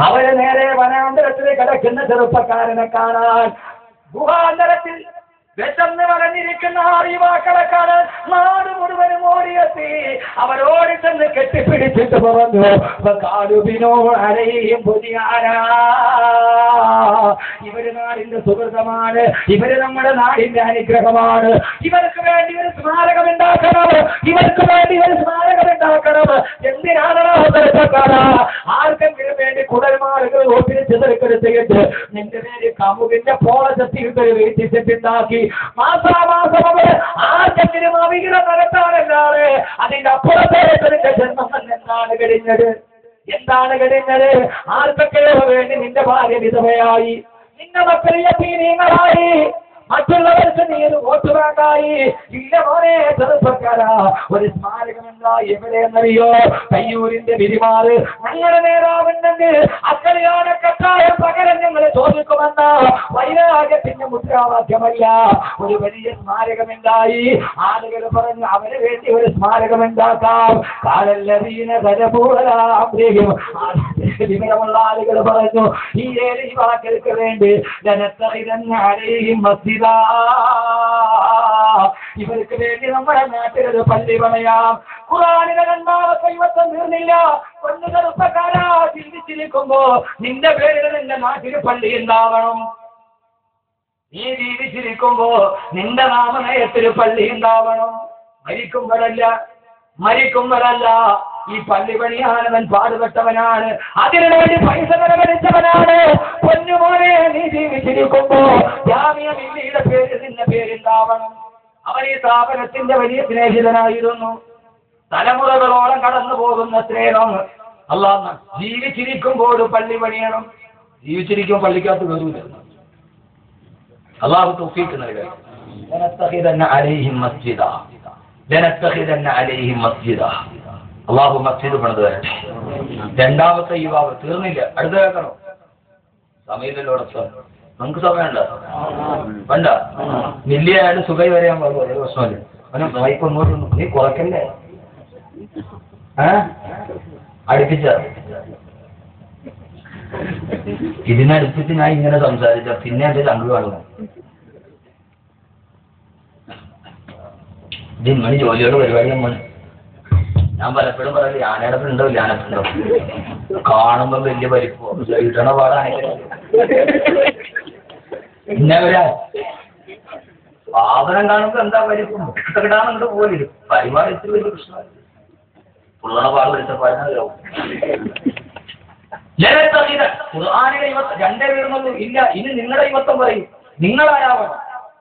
അവരെ നേരെ വനാന്തരത്തിൽ കിടക്കുന്ന ചെറുപ്പക്കാരനെ കാണാൻ ഗുഹാന്തരത്തിൽ വിശന്ന് പറഞ്ഞിരിക്കുന്ന യുവാക്കളെ കാണാൻ നാട് മുഴുവനും ഓടിയെത്തി. അവരോട് ചെന്ന് കെട്ടിപ്പിടിച്ചിട്ട് പറഞ്ഞു, ഇവര് നാടിന്റെ സുഹൃതമാണ്, ഇവര് നമ്മുടെ നാടിന്റെ അനുഗ്രഹമാണ്, ഇവർക്ക് വേണ്ടി ഒരു സ്മാരകം ഉണ്ടാക്കണം, ഇവർക്ക് വേണ്ടി ഒരു സ്മാരകം ഉണ്ടാക്കണം. എന്തിനാണ് ആർക്കെങ്കിലും വേണ്ടി കുടൽമാറുകൾ ഒപ്പിരിച്ച് തീർക്കെടുത്തിട്ട് നിന്റെ പേര് കമുകിന്റെ പോള ചെത്തിയിട്ട് വീട്ടിച്ചിട്ടുണ്ടാക്കി മാസാമാസം അവർ ആർക്കെങ്കിലും അവിഹിതം നടത്താനല്ലാതെ അതിന്റെ അപ്പുറത്തേക്ക് ജന്മം എന്താണ് കഴിഞ്ഞത്? എന്താണ് കഴിഞ്ഞത്? ആർക്കൊക്കെയോ വേണ്ടി നിന്റെ ഭാര്യ വിധവയായി, നിന്റെ മക്കൾ യതീമീങ്ങളായി, മറ്റുള്ളവർക്ക് നീ ഒരു വോട്ട് വേണ്ടായി. ഇല്ല മോനെ ചെറുപ്പക്കാരാ, ഒരു സ്മാരകമെന്താ എവിടെയെന്നറിയോ? കയ്യൂരിന്റെ വിരിമാറ് ഞങ്ങളുടെ നേതാവുണ്ടെങ്കിൽ അക്കരയാണ് കട്ടായം പകരം ഞങ്ങൾ ചോദിക്കുമെന്ന വൈരാഗ്യത്തിന്റെ മുദ്രാവാക്യമല്ല. ഒരു വലിയ സ്മാരകമുണ്ടായി. ആളുകൾ പറഞ്ഞു അവന് വേണ്ടി ഒരു സ്മാരകമുണ്ടാക്കാം. കാലല്ലവീന കരപൂരാം വിവരമുള്ള ആളുകൾ പറഞ്ഞു ഈ ഏഴ് യുവാക്കൾക്ക് വേണ്ടി ഇവർക്ക് വേണ്ടി നമ്മുടെ നാട്ടിലൊരു പള്ളി പണയാം. ഖുർആനിലെ 2ാമത്തെ യുവത്വം തീർന്നില്ല. ഒന്ന് ചെറുപ്പക്കാരാ, ജീവിച്ചിരിക്കുമ്പോ നിന്റെ പേരിൽ നിന്റെ നാട്ടിൽ പള്ളി ഉണ്ടാവണം. നീ ജീവിച്ചിരിക്കുമ്പോ നിന്റെ നാമനയത്തിൽ പള്ളി ഉണ്ടാവണം. മരിക്കുമ്പോഴല്ല ഈ പള്ളി പണിയാനവൻ പാടുപെട്ടവനാണ്, അതിനുവേണ്ടി പൈസ ചെലവഴിച്ചവനാണ്. പൊന്നുമോനെ, നീ ജീവിച്ചിരിക്കുമ്പോ ജാമിയ മില്ലിയുടെ പേര് നിന്റെ പേരുണ്ടാവണം. അവൻ ഈ സ്ഥാപനത്തിന്റെ വലിയ സ്നേഹിതനായിരുന്നു. തലമുറകളോളം കടന്നു പോകുന്ന സ്നേഹം. അല്ലാഹ് ജീവിച്ചിരിക്കുമ്പോൾ പള്ളി പണിയണം. ജീവിച്ചിരിക്കുമ്പോൾ പള്ളിക്കകത്ത് കയറൂല. അല്ലാഹു തൗഫീഖ് നൽകട്ടെ. അള്ളാഹു മസ്ജിദ് പണിത് തരട്ടെ. 2ാമത്തെ യുവാവ് തീർന്നില്ല, അടുത്ത കേൾക്കണോ? സമയത്തല്ലോ നമുക്ക് സമയമുണ്ടോ? വേണ്ട. മില്ലിയായാലും സുഖം വരെയാൻ പാടും, അതേ പ്രശ്നമല്ലേ. അവനെ വായിക്കൊന്നോട്ട് നീ കുറയ്ക്കല്ലേ? അടുപ്പിച്ച ഇതിനടുപ്പിച്ച് ഞാൻ ഇങ്ങനെ സംസാരിച്ച പിന്നെ എന്റെ ചങ്ക് കാണുക. മണി ജോലിയോട് പരിപാടി നമ്മൾ ഞാൻ പലപ്പോഴും പറയില്ല, ഞാനടപ്പുണ്ടോ ഞാനപ്പുണ്ടോ കാണുമ്പോ വലിയ പരിപ്പോ ഇടണ പാടാണെങ്കിൽ പിന്നെ സാധനം കാണുമ്പോ എന്താ പരിപ്പ് മുട്ടക്കിടാന്നുണ്ട് പോലും പരിപാടി ഇത്തിരി വലിയ പ്രശ്നമാണ്. പുള്ളണ പാട് വരുത്ത പറഞ്ഞാലും ഖുർആനിലെ യുവത്വം 2 പേരുന്നുള്ളൂ. ഇല്ല, ഇനി നിങ്ങളുടെ യുവത്വം പറയും. നിങ്ങളാരാവണം?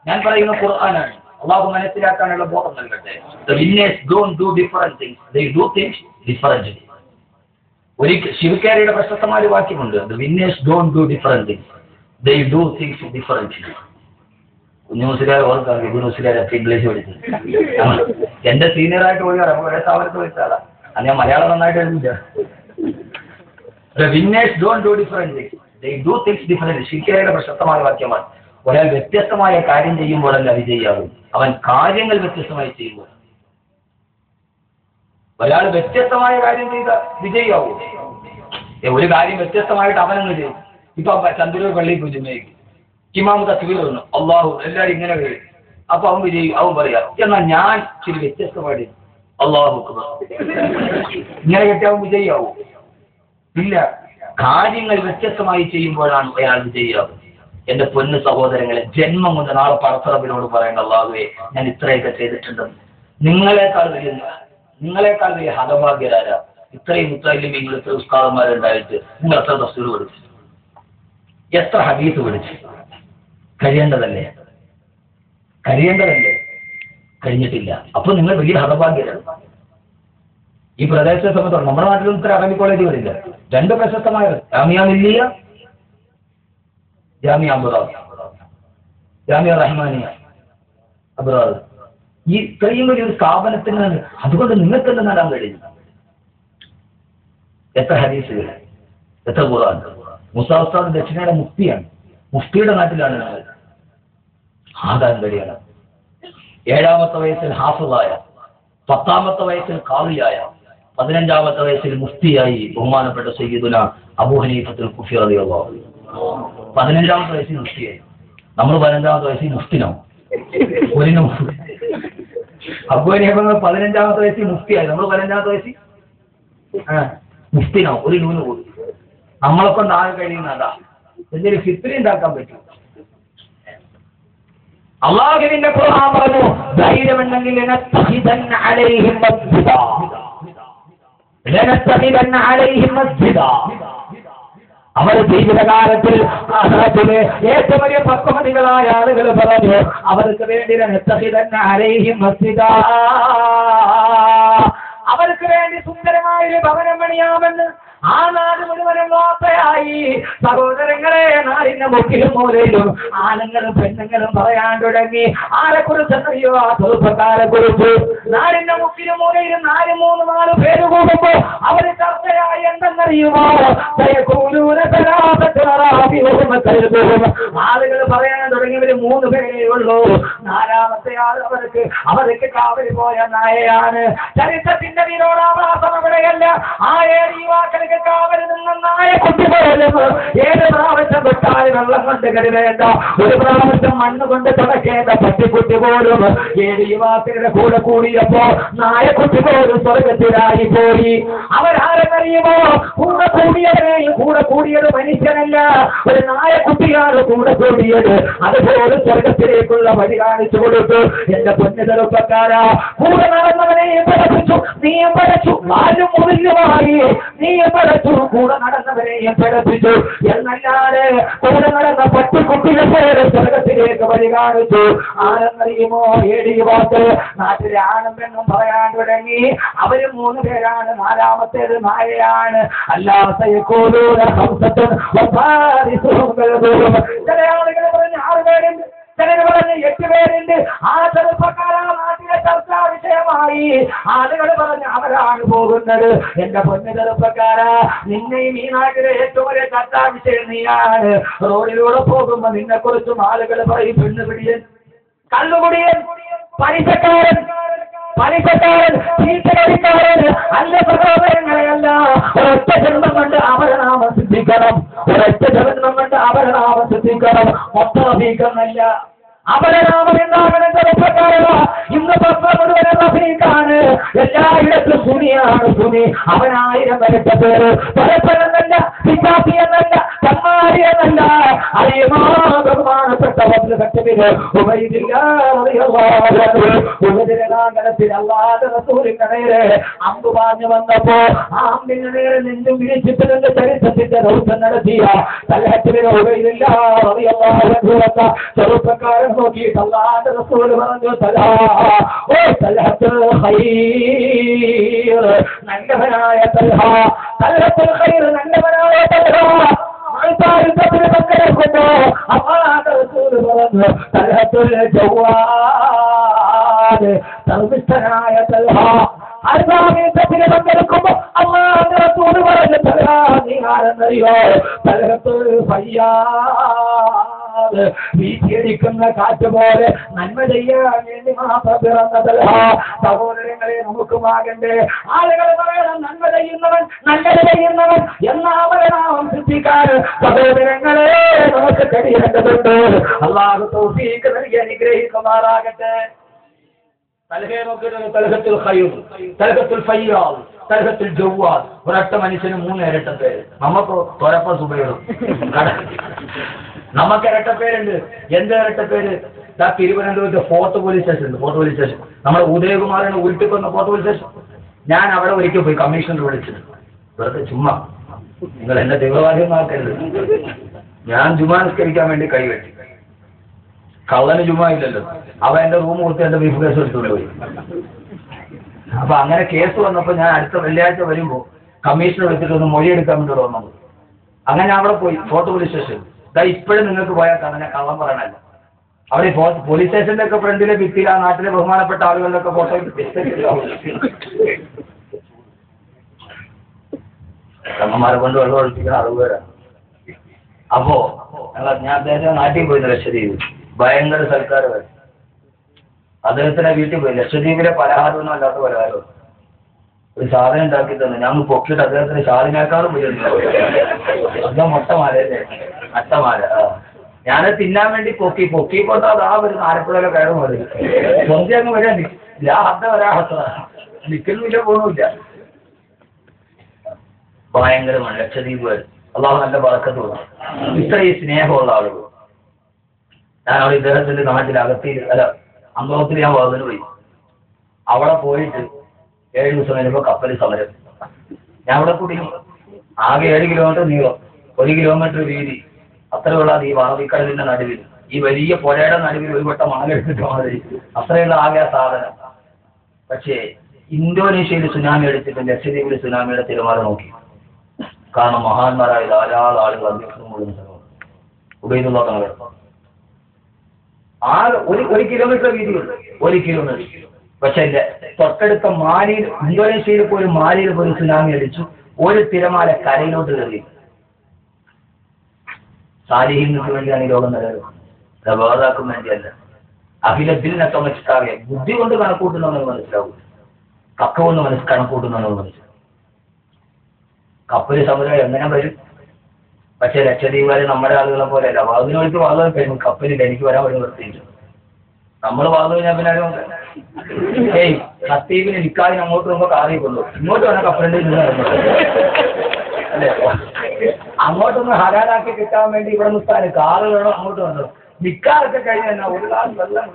ഞാൻ പറയുന്ന ഖുർആനാണ്. അള്ളാഹു മനസ്സിലാക്കാനുള്ള ബോധം നൽകട്ടെ. The winners don't do different things, they do things differently. ഒരിക്കൽ ശിവകാരിയുടെ പ്രശസ്തമായ ഒരു വാക്യമുണ്ട്, The winners don't do different things, they do things differently. കുഞ്ഞുമുസ്ലിയാർ ഓർക്കാം, കുഞ്ഞുമുസ്ലിയാരൊക്കെ ഇംഗ്ലീഷ് പഠിച്ചു. എന്റെ സീനിയറായിട്ട് പോയി ഒരേ സ്ഥാപനത്തിൽ വെച്ചാളാ. അത് ഞാൻ മലയാളം നന്നായിട്ട് എഴുതില്ല. The winners don't do different things, they do things differently. ശിവകാരിയുടെ പ്രശസ്തമായ വാക്യമാണ്. ഒരാൾ വ്യത്യസ്തമായ കാര്യം ചെയ്യുമ്പോഴല്ല വിജയിയാകും, അവൻ കാര്യങ്ങൾ വ്യത്യസ്തമായി ചെയ്യുമ്പോൾ. ഒരാൾ വ്യത്യസ്തമായ കാര്യം ചെയ്ത വിജയിയാവും. ഒരു കാര്യം വ്യത്യസ്തമായിട്ട് അവനങ്ങ് ചെയ്യും. ഇപ്പൊ ചന്ദ്രൂർ പള്ളിയിൽ പോയി ജുമയ്ക്ക് ഇമാം തക്ബീർ വന്നു, അള്ളാഹു എല്ലാവരും ഇങ്ങനെ കഴിയും. അപ്പൊ അവൻ വിജയിക്കും. അവൻ പറയാ എന്നാൽ ഞാൻ ഇച്ചിരി വ്യത്യസ്തമായിട്ട് അള്ളാഹു ഇങ്ങനെ കെട്ടിയാവും വിജയിയാവും? ഇല്ല, കാര്യങ്ങൾ വ്യത്യസ്തമായി ചെയ്യുമ്പോഴാണ് അയാൾ വിജയിയാവും. എന്റെ പൊന്നു സഹോദരങ്ങളെ, ജന്മം കൊണ്ട് നാളെ പടച്ചറബിനോട് പറയേണ്ട അല്ലാഹുവേ ഞാൻ ഇത്രയൊക്കെ ചെയ്തിട്ടുണ്ടെന്ന്. നിങ്ങളെക്കാൾ വലിയ ഹതഭാഗ്യരാരാ? ഇത്രയും മുത്തല്ലിമീങ്ങൾ, ഇത്ര ഉസ്താദന്മാരുണ്ടായിട്ട് നിങ്ങൾ എത്ര തഫ്സീർ പഠിച്ചു, എത്ര ഹദീസ് പഠിച്ചു? കഴിയേണ്ടതല്ലേ? കഴിഞ്ഞിട്ടില്ല. അപ്പൊ നിങ്ങൾ വലിയ ഹതഭാഗ്യരാണ്. ഈ പ്രദേശത്തെ സംബന്ധിച്ചോളം നമ്മുടെ നാട്ടിലും ഇത്ര അറബി കോളേജുകളില്ല. 2 പ്രശസ്തമായ ജാമിയ മില്ലിയ, ജാമിയ അബ്റാർ, ജാമിയ റഹ്മാനിയ അബ്റാർ. ഈ ഇത്രയും വലിയൊരു സ്ഥാപനത്തിന് അതുകൊണ്ട് നിങ്ങൾക്ക് എന്ത് നേടാൻ കഴിയും? എത്ര ഹദീസുകൾ, എത്ര ഖുർആൻ. മൂസാ ഉസ്താദ് ദക്ഷിണയുടെ മുഫ്തിയാണ്. മുഫ്തിയുടെ നാട്ടിലാണ് ഞങ്ങൾ. ആകാൻ കഴിയണം. 7ാമത്തെ വയസ്സിൽ ഹാഫിളായ, 10ാമത്തെ വയസ്സിൽ ഖാദിയായ, 15-ാമത്തെ വയസ്സിൽ മുഫ്തിയായി ബഹുമാനപ്പെട്ട സയ്യിദുന അബൂ ഹനീഫത്തുൽ കുഫി റളിയല്ലാഹു അൻഹു. 15-ാമത്തെ വയസ്സിൽ മുഫ്തിയായി. നമ്മൾ 15-ാമത്തെ വയസ്സിൽ മുഫ്തിനാവും. അബൂ ഹനീഫ 15-ാമത്തെ വയസ്സിൽ മുഫ്തിയായി. നമ്മൾ 15-ാമത്തെ വയസ്സിൽ മുഫ്തിനാവും. ഒരു നൂന് കൂടി നമ്മളെ കൊണ്ട് ആകെ കഴിയുന്നതാ. എന്തൊരു ഫിത്ന ഉണ്ടാക്കാൻ പറ്റും. അല്ലാഹുവിന്റെ ഖുർആൻ പറഞ്ഞു, ധൈര്യമുണ്ടെങ്കിൽ ലനത്തഖിദന്ന അലൈഹിം മസ്ജിദാ, ലനത്തഖിദന്ന അലൈഹിം മസ്ജിദാ. അവർ ജീവിതകാലത്തിൽ ഏറ്റവും വലിയ പക്വമതികളായ ആളുകൾ പറഞ്ഞു, അവർക്ക് വേണ്ടി ലനത്തഖിദന്ന അലൈഹിം മസ്ജിദാ, അവർക്ക് വേണ്ടി സുന്ദരമായൊരു ഭവനം പണിയാമെന്ന് ആ നാട് മുഴുവനും വാർത്തയായി. സഹോദരങ്ങളെ, നാടിന്റെ മുക്കിലും മൂലയിലും ആണുങ്ങളും പെണ്ണുങ്ങളും പറയാൻ തുടങ്ങി. ആരെക്കുറിച്ചറിയോ? ആ ചെറുപ്പക്കാരെ കുറിച്ച്. നാടിന്റെ മുക്കിലും മൂലയിലും 4 പേര് കൂടുമ്പോ അവര് ചർച്ചയായി എന്തെന്നറിയുമോ? ആളുകൾ പറയാൻ തുടങ്ങിയവര് 3 പേരേ ഉള്ളൂ. 4-ാമത്തെ ആൾ അവർക്ക് കാവൽ പോയ നായയാണ്. ചരിത്രത്തിന്റെ വിരോധാഭാസം അവിടെയല്ല. ആ 7 യുവാക്കൾക്ക് കാവൽ നിന്ന് നായ കുട്ടിപോലും 7 പ്രാവശ്യം തൊട്ടാൽ വെള്ളം കൊണ്ട് കരുതേണ്ട, 1 പ്രാവശ്യം മണ്ണ് കൊണ്ട് തുടക്കേണ്ട പട്ടിക്കുട്ടി പോലും 7 യുവാക്കളുടെ കൂടെ കൂടിയപ്പോ നായക്കുട്ടി പോലും സ്വർഗത്തിലായി പോയി. അവരാരെന്നറിയുമോ? കൂടെ കൂടിയത് മനുഷ്യനല്ല, ഒരു നായക്കുട്ടിയാണ് കൂടെ കൂടിയത്. അതുപോലെ സ്വർഗത്തിലേക്കുള്ള വഴി കാണിച്ചു കൊടുത്തു. എന്റെ പൊന്നു ചെറുപ്പക്കാരാ, കൂടെ നടന്നവനെയും പഠിപ്പിച്ചു, നീയും പഠിച്ചു. ആരും മുറിഞ്ഞുമായി നീയും പഠിച്ചു, കൂടെ നടന്നവരെയും പഠിപ്പിച്ചു. എന്നല്ലാതെ കൂടെ നടന്ന പട്ടിക്കുട്ടിയെ പോലെ സ്വർഗത്തിലേക്ക് വഴി കാണിച്ചു. ആരെന്നറിയുമോ? 7 യുവാക്കൾ നാട്ടിലെ ആണും പെണ്ണും പറയാൻ തുടങ്ങി. അവര് 3 പേരാണ്, 4-ാമത്തേത് നായയാണ്. ചില ആളുകൾ പറഞ്ഞ് 6 പേരുണ്ട്, ചിലർ പറഞ്ഞ് 8 പേരുണ്ട്. ആ ചെറുപ്പക്കാരാ നാട്ടിലെ ചർച്ചാ വിഷയമായി. ആളുകൾ പറഞ്ഞ് അവരാണ് പോകുന്നത്. എന്റെ പൊന്നു ചെറുപ്പക്കാരാ, നിന്നെയും ഈ നാട്ടിലെ ഏറ്റവും വലിയ ചർച്ചാ വിഷയം നീയാണ്. റോഡിലൂടെ പോകുമ്പോ നിന്നെ കുറിച്ചും ആളുകൾ പറയും പെണ്ണുപിടിയൻ, കള്ളുകുടിയൻ, പലിശക്കാരൻ, ചീട്ടടിക്കാരൻ. അല്ല സഹോദരങ്ങളെയല്ല, ഒരൊറ്റ ജന്മം കൊണ്ട് അവരനാമം സിദ്ധിക്കണം, ഒരൊറ്റ ജന്മം കൊണ്ട് അവരനാമം സിദ്ധിക്കണം. മൊത്തമല്ല അപരനാമം എന്താകണം ചെറുപ്പക്കാരല്ല. ഇന്ന് പത്രം മുഴുവൻ റഫീഖാണ്. എല്ലായിടത്തും സുനിയാണ് സുനി. അവൻ 1000 വരട്ട പേര്. പരപ്പനെന്നല്ല, പിശാചി എന്നല്ല, കമ്മാരി എന്നല്ല, ബഹുമാനപ്പെട്ട ഉപതിരകാങ്കണത്തിൽ അല്ലാതെ റസൂലിന്റെ നേരെ അമ്പ് പാഞ്ഞു വന്നപ്പോ ആ അമ്പിന്റെ നേരെ നെഞ്ചും വിരിച്ചിട്ട് ചരിത്രത്തിന്റെ ദൗത്യം നടത്തിയ ചെറുപ്പക്കാരൻ നോക്കിയിട്ട് അല്ലാതെ റസൂൽ പറഞ്ഞു, ഓ തൽഹത്തുൽ ഖൈർ, നല്ലവനായ തൽഹ, തൽഹത്തുൽ ഖൈർ, നല്ലവനായ തൽഹ. പങ്കെടുക്കുന്നു. അല്ലാതെ റസൂൽ പറഞ്ഞു, തൽഹത്തുൽ ജവാദ്, സർവിഷ്ഠനായ തൽഹ. അർബാബിന് പങ്കെടുക്കുമ്പോ അല്ലാതെ റസൂൽ പറഞ്ഞു, തൽഹ നീ ആരെന്നറിയോ? തൽഹത്തുൽ ഫയ്യാദ്, വീശിയടിക്കുന്ന കാറ്റ് പോലെ നന്മ ചെയ്യാൻ വേണ്ടി മാത്രം പിറന്ന തൽഹ. സഹോദരങ്ങളെ, നമുക്കുമാകണ്ടേ? ആളുകൾ പറയണം നന്മ ചെയ്യുന്നവൻ, നല്ലത് ചെയ്യുന്നവൻ എന്ന അവരനാമം സൃഷ്ടിക്കാൻ സഹോദരങ്ങളെ നമുക്ക് കഴിയേണ്ടതുണ്ട്. അല്ലാഹു തൗഫീഖ് നൽകി അനുഗ്രഹിക്കുമാറാകട്ടെ. തൽഹയെ നോക്കിയിട്ട് തൽഹത്തുൽ ഖൈർ, തൽഹത്തുൽ ഫയ്യാദ്, തൽഹത്തുൽ ജവാദ്. ഒരൊറ്റ മനുഷ്യന് 3 ഇരട്ട പേര്. നമുക്ക് തൊരപ്പ സുബൈറും നമുക്ക് ഇരട്ട പേരുണ്ട്. എന്ത് ഇരട്ട പേര്? തിരുവനന്തപുരത്ത് ഫോർട്ട് പോലീസ് സ്റ്റേഷൻ ഉണ്ട്. ഫോർട്ട് പോലീസ് സ്റ്റേഷൻ നമ്മുടെ ഉദയകുമാറിനെ ഉരുട്ടിക്കൊന്ന ഫോർട്ട് പോലീസ് സ്റ്റേഷൻ. ഞാൻ അവിടെ ഒരിക്കൽ പോയി കമ്മീഷണർ വിളിച്ചത്. വെറുതെ ചുമ്മാ, നിങ്ങൾ എന്നെ തീവ്രവാദികളാക്കരുത്. ഞാൻ ജുമാ നിസ്കരിക്കാൻ വേണ്ടി കൈവെട്ടി. കള്ളന് ജുമാ ഇല്ലല്ലോ. അവ എന്റെ റൂം കൊടുത്ത് എന്റെ ബീഫ് കേസ് എടുത്തുകൊണ്ട് പോയി. അപ്പൊ അങ്ങനെ കേസ് വന്നപ്പോ ഞാൻ അടുത്ത വെള്ളിയാഴ്ച വരുമ്പോ കമ്മീഷണർ വിളിച്ചിട്ടൊന്ന് മൊഴിയെടുക്കാൻ വേണ്ടി വന്നത്. അങ്ങനെ അവിടെ പോയി ഫോർട്ട് പോലീസ് സ്റ്റേഷൻ. ഇപ്പോഴും നിങ്ങൾക്ക് പോയാൽ തന്നെ കള്ളം പറയണല്ലോ. അവിടെ പോലീസ് സ്റ്റേഷന്റെ ഒക്കെ ഫ്രണ്ടിലെ ഭിത്തിയിൽ ആ നാട്ടിലെ ബഹുമാനപ്പെട്ട ആളുകളുടെ ഒക്കെ ഫോട്ടോ അമ്മമാരെ കൊണ്ട് വെള്ളം ഒഴിപ്പിക്കുന്ന 60 പേരാണ്. അപ്പോ ഞാൻ അദ്ദേഹത്തിന്റെ നാട്ടിൽ പോയി ലക്ഷദ്വീപ്. ഭയങ്കര സർക്കാർ വരും. അദ്ദേഹത്തിന്റെ വീട്ടിൽ പോയി. ലക്ഷദ്വീപിലെ പലഹാരമൊന്നും അല്ലാത്ത പലഹാരം. ഒരു സാധനം ഉണ്ടാക്കി തന്നെ ഞാൻ പൊക്കിയിട്ട് അദ്ദേഹത്തിന് ഷാദിനേക്കാളും വലിയ മൊട്ടമാലല്ലേ അട്ടമാല. ഞാനത് തിന്നാൻ വേണ്ടി പൊക്കിക്കൊണ്ടോ അതാ ഒരു ആലപ്പുഴയിലെ കയറും മതി സ്വന്തം അങ്ങ് വരാൻ നിൽക്കുന്നില്ല പോകണില്ല. ഭയങ്കരമാണ് ലക്ഷദ്വീപ് വരെ. അള്ളാഹു നല്ല ബറക്കത്ത് തോന്നും ഇത്രയും സ്നേഹമുള്ള ആളുകൾ. ഞാൻ അവിടെ ഇദ്ദേഹത്തിന്റെ നാട്ടിലകത്തി അമ്പലത്തിൽ ഞാൻ വാതിന് പോയി. അവിടെ പോയിട്ട് 7 ദിവസം കഴിഞ്ഞപ്പോൾ കപ്പൽ സമരം. ഞാൻ അവിടെ കൂടി ആകെ 7 കിലോമീറ്റർ നീളം, 1 കിലോമീറ്റർ വീതി, അത്രയുള്ള ഈ അറബിക്കടലിന്റെ നടുവിൽ, ഈ വലിയ പുഴയുടെ നടുവിൽ ഒരു വട്ടം മണലെടുത്തിട്ട് മാതിരി അത്രയുള്ള ആകെ ആ സാധനം. പക്ഷേ ഇന്തോനേഷ്യയിൽ സുനാമി എടുത്തിട്ട് ലക്ഷദ്വീപിൽ സുനാമിയുടെ തിരമാല നോക്കി. കാരണം മഹാന്മാരായ ധാരാളം ആളുകൾ അന്വേഷണം കൊള്ളുന്ന സ്ഥലമാണ് ഉബൈദുള്ള തങ്ങൾ. ആ 1 കിലോമീറ്റർ വീതിയുള്ളൂ, 1 കിലോമീറ്റർ. പക്ഷെ തൊട്ടടുത്ത മാലിയിൽ, ഇന്തോനേഷ്യയിൽ പോലും മാലിയിൽ പോയി സുനാമി അടിച്ചു. ഒരു തിരമാല കരയിലോട്ട് കയറി. സാലിഹ്യങ്ങൾക്ക് വേണ്ടിയാണ് ഈ ലോകം നിലനിൽക്കുന്നത്, റബാദാക്കും വേണ്ടിയല്ല. അഖിലത്തിനെ സംബന്ധിച്ചാകെ ബുദ്ധി കൊണ്ട് കണക്കൂട്ടുന്നവർക്ക് മനസ്സിലാവും, കക്ക കൊണ്ട് കണക്കൂട്ടുന്നവർക്ക് മനസ്സിലാവും. കപ്പല് സമരം എങ്ങനെ വരും? പക്ഷെ ലക്ഷദ്വീപുകാര് നമ്മുടെ ആളുകളെ പോലെ അല്ല. വാതിനോൾക്ക് വാദം കഴിഞ്ഞു, കപ്പലിൽ എനിക്ക് വരാൻ വഴി നിർത്തിയില്ല. നമ്മൾ വാദം കഴിഞ്ഞാൽ പിന്നെ ഖത്തീബിന് നിക്കാതിന് അങ്ങോട്ട് പോകുമ്പോൾ കാറിൽ കൊണ്ടു, ഇങ്ങോട്ട് വേണം കപ്പലിന്റെ അല്ലേ? അങ്ങോട്ടൊന്ന് ഹലാലാക്കി കിട്ടാൻ വേണ്ടി ഇവിടെ നിൽക്കാൻ കാറ് വേണം, അങ്ങോട്ട് വന്നു. നിക്കാറൊക്കെ കഴിഞ്ഞ എന്നാ ഒരു ഗ്ലാസ് വെള്ളം.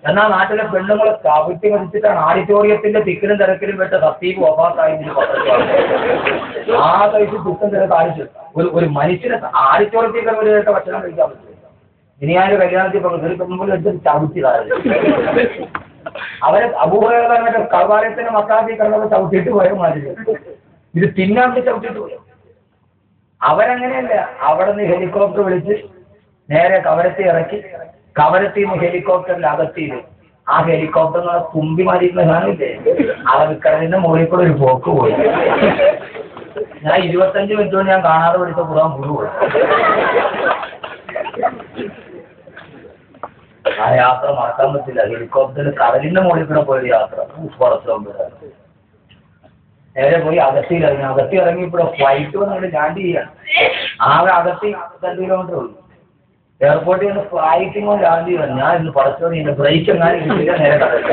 എന്നാൽ നാട്ടിലെ പെണ്ണുങ്ങളെ കവിട്ടി മതിച്ചിട്ടാണ് ഓഡിറ്റോറിയത്തിന്റെ തിക്കിലും തിരക്കിലും പെട്ട ഖത്തീബ് വഫാത്തായതിന് ആ കഴിച്ച് തുക്കം തിര കാണിച്ചു. ഒരു മനുഷ്യനെ ഓഡിറ്റോറിയത്തിൽ ഒരു കേട്ട ഭക്ഷണം കഴിക്കാൻ പറ്റും. ഇനി ഞാൻ കല്യാണത്തിൽ പങ്കെടുക്കുമ്പോൾ എടുത്ത് ചവിട്ടി താഴെ. അവരെ അപൂർവമായിട്ട് കവാലത്തിന് മക്കാത്തി കിടന്നപ്പോൾ ചവിട്ടിയിട്ട് പോയാൽ മാതിരി ഇത് തിന്നാൻ ചവിട്ടിയിട്ട് പോയോ? അവരങ്ങനെയല്ല. അവിടെ നിന്ന് ഹെലികോപ്റ്റർ വിളിച്ച് നേരെ കവരത്തി ഇറക്കി, കവരത്തിൽ നിന്ന് ഹെലികോപ്റ്ററിൽ അകത്തിയത്. ആ ഹെലികോപ്റ്റർ എന്ന് പറഞ്ഞാൽ കുമ്പി മാറിയിരുന്ന സാധനമില്ലേ, അറബിക്കടലിന്റെ മുകളിൽ കൂടെ ഒരു പോക്ക് പോയി. ഞാൻ 25 മിനിറ്റ് കൊണ്ട് ഞാൻ കാണാതെ വിളിച്ച പുറം മുഴുവൻ. ആ യാത്ര മറക്കാൻ പറ്റില്ല. ഹെലികോപ്റ്ററിൽ കടലിന്റെ മുകളിൽ കൂടെ പോയൊരു യാത്ര പുറത്തുമ്പോഴാണ്. നേരെ പോയി അകത്തി ഇറങ്ങി. അകത്തി ഇറങ്ങിയപ്പോഴോ ഫ്ലൈറ്റ് വന്നിട്ട് ലാൻഡ് ചെയ്യാണ്. ആകെ അകത്തി 2 കിലോമീറ്റർ ഉള്ളൂ. എയർപോർട്ടിൽ നിന്ന് ഫ്ലൈറ്റിംഗ് കൊണ്ട് ലാൻഡ് ചെയ്യണം. ഞാൻ ഇന്ന് പടച്ചോടി എന്റെ ബ്രേക്ക് എങ്ങാനും കിട്ടില്ല, നേരെ കടലിൽ.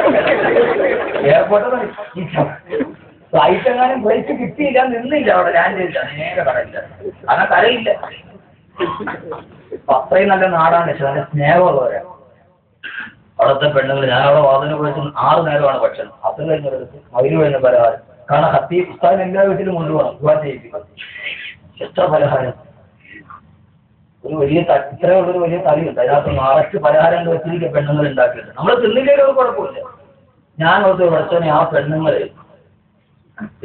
എയർപോർട്ടിൽ ഫ്ലൈറ്റ് എങ്ങാനും ബ്രേക്ക് കിട്ടിയില്ല, നിന്നില്ല, അവിടെ ലാൻഡ് ചെയ്തില്ല, നേരെ കടലില്ല. കാരണം കരയില്ല. അത്രയും നല്ല നാടാണ്. നല്ല സ്നേഹമുള്ളവരാണ് അവിടുത്തെ പെണ്ണുങ്ങൾ. ഞാൻ അവിടെ വാതിന് പോയിട്ട് 6 നേരമാണ് ഭക്ഷണം. അത് കഴിഞ്ഞെടുത്ത് മതിന് കഴിഞ്ഞ പലഹാരം. കാരണം ഖത്തീബ് ഉസ്താദിന് എല്ലാ വീട്ടിലും കൊണ്ടുപോകണം, ദുആ ചെയ്യിപ്പിക്കണം. എത്ര പലഹാരം! ഒരു വലിയ ഇത്രയുള്ളൊരു വലിയ തടിയുണ്ട്, അതിനകത്ത് നിറച്ച് പലഹാരം വെച്ചിരിക്കുക പെണ്ണുങ്ങൾ ഉണ്ടാക്കിയിട്ട്. നമ്മൾ തിന്നില്ലേലും കുഴപ്പമില്ല. ഞാൻ ഓർത്ത് പഠിച്ചോനെ ആ പെണ്ണുങ്ങൾ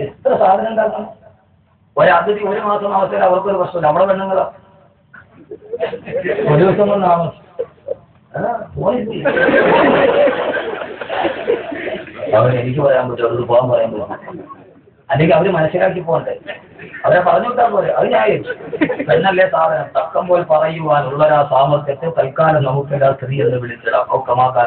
എത്ര സാധനം ഉണ്ടാക്കണം. ഒരതിഥി 1 മാസം താമസിച്ചാൽ അവർക്കൊരു പ്രശ്നമില്ല. നമ്മുടെ പെണ്ണുങ്ങളാ 1 ദിവസം കൊണ്ട് താമസം. എനിക്ക് പറയാൻ പറ്റും, അവർക്ക് പോകാൻ പറയാൻ പറ്റും. അല്ലെങ്കിൽ അവര് മനസ്സിലാക്കി പോകണ്ടേ, അവരെ പറഞ്ഞു വിട്ടാൽ പോലെ. അത് ഞാൻ പെണ്ണല്ലേ സാധനം. തക്കം പോൽ പറയുവാനുള്ളൊരാ സാമർത്ഥ്യത്തെ തൽക്കാലം നമുക്കെല്ലാ സ്ത്രീ എന്ന് വിളിച്ചിടാം. ഒക്കമാക്കാല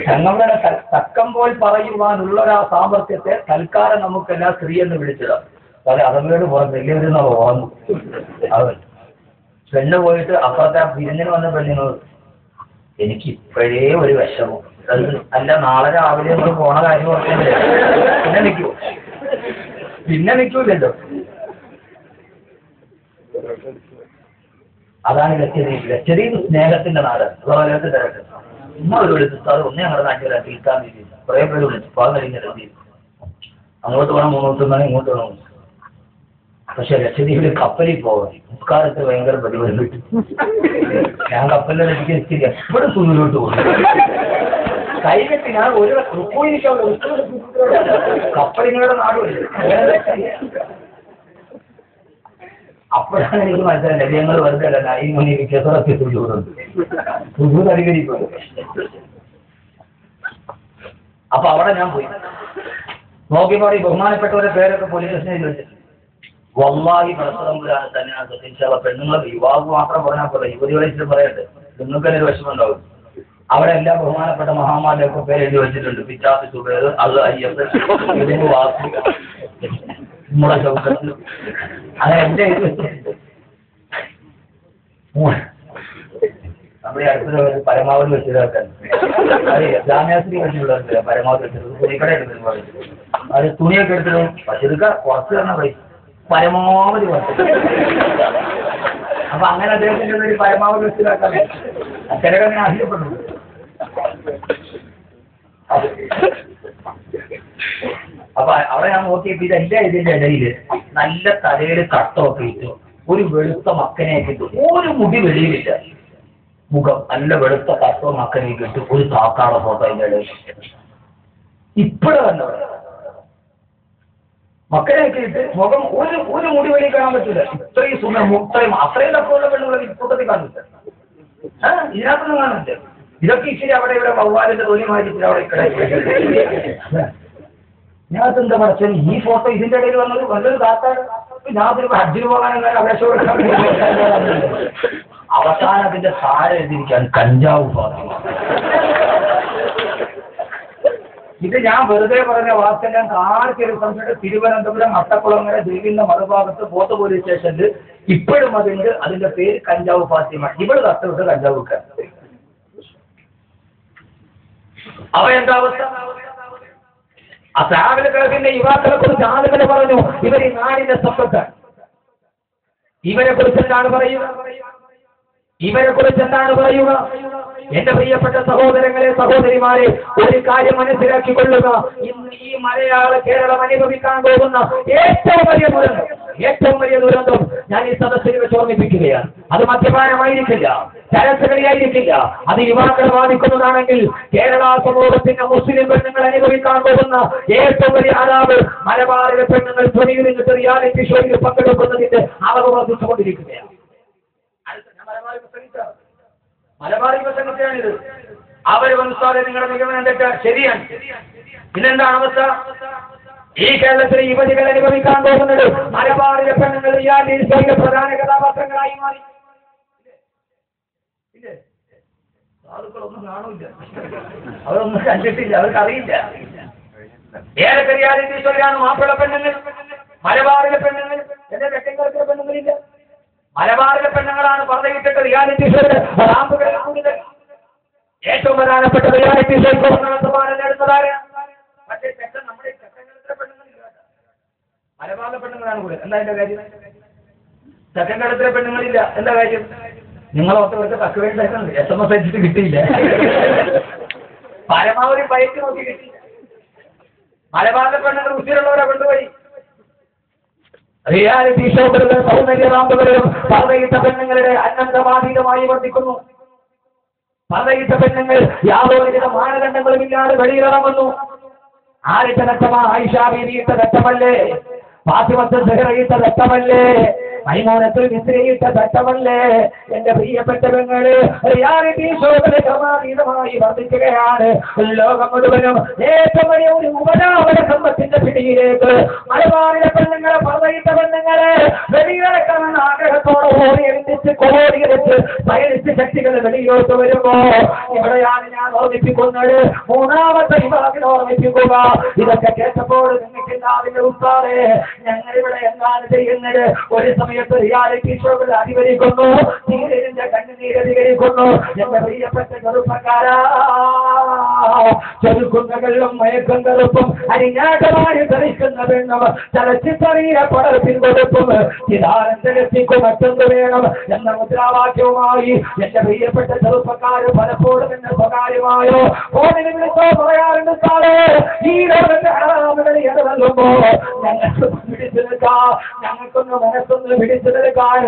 ഞങ്ങളുടെ തക്കം പോൽ പറയുവാനുള്ളൊരാ സാമർത്ഥ്യത്തെ തൽക്കാലം നമുക്കെല്ലാ സ്ത്രീ എന്ന് വിളിച്ചിടാം. അതെ, അതങ്ങോട് പോകാൻ വലിയവരെന്നാ ഓർന്നു. അവൻ പെണ്ണ് പോയിട്ട് അപ്പുറത്തെ വിരുന്നിന് വന്ന പെണ്ണിനോട് എനിക്ക് ഇപ്പോഴേ ഒരു വിഷമം. അല്ല, നാളെ രാവിലെ നമ്മൾ പോണ കാര്യം ഓർക്കണ്ടേ? പിന്നെ നിൽക്കൂലല്ലോ. അതാണ് ലക്ഷദ്വീപ്. ലക്ഷദ്വീപ് സ്നേഹത്തിന്റെ നാടാണ്. അതുപോലത്തെ തിരക്ക്. ഒരു വിളിച്ചാൽ ഒന്നേ ഞങ്ങളുടെ നാട്ടിൽ തീർക്കാൻ വേണ്ടിയില്ല. കുറെ പേര് വിളിച്ചു പോകാൻ കഴിഞ്ഞില്ല. അങ്ങോട്ട് വേണം 3 ദിവസം വേണം, ഇങ്ങോട്ട് വേണം. പക്ഷെ ലക്ഷദ്വീപിൽ കപ്പലിൽ പോകാൻ മുക്കാലത്ത് ഭയങ്കര പരിപാടി കിട്ടും. ഞാൻ കപ്പലിൽ എനിക്ക് എപ്പോഴും സുന്നിലോട്ട് പോകും. കൈകെട്ടി ഞാൻ ഒരു കപ്പലിങ്ങളുടെ നാടുമില്ല. അപ്പോഴാണ് എനിക്ക് മനസ്സിലായത് ലഭ്യങ്ങൾ വെറുതെ അല്ല. ഈ മുന്നിൽ കേസറത്തി ചൂടുണ്ട് അനുകരിക്കും. അപ്പൊ അവിടെ ഞാൻ പോയി നോക്കിയപ്പോൾ ഈ ബഹുമാനപ്പെട്ടവരുടെ പേരൊക്കെ പോലീസ് സ്റ്റേഷനിൽ വെച്ചിട്ടുണ്ട്. വല്ലാഹി പരസ്പരമ്പുരാണ് തന്നെയാണ്. പെണ്ണുങ്ങൾ യുവാവ് മാത്രം പറഞ്ഞാൽ പോലെ യുവതികളെ പറയട്ടെ, നിങ്ങൾക്കെന്നെ ഒരു വിഷമം ഉണ്ടാവും. അവിടെ എല്ലാ ബഹുമാനപ്പെട്ട മഹാന്മാരുടെയൊക്കെ പേര് എഴുതി വെച്ചിട്ടുണ്ട്. പിച്ചാത്തി സുബേർ, അത് അയ്യപ്പൻ, ഇതിന് വാസു, മുള ചൗക്കത്ത്, അങ്ങനെ എല്ലാം എഴുതി വെച്ചിട്ടുണ്ട്. നമ്മുടെ അടുത്ത പരമാവധി വെച്ചിട്ടാക്കാൻ അത് ജാമ്യാശ്രീ വെച്ചിട്ടുള്ളവർക്ക് പരമാവധി വെച്ചത് തുണിക്കട എടുത്തു അത് തുണിയൊക്കെ എടുത്തിടും. പക്ഷെ ഇതൊക്കെ കുറച്ച് തരണ പൈസ പരമാവധി കുറച്ച്. അപ്പൊ അങ്ങനെ അദ്ദേഹത്തിന്റെ ഒരു പരമാവധി വെച്ചിട്ടാക്കാൻ അച്ഛനൊക്കെ അങ്ങനെ ആവശ്യപ്പെട്ടു. അപ്പൊ അവിടെ ഞാൻ നോക്കിയപ്പോ ഇതെല്ലാം ഇതിന്റെ ഇടയില് നല്ല തലയിൽ കട്ടമൊക്കെ ഇട്ടു ഒരു വെളുത്ത മക്കനെയൊക്കെ ഇട്ടു. ഒരു മുടി വെളിയിലില്ല, മുഖം നല്ല വെളുത്ത കട്ടവും മക്കനെയൊക്കെ ഇട്ടു ഒരു താത്താടെ ഫോട്ടോ അതിന്റെ ഇടയിൽ ഇപ്പോഴും തന്നെ മക്കനെയൊക്കെ ഇട്ട് മുഖം ഒരു മുടി വെളിയിൽ കാണാൻ പറ്റില്ല. ഇത്രയും ഇത്രയും അത്രയും തക്കമുള്ള പെണ്ണുകൾ ഇപ്പൂട്ടത്തിൽ കാണില്ല. ഇതിനകത്തൊന്നും കാണില്ല. ഇതൊക്കെ ഇച്ചിരി അവിടെ ഇവിടെ വവ്വാലിന്റെ തൊലിമാരിച്ചിട്ട് അവിടെ ഇക്കടെ ഞാനത് എന്താ പഠിച്ചത് ഈ ഫോട്ടോ ഇതിന്റെ ഇടയിൽ വന്നത് നല്ലൊരു താത്താണ്. ഞാൻ ഹജ്ജിന് പോകാൻ അപേക്ഷ അവസാനം അതിന്റെ താരം എഴുതിയിരിക്കാൻ കഞ്ചാവ് ഫാത്തിമ. ഇത് ഞാൻ വെറുതെ പറഞ്ഞ വാക്കെല്ലാം ആർക്കൊരു സംശയം. തിരുവനന്തപുരം അട്ടക്കുളങ്ങര ദ്വീപിന്റെ മറുഭാഗത്ത് പോത്ത് പോലീസ് സ്റ്റേഷനിൽ ഇപ്പോഴും അതുണ്ട്. അതിന്റെ പേര് കഞ്ചാവ് ഫാത്തിമ. ഇവിടെ തട്ടുവിട്ട് കഞ്ചാവ് വെക്കാൻ. അവ എന്താ അവസ്ഥ? ആ സാഹചര്യത്തിന്റെ യുവാക്കളെ കുറിച്ച് ആളുകൾ പറഞ്ഞു ഇവർ ഈ നാടിന്റെ സമ്പത്താണ്. ഇവരെ കുറിച്ച് എന്താണ് പറയുക? ഇവരെ കുറിച്ച് എന്താണ് പറയുക? എന്റെ പ്രിയപ്പെട്ട സഹോദരങ്ങളെ സഹോദരിമാരെ, ഒരു കാര്യം മനസ്സിലാക്കിക്കൊള്ളുക. ഇന്ന് ഈ മലയാള കേരളം അനുഭവിക്കാൻ പോകുന്ന ഏറ്റവും വലിയ ദുരന്തം ഞാൻ ഈ സദസ്സിൽ വെച്ച് ഓർമ്മിപ്പിക്കുകയാണ്. അത് മദ്യപാനമായിരിക്കില്ല, ചരസുകളിയായിരിക്കില്ല, അത് യുവാക്കളെ ബാധിക്കുന്നതാണെങ്കിൽ കേരള സമൂഹത്തിന്റെ മുസ്ലിം പെണ്ണുങ്ങൾ അനുഭവിക്കാൻ പോകുന്ന ഏറ്റവും വലിയ അതാവ് മലബാറിലെ പെണ്ണുങ്ങൾ ധ്വനിയിൽ നിന്നിട്ട് റിയാലിറ്റി ഷോയിൽ പങ്കെടുക്കുന്നതിന്റെ അളവ് വർദ്ധിച്ചുകൊണ്ടിരിക്കുകയാണ്. മലബാറി പ്രസംഗത്തെയാണിത്. അവർ മനസ്സിലാതെ നിങ്ങളുടെ നിഗമനം തെറ്റാ ശരിയാണ്. പിന്നെന്താണ് അവസ്ഥ? ഈ കേരളത്തിലെ യുവതികൾ അനുഭവിക്കാൻ പോകുന്നത് മലബാറിലെ പെണ്ണുങ്ങൾ റിയാലിറ്റി ഷോയിലെ പ്രധാന കഥാപാത്രങ്ങളായി മാറി. സാധുക്കളൊന്നും കാണൂല്ല, അവരൊന്നും കണ്ടിട്ടില്ല, അവർക്കറിയില്ല. ഏതൊക്കെ റിയാലിറ്റി ഷോയിലാണ് മാപ്പിള പെണ്ണുങ്ങൾ, മലബാറിലെ പെണ്ണുങ്ങൾ, എന്റെ തെക്കൻകരത്തിലെ പെണ്ണുങ്ങളില്ല. മലബാറിലെ പെണ്ണുങ്ങളാണ് പറഞ്ഞിട്ട് റിയാലിറ്റി ഷോയുടെ റാമ്പുകൾ കൂടുതൽ. ഏറ്റവും പ്രധാനപ്പെട്ട റിയാലിറ്റി ഷോയ്ക്ക് സമ്മാനം നേടുന്നതാണ്. പക്ഷേ നമ്മുടെ തെക്കൻകരത്തിലെ പെണ്ണുങ്ങളില്ല, മലബാറിലെ പെണ്ണുങ്ങളാണ് കൂടുതൽ. എന്താ എന്റെ കാര്യം? തെക്കൻകരത്തിലെ പെണ്ണുങ്ങളില്ല, എന്താ കാര്യം? നിങ്ങളൊക്കെ തക്കവേണ്ടായിരുന്നു. SMS അയച്ചിട്ട് കിട്ടിയില്ല, പരമാവധി ബൈക്ക് നോക്കി കിട്ടിയില്ല. മലബാറിലെ പെണ്ണുങ്ങൾ ഉച്ചിരുള്ളവരെ കൊണ്ടുപോയി റിയാലിറ്റി ഷോകളിലും സൗന്ദര്യ റാമ്പുകളിലും പർവ്വത പെണ്ണുങ്ങളുടെ അനന്തബാധിതമായി വർദ്ധിക്കുന്നു. പർവ്വത പെണ്ണുങ്ങൾ യാതൊരുവിധ മാനദണ്ഡങ്ങളും ഇല്ലാതെ വെളിയിലിറങ്ങുന്നു. ആരിട്ട രക്തമാ? ആയിഷ ബീവിയിട്ട രക്തമല്ലേ? ഫാത്തിമത്ത് സഹറയിട്ട രക്തമല്ലേ? മൈമൂനത്തുൽ മിസ്രിയിട്ട രക്തമല്ലേ? എന്റെ പ്രിയപ്പെട്ട പെങ്ങള് റിയാലിറ്റി ഷോകളെ ക്രമാതീതമായി വർദ്ധിക്കുകയാണ്. ലോകം മുഴുവനും ഏറ്റവും വലിയ ഒരു ഉപജാപന സമ്പത്തിന്റെ പിടിയിലേക്ക് മലബാറിലെ പെണ്ണുങ്ങളെ, പർവ്വത പെണ്ണുങ്ങളെ വെളിയിറക്കാമെന്ന ആഗ്രഹത്തോടെ കോടിയടിച്ച് സൈനിസ്റ്റ് ശക്തികൾ വെളിയിലോട്ട് വരുമ്പോ ഇവിടെയാണ് ഞാൻ ഓർമ്മിപ്പിക്കുന്നത്. മൂന്നാമത്തെ വിഭാഗത്തിൽ ഓർമ്മിപ്പിക്കുക. ഇതൊക്കെ കേട്ടപ്പോൾ നിങ്ങൾക്ക് അതിന്റെ ഉത്സാഹേ ഞങ്ങളിവിടെ എന്താണ് ചെയ്യുന്നത്? ഒരു സമയത്ത് റിയാലിറ്റി ഷോകൾ അധികരിക്കുന്നു, നീരിന്റെ കണ്ണുനീര് അധികരിക്കുന്നു. എന്റെ പ്രിയപ്പെട്ട ചെറുപ്പക്കാരാ, ചെറുക്കുന്നകളും മയക്കം കറുപ്പും അരിഞ്ഞാട്ടമായി ധരിക്കുന്ന പെണ്ണും ചലച്ചിത്രീയ പടർപ്പിൻ കൊടുപ്പും ചിതാനന്ദരത്തിക്കും മറ്റൊന്ന് വേണം എന്ന മുദ്രാവാക്യവുമായി എന്റെ പ്രിയപ്പെട്ട ചെറുപ്പക്കാര് പലപ്പോഴും എന്നെ സ്വകാര്യമായോ ഫോണിൽ വിളിച്ചോ പറയാറുണ്ട്. സാറേ, ഈ ലോകത്തെ ഹറാമുകളിൽ ഇടവല്ലുമ്പോ ഞങ്ങൾക്ക് പിടിച്ചു നിൽക്കാം, ഞങ്ങൾക്കൊന്ന് മനസ്സൊന്ന് പിടിച്ചു നിൽക്കാൻ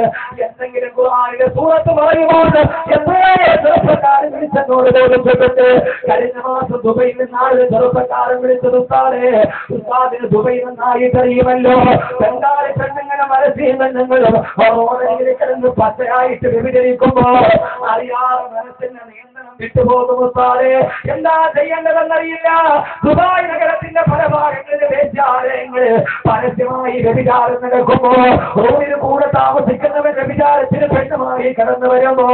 എന്തെങ്കിലും ഖുർആനിലെ സൂറത്ത് പറയുമ്പോൾ എത്രയോ ചെറുപ്പക്കാരൻ വിളിച്ചെന്നോട് ചോദിച്ചിട്ടുണ്ട്. കഴിഞ്ഞ മാസം ദുബൈയിൽ നിന്നാണ് ചെറുപ്പക്കാരൻ വിളിച്ചത്. ഉസ്താദിന് ദുബൈയിൽ നിന്നായിട്ട് അറിയുമല്ലോ. ബംഗാളി പെണ്ണുങ്ങളും മലസീൻ പെണ്ണുങ്ങളും റോഡരികിൽ കിടന്ന് പച്ചയായിട്ട് വിഭജിക്കുമ്പോ അറിയാതെ മനസ്സിന് നിയന്ത്രണം വിട്ടുപോകും ഉസ്താദേ. എന്താ ചെയ്യേണ്ടതെന്നറിയില്ല. ദുബായ് നഗരത്തിന്റെ പല ഭാഗങ്ങളിലെ വേശ്യാലയങ്ങൾ പരസ്യമായി വ്യഭിചാരം നടക്കുമ്പോ റോഡിന് കൂടെ താമസിക്കുന്നവൻ വ്യഭിചാരത്തിന് പെണ്ണുമായി കടന്നു വരുമ്പോ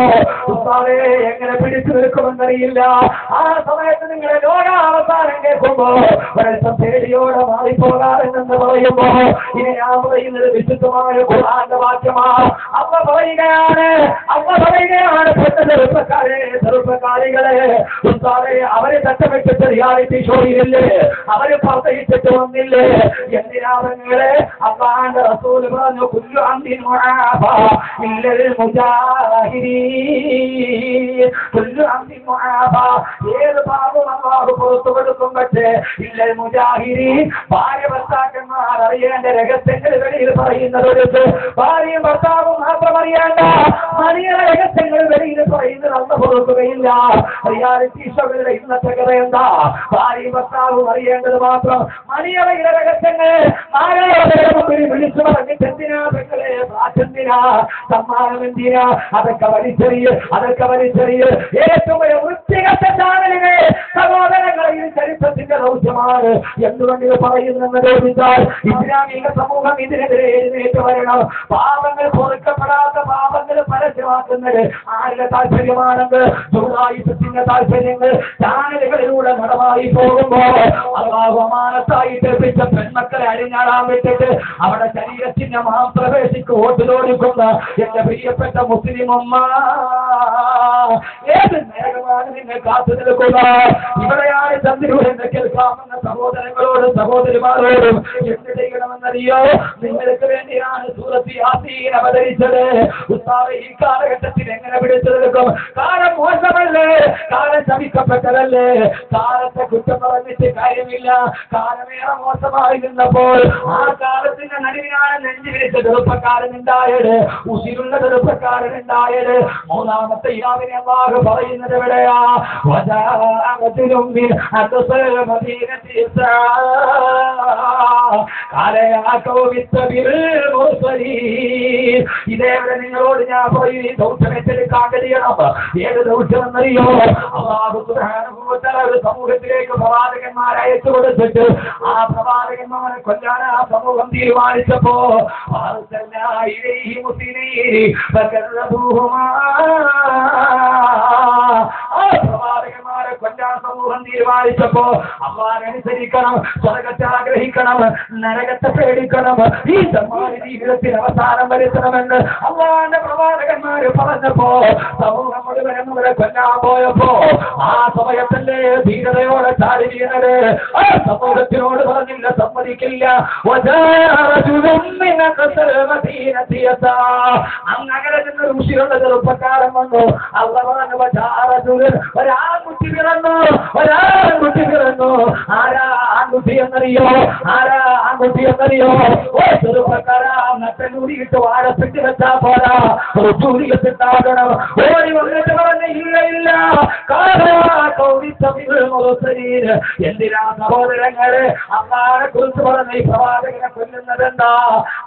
ഉസ്താദേ എങ്ങനെ പിടിച്ചു നിൽക്കുമെന്നറിയില്ല. ആ സമയത്ത് നിങ്ങളെ ലോകാവസാനം കേൾക്കുമ്പോ ഒരൽപ്പം പേടിയോടെ മാറിപ്പോകാറെന്ന് പറയുമ്പോ ഇനി ഞാൻ പറയുന്നത് വിശുദ്ധമായ ഖുർആന്റെ വാക്യമാണ്. അമ്മ പറയുകയാണ് ചെറുപ്പക്കാരികളെ ഉസ്താദേ അവരെ തട്ടമിട്ടിട്ട് റിയാലിറ്റി ഷോയിലില്ലേ, അവര് പ്രവർത്തിച്ചിട്ട് വന്നില്ലേ? എന്തിനാ നിങ്ങളെ അള്ളാഹുവിന്റെ റസൂൽ പറഞ്ഞു കുല്ലു അംദിൻ മുആഫ ഇല്ലൽ മുജാഹിദീൻ. കുല്ലു അംദിൻ മുആഫ ഏത് പാപവും അല്ലാഹു പുറത്തു കൊടുക്കും. പക്ഷേ ഇല്ലൽ മുജാഹിദീൻ ഭാര്യ ഭർത്താക്കന്മാർ അറിയേണ്ട രഹസ്യങ്ങൾ വെളിയിൽ പറയുന്നതൊരുത്ത് ഭാര്യയും ഭർത്താവും മാത്രം അറിയേണ്ട വലിയ രഹസ്യങ്ങൾ വെളിയിൽ പറയുന്നത് അന്ന് കൊടുക്കുകയില്ല. റിയാലിറ്റി ഷോകളുടെ ഇന്നത്തെ കഥ എന്താ? ഭാര്യയും ഭർത്താവും അറിയേണ്ടത് മാത്രം മണിയറയുടെ രഹസ്യങ്ങൾ വിളിച്ചു പറഞ്ഞിട്ട് എന്തിനാ പെങ്ങളെ പ്രാറ്റെന്തിനാ സമ്മാനം എന്തിനാ? അതൊക്കെ വലിച്ചെറിയ്. ഏറ്റവും വൃത്തികെട്ട ചാനലുകൾ സഹോദരങ്ങളെ ഈ ചരിത്രത്തിന്റെ ദൗത്യമാണ് എന്തുകൊണ്ട് പറയുന്നെന്ന് ചോദിച്ചാൽ ഇസ്ലാമിക സമൂഹം ഇതിനെതിരെ എഴുന്നേറ്റ് വരണം. പാപങ്ങൾ പൊറുക്കപ്പെടാത്ത പാപങ്ങൾ പരസ്യമാക്കുന്നത് ആരുടെ താല്പര്യമാണെങ്കിൽ ജൂഡായിസത്തിന്റെ താല്പര്യങ്ങൾ ചാനലുകളിലൂടെ നടമായി പോകുമ്പോ അല്ലാഹു അമാനത്തായി ഏൽപ്പിച്ച പെൺമക്കളെ അരിഞ്ഞാടാൻ വിട്ടിട്ട് അവിടെ ശരീരത്തിന്റെ മാംസപേശിക്ക് ഓട്ടിലോടിക്കുന്ന എന്റെ പ്രിയപ്പെട്ട മുസ്ലിം അമ്മ ഏത് നേരമാണ് നിങ്ങൾ കാത്തു നിൽക്കുക? ഇവിടെയാണ് ചന്ദ്രൂരെന്ന് കേൾക്കാമെന്ന സഹോദരങ്ങളോടും സഹോദരിമാരോടും എന്ത് ചെയ്യണമെന്നറിയോ? നിങ്ങൾക്ക് വേണ്ടിയാണ് സൂറത്ത് യാസീൻ അവതരിച്ചത്. ഉസ്താദ് ഈ കാലഘട്ടത്തിൽ എങ്ങനെ പിടിച്ചെടുക്കും? കാലം മോശമല്ലേ? കാലം ശമിക്കപ്പെട്ടതല്ലേ? കാലത്തെ കുറ്റം പറഞ്ഞിട്ട് കാര്യമില്ല. കാലമേറെ മോശമായി നിന്നപ്പോൾ ആ കാലത്തിന്റെ നടുവിനാണ് നെഞ്ചിലേറ്റ ചെറുപ്പക്കാരനുണ്ടായത്, ഉസിരുള്ള ചെറുപ്പക്കാരനുണ്ടായത്. മൂന്നാമത്തെ ഇമാമിനെ അല്ലാഹു പറയുന്നത് എവിടെയാ? ഇതേവരെ നിങ്ങളോട് ഞാൻ പറയും ഈ ദൗത്യം ഏറ്റെടുക്കാൻ കഴിയണം. ഏത് ദൗത്യം എന്നറിയോ? അല്ലാഹു സുബ്ഹാനഹു വ തആല ഒരു സമൂഹത്തിലേക്ക് പ്രവാചകന്മാരെ അയച്ചു കൊടുത്തിട്ട് ആ പ്രവാചകന്മാരെ കൊല്ലാൻ ആ സമൂഹം തീരുമാനിച്ചപ്പോ പ്രവാചകന്മാരെ കൊല്ലാൻ സമൂഹം തീരുമാനിച്ചപ്പോ അല്ലാഹുവിനനുസരിക്കണം, സ്വർഗ്ഗത്തെ ആഗ്രഹിക്കണം, നരകത്തെ പേടിക്കണം, ഈ സമാന ജീവിതത്തിൽ അവസാനം വരുത്തണമെന്ന് അല്ലാഹുവിന്റെ പ്രവാചകന്മാര് പറഞ്ഞപ്പോ സമൂഹം മുഴുവനും അവരെ കൊല്ലാൻ പോയപ്പോ ആ സമയത്തല്ലേ ധീരതയോടെ ചാടി വീണത്? ആ സമൂഹത്തിനോട് പറഞ്ഞില്ല, സമ്മതിക്കില്ല. അങ്ങനെ നിന്ന് ഋഷിയുള്ള ചെറുപ്പക്കാരൻ വന്നു. ഒരാൺകുട്ടി പിറന്നു. ആരാ ആൺകുട്ടി എന്നറിയോ? ഓ ചെറുപ്പക്കാരാ, നട്ടൂരിയിട്ട് വാഴപ്പെട്ട് വെച്ചാ പോരാ, ചൂരിയിട്ടാകണം. ഓടി വന്നിട്ട് പറഞ്ഞ ഇല്ല. എന്തിനാ സഹോദരങ്ങളെ അള്ളാഹുവിനെ കുറിച്ച് പറഞ്ഞ ഈ പ്രവാചകനെ കൊല്ലുന്നതെന്താ?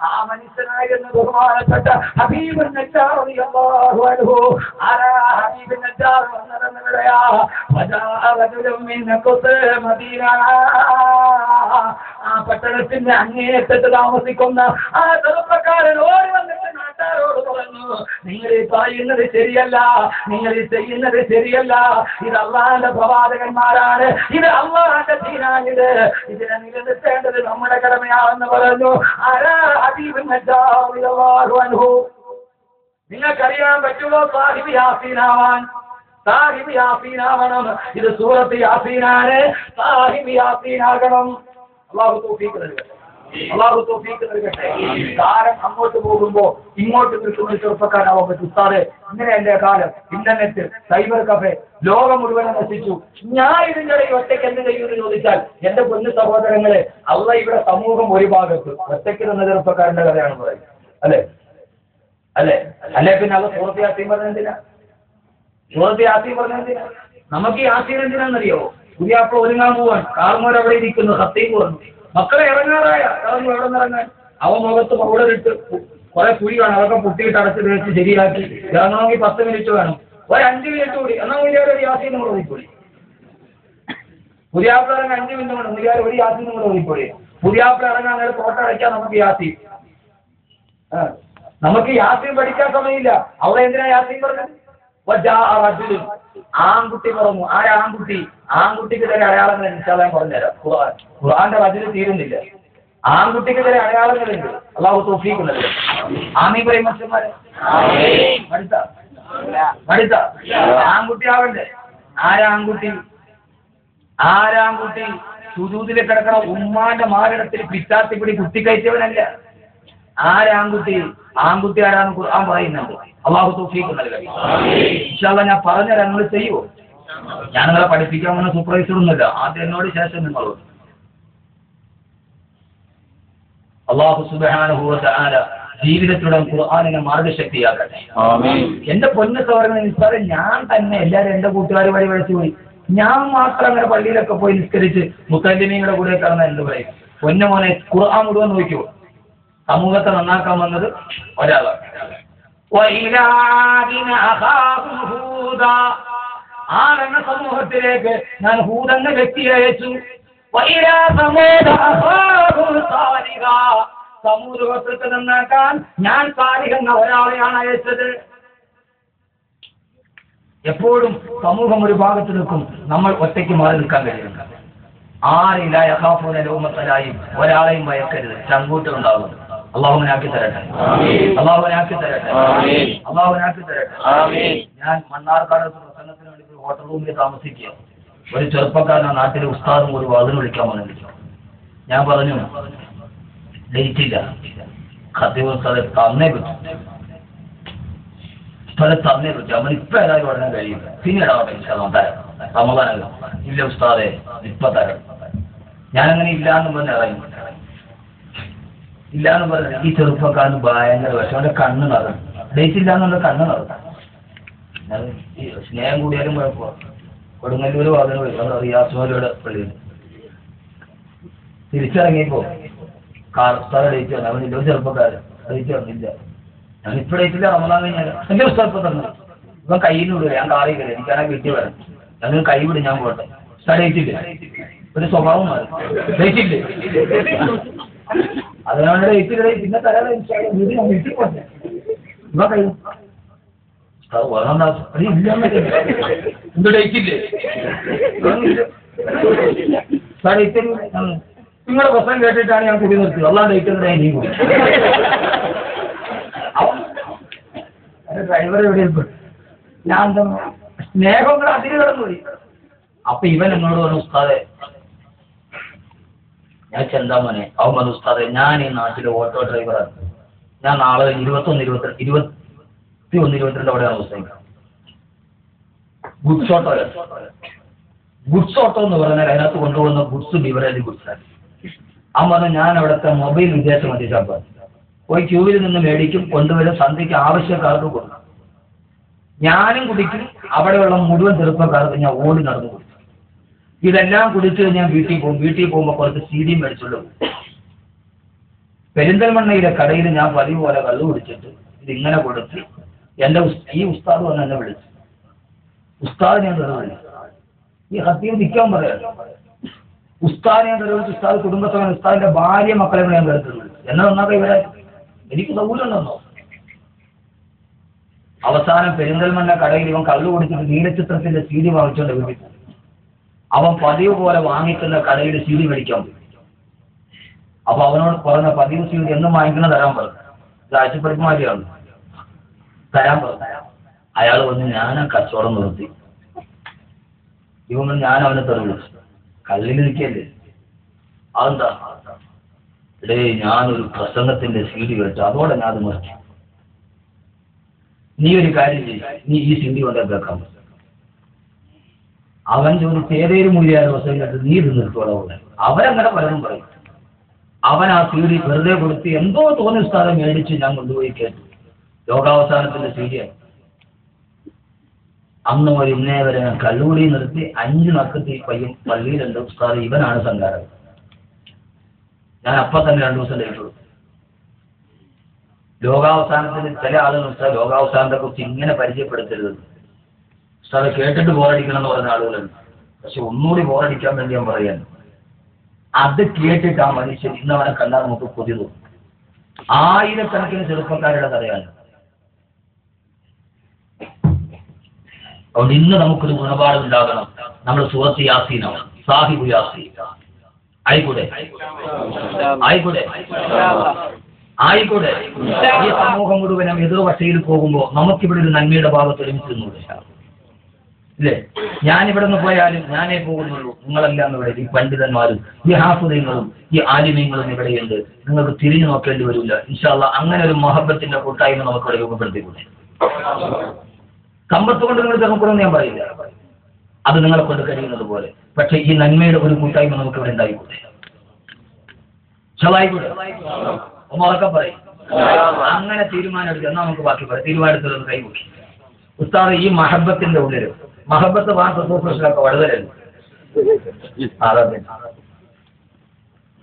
ആ മനുഷ്യനായിരുന്ന ബഹുമാനപ്പെട്ട ഹബീബ് നജ്ജാർ റളിയല്ലാഹു അൻഹു. ആരാ ഹബീബ് നജ്ജാർ വന്നതെന്നെവിടെയാ? മദീന, ആ പട്ടണത്തിന്റെ അങ്ങേയറ്റത്ത് താമസിക്കുന്ന ആ ചെറുപ്പക്കാരൻ ഓടി വന്നിട്ട് നാട്ടാരോട് പറഞ്ഞു, നിങ്ങൾ ഈ പറയുന്നത് ശരിയല്ല, നിങ്ങൾ ഈ ചെയ്യുന്നത് ശരിയല്ല. ഇത് അള്ളാഹുവിന്റെ പ്രവാചകന്മാരാണ്, ഇത് അള്ളാഹുവിന്റെ ദീനാണിത്, ഇതിനെ നിലനിർത്തേണ്ടത് നമ്മുടെ കടമയാണെന്ന് പറഞ്ഞു. ആരാ? ഹബീബ് നജ്ജാർ റളിയല്ലാഹു അൻഹു. നിങ്ങൾക്കറിയാൻ പറ്റുമോ സാഹിബ് യാസീനാവാൻ? സാഹിബ് യാസീനാവണം. ഇത് സൂറത്ത് യാസീനാണ്. സാഹിബ് യാസീനാകണം. അല്ലാഹു തൗഫീഖ് നൽകട്ടെ. കാലം അങ്ങോട്ട് പോകുമ്പോ ഇങ്ങോട്ട് നിൽക്കുന്ന ചെറുപ്പക്കാരാവാൻ പറ്റും. ഉസ്താദേ, ഇങ്ങനെയല്ലേ കാലം? ഇന്റർനെറ്റ്, സൈബർ കഫേ, ലോകം മുഴുവനും നശിച്ചു. ഞാൻ ഇതിന്റെ ഇടയിൽ ഒറ്റയ്ക്ക് എന്ത് ചെയ്യുമെന്ന് ചോദിച്ചാൽ എന്റെ പൊന്നു സഹോദരങ്ങളെ, അള്ളാഹ് ഇവിടെ സമൂഹം ഒരു ഭാഗത്ത് ഒറ്റയ്ക്ക് നിന്ന ചെറുപ്പക്കാരന്റെ കഥയാണ് പറയുന്നത്. അല്ലേ പിന്നെ അത് സൂറത്ത് യാസീൻ പറഞ്ഞെന്തിനാ? നമുക്ക് ഈ യാസീൻ എന്തിനാണെന്നറിയോ? പുതിയാപ്പ ഒരുങ്ങാൻ പോവാൻ കാർമോർ അവിടെ ഇരിക്കുന്നു, ഹത്തീം പറഞ്ഞു മക്കളെ ഇറങ്ങാറായ ഇറങ്ങും. എവിടെ നിന്ന് ഇറങ്ങാൻ? അവൻ മുഖത്ത് പൗഡറിട്ട് കുറെ കുഴി വേണം, അതൊക്കെ പൊട്ടിയിട്ട് അടച്ച് തേച്ച് ശരിയാക്കി ഇറങ്ങണമെങ്കിൽ 10 മിനിറ്റ് വേണം. ഒരു 5 മിനിറ്റ് കൂടി എന്നാൽ മുരിയാർ ഒരു യാസീൻ കൂടെ ഓടിക്കൂടി. പുതിയാപ്പിള ഇറങ്ങാൻ 5 മിനിറ്റ് കൊണ്ട് മുരിയാർ ഒരു യാസീൻ കൂടെ ഓടിക്കൂടി. പുതിയാപ്പിള ഇറങ്ങാൻ നേരം തോട്ടം അടയ്ക്കാൻ നമുക്ക് യാസീൻ. നമുക്ക് യാസീൻ പഠിക്കാൻ സമയമില്ല. അവിടെ എന്തിനാ യാസീൻ പറഞ്ഞത്? ആൺകുട്ടി പറഞ്ഞു. ആരാ ആൺകുട്ടി? ആൺകുട്ടിക്ക് ചില അടയാളങ്ങൾ ഇൻഷാല്ലാഹ് പറഞ്ഞുതരാം. ഖുർആന്റെ വചനം തീരുന്നില്ല. ആൺകുട്ടിക്ക് ചില അടയാളങ്ങളുണ്ട്. അല്ലാഹു തൗഫീഖ് നൽകട്ടെ. ആമീൻ പറയും മനുഷ്യന്മാരെ. പഠിത്ത ആൺകുട്ടി ആവണ്ടേ? ആരാൺകുട്ടി? ആരാൺകുട്ടി? സുജൂദിൽ കിടക്കണ ഉമ്മാന്റെ മാരണത്തിൽ പിച്ചാത്തിപ്പിടി കുത്തിക്കയറ്റിയവനല്ല. ആരാൺകുട്ടി? ആൺകുട്ടി ആരാന്ന് ഖുർആൻ പറയുന്നുണ്ട്. അല്ലാഹു തൗഫീഖ് നൽകട്ടെ. ഇൻഷാല്ലാഹ് ഞാൻ പറഞ്ഞുതരാം. നിങ്ങൾ ചെയ്യുമോ? ഞാൻ നിങ്ങളെ പഠിപ്പിക്കാൻ വന്ന സൂപ്പർവൈസർ ഒന്നുമില്ല. ആദ്യം എന്നോട് ശേഷം നിങ്ങളോട്. അല്ലാഹു സുബ്ഹാനഹു വ തആല ജീവിതത്തിലൂടെ ഖുർആനിനെ മാർഗശക്തിയാക്കട്ടെ. എന്റെ പൊന്നു സഹോദരനെ നിസ്സാരെ ഞാൻ തന്നെ എല്ലാവരും എന്റെ കൂട്ടുകാർ വഴി വഴിച്ചു പോയി. ഞാൻ മാത്രം അങ്ങനെ പള്ളിയിലൊക്കെ പോയി നിസ്കരിച്ച് മുത്തല്ലിമീങ്ങളുടെ കൂടെ കടന്ന എന്ത് പറയും? പൊന്നുമോനെ ഖുർആൻ മുഴുവൻ നോക്കിയോ? സമൂഹത്തെ നന്നാക്കാൻ വന്നത് ഒരാളാണ്. ആ എന്ന സമൂഹത്തിലേക്ക് ഞാൻ ഹൂദെന്ന വ്യക്തിയെ അയച്ചു. സമൂഹത്തെ നന്നാക്കാൻ ഞാൻ സാലിഹ് എന്ന ഒരാളെയാണ് അയച്ചത്. എപ്പോഴും സമൂഹം ഒരു ഭാഗത്ത് നിൽക്കും, നമ്മൾ ഒറ്റയ്ക്ക് മാറി നിൽക്കാൻ കഴിയും. ആരില്ല യഖാഫൂന ലൗമത്തലായിം, ഒരാളെയും ഭയക്കരുത്. ചങ്കൂറ്റുണ്ടാകും. അള്ളാഹുവിനാക്കി തരട്ടെ. അള്ളാഹുവിനാക്കി തരട്ടെ. അള്ളാഹുവിനാക്കി തരട്ടെ. ഞാൻ മണ്ണാർക്കാട് പ്രസംഗത്തിന് വേണ്ടി ഒരു ഹോട്ടൽ റൂമിൽ താമസിക്കുക. ഒരു ചെറുപ്പക്കാരൻ ആ നാട്ടിലെ ഉസ്താദും ഒരു വാതിന് വിളിക്കാൻ വന്നിരിക്കും. ഞാൻ പറഞ്ഞു ഡേറ്റ് ഇല്ല, ഖത്തീബ് ഉസ്താദ് തന്നേ പറ്റും, ഉസ്താദ് തന്നേ പറ്റും. അവൻ ഇപ്പൊ ഏതായാലും ഉടനെ കഴിയില്ല, പിന്നീട് ആവട്ടെ തരാം സമാധാനം. ഇല്ല ഉസ്താദെ ഇപ്പൊ തരാം. ഞാനങ്ങനെ ഇല്ലാന്ന് പറഞ്ഞ് ഇറങ്ങി. ഇല്ലാന്ന് പറഞ്ഞ ഈ ചെറുപ്പക്കാരന് ഭയങ്കര വിഷം. അവന്റെ കണ്ണ് നിറഞ്ഞു. ഡേറ്റ് ഇല്ലാന്നുള്ള കണ്ണ് നിറഞ്ഞു. സ്നേഹം കൂടിയാലും കുഴപ്പമാണ്. കൊടുങ്ങല്ലൂര് വാതിന് പോയി. അവിടെ റിയാസ്മോലയുടെ പള്ളിയിൽ തിരിച്ചിറങ്ങിയപ്പോ കാർത്താല ഡേറ്റ് വന്നു. അവൻ ഇല്ലോ ചെറുപ്പക്കാരൻ ഡേറ്റ് വന്നില്ല. ഞാൻ ഇപ്പൊ ഡേറ്റില്ല, റമദാൻ കഴിഞ്ഞാൽ എന്റെ പുസ്തകം ഇപ്പൊ തന്നു. ഇവൻ കയ്യിൽ വിടുക. ഞാൻ കാറി കയറി. എനിക്കാണെ വീട്ടിൽ വരാം. ഞങ്ങൾ കൈ വിടും, ഞാൻ പോട്ടെ. ഡേറ്റില്ല. ഒരു സ്വഭാവം മാറി. ഡേറ്റില്ലേ അതിനാണ് ഡേറ്റില്ല. പിന്നെ തരാതെ വീട്ടിൽ ഞാൻ വീട്ടിൽ പോട്ടെ. ഇവ കൈ എന്ത് ഡേറ്റില്ലേ? നിങ്ങളുടെ പ്രശ്നം കേട്ടിട്ടാണ് ഞാൻ കുടി നിർത്തിയത്. അല്ലാ ഡേറ്റ് നീ കൂടി. ഡ്രൈവർ എവിടെ ഞാൻ സ്നേഹം കൂടെ അതിന് കിടന്നുപോയി. അപ്പൊ ഇവൻ എന്നോട് പറഞ്ഞു, ഉസ്താദെ ഞാൻ ചെന്താമോനെ. അവൻ പറഞ്ഞു, ഉസ്താദെ ഞാൻ ഈ നാട്ടിലെ ഓട്ടോ ഡ്രൈവറാണ്. ഞാൻ നാളെ 21-22 അവിടെയാണ് പുസ്തകം. Goods auto. ഗുഡ്സ് ഓട്ടോ എന്ന് പറഞ്ഞാൽ അതിനകത്ത് കൊണ്ടുപോകുന്ന ഗുഡ്സ് ബിവറേജ് ഗുഡ്സാണ്. അവൻ പറഞ്ഞു, ഞാൻ അവിടുത്തെ മൊബൈൽ വിദേശ മതി ഷാപ്പ് പോയി ക്യൂവിൽ നിന്ന് മേടിക്കും, കൊണ്ടുവരും, സന്ധ്യയ്ക്ക് ആവശ്യക്കാർക്ക് കൊടുക്കും. ഞാനും കുടിക്കും. അവിടെയുള്ള മുഴുവൻ ചെറുപ്പക്കാർക്ക് ഞാൻ ഓടി നടന്നു കൊടുക്കും. ഇതെല്ലാം കുടിച്ച് ഞാൻ വീട്ടിൽ പോകും. വീട്ടിൽ പോകുമ്പോൾ കുറച്ച് CD മേടിച്ചുള്ളൂ. പെരിന്തൽമണ്ണയിലെ കടയിൽ ഞാൻ പതിവ് പോലെ കള്ളു കുടിച്ചിട്ട് ഇതിങ്ങനെ കൊടുത്ത് എന്റെ ഈ ഉസ്താദ് വന്ന് എന്നെ വിളിച്ചു. ഉസ്താദ് ഞാൻ തെളിവില്ല. ഈ ഹത്തീം നിൽക്കാൻ പറയാം. ഉസ്താദ് ഞാൻ തെളിവിച്ച് ഉസ്താദ് കുടുംബത്തോടെ ഉസ്താദിന്റെ ഭാര്യ മക്കളെ ഞാൻ കേൾക്കുന്നു. എന്നെ നന്നാക്കാൻ ഇവരെ എനിക്ക് സൗകര്യം ഉണ്ടെന്നോ? അവസാനം പെരിന്തൽമണ്ണ കടയിൽ ഇവൻ കള്ളു കുടിച്ചിട്ട് നീലച്ചിത്രത്തിന്റെ CD വാങ്ങിച്ചുകൊണ്ട് വീട്ടിൽ. അവൻ പതിവ് പോലെ വാങ്ങിക്കുന്ന കടയിൽ CD മേടിക്കാൻ പോയി. അപ്പൊ അവനോട് പറഞ്ഞ പതിവ് CD എന്നും വാങ്ങിക്കുന്ന തരാൻ പറഞ്ഞു. രാജ്യപ്പടിമാരിയാണ് തരാൻ പറഞ്ഞു. അയാൾ വന്ന് ഞാൻ ആ കച്ചവടം നിർത്തി. ഇവൻ ഞാൻ അവനെ തെളിവിച്ചു. കള്ളിൽ നിൽക്കല്ലേ? അതെന്താ? ഇടേ ഞാനൊരു പ്രസംഗത്തിന്റെ CD കേട്ടു, അതോടെ ഞാൻ അത് നിർത്തി. നീ ഒരു കാര്യം ചെയ്യും, നീ ഈ CD കൊണ്ടേ കേൾക്കാൻ. അവൻ ചോദിച്ച് ഏതേലും മൂല്യായ പ്രസംഗം കേട്ട് നീ ഇത് നിർത്തോളെ. അവരങ്ങനെ പലരും പറയും. അവൻ ആ CD വെറുതെ കൊടുത്ത് എന്തോ തോന്നിയ സ്ഥലം മേടിച്ച് ഞാൻ കൊണ്ടുപോയി കേട്ടു. ലോകാവസാനത്തിന്റെ CD ആണ്. അന്ന് ഒരു ഇന്നേ വരെ ഞാൻ കള്ളുകൂടി നിർത്തി 5 നക്കത്തി പയ്യൻ പള്ളിയിലുണ്ട്. ഉസ്താദ് ഇവനാണ് സംഘാടകൻ. ഞാൻ അപ്പൊ തന്നെ 2 ദിവസം ഡേറ്റ് കൊടുത്തു. ലോകാവസാനത്തിന് ചില ആളുകൾ ഉസ്താദ് ലോകാവസാനത്തെ കുറിച്ച് ഇങ്ങനെ പരിചയപ്പെടുത്തരുത്. അത് കേട്ടിട്ട് ബോറടിക്കണം എന്ന് പറഞ്ഞ ആളുകളുണ്ട്. പക്ഷെ ഒന്നുകൂടി ബോറടിക്കാൻ വേണ്ടി ഞാൻ പറയാൻ, അത് കേട്ടിട്ട് ആ മനുഷ്യൻ ഇന്നവനെ കണ്ടാൽ നമുക്ക് കൊതി തോന്നും. ആയിരക്കണക്കിന് ചെറുപ്പക്കാരുടെ കഥയാണ്. അതുകൊണ്ട് ഇന്ന് നമുക്കൊരു ഗുണപാഠം ഉണ്ടാകണം. നമ്മൾ സൂറത്ത് യാസീനാണ്, സാഹിബു യാസീൻ. ആയിക്കൂടെ ആയിക്കൂടെ ആയിക്കോട്ടെ. ഈ സമൂഹം മുഴുവനും എതിർവശയിൽ പോകുമ്പോൾ നമുക്കിവിടെ ഒരു നന്മയുടെ ഭാഗത്ത് ഒരുമിച്ച് നിന്നൂടെ? ഇല്ലേ? ഞാനിവിടെ നിന്ന് പോയാലും ഞാനേ പോകുന്നുള്ളൂ, നിങ്ങളെല്ലാം ഇവിടെ, ഈ പണ്ഡിതന്മാരും ഈ ഹാഫിദുകളും ഈ ആലിമീങ്ങളും ഇവിടെയുണ്ട്. നിങ്ങൾക്ക് തിരിഞ്ഞു നോക്കേണ്ടി വരില്ല ഇൻഷാ അല്ലാഹ്. അങ്ങനെ ഒരു മഹബത്തിന്റെ കൂട്ടായ്മ നമുക്കിവിടെ രൂപപ്പെടുത്തിക്കൂടെ? സമ്പത്ത് കൊണ്ട് നിങ്ങൾ ചെറുപ്പണമെന്ന് ഞാൻ പറയില്ല, അത് നിങ്ങളെ കൊണ്ട് കഴിയുന്നത് പോലെ. പക്ഷെ ഈ നന്മയുടെ ഒരു കൂട്ടായ്മ നമുക്ക് ഇവിടെ ഉണ്ടായിക്കൂടെ? ശവായിക്കൂടെ? ഉറക്കെ പറയും. അങ്ങനെ തീരുമാനം എടുക്കുക. എന്നാൽ നമുക്ക് ബാക്കി പറയാം. തീരുമാനത്തിലൊന്ന് കൈമുക്കി ഉസ്താദ്, ഈ മഹബത്തിന്റെ ഉള്ളിൽ മഹബത്ത് വാസൊക്കെ വഴുതലുണ്ട്.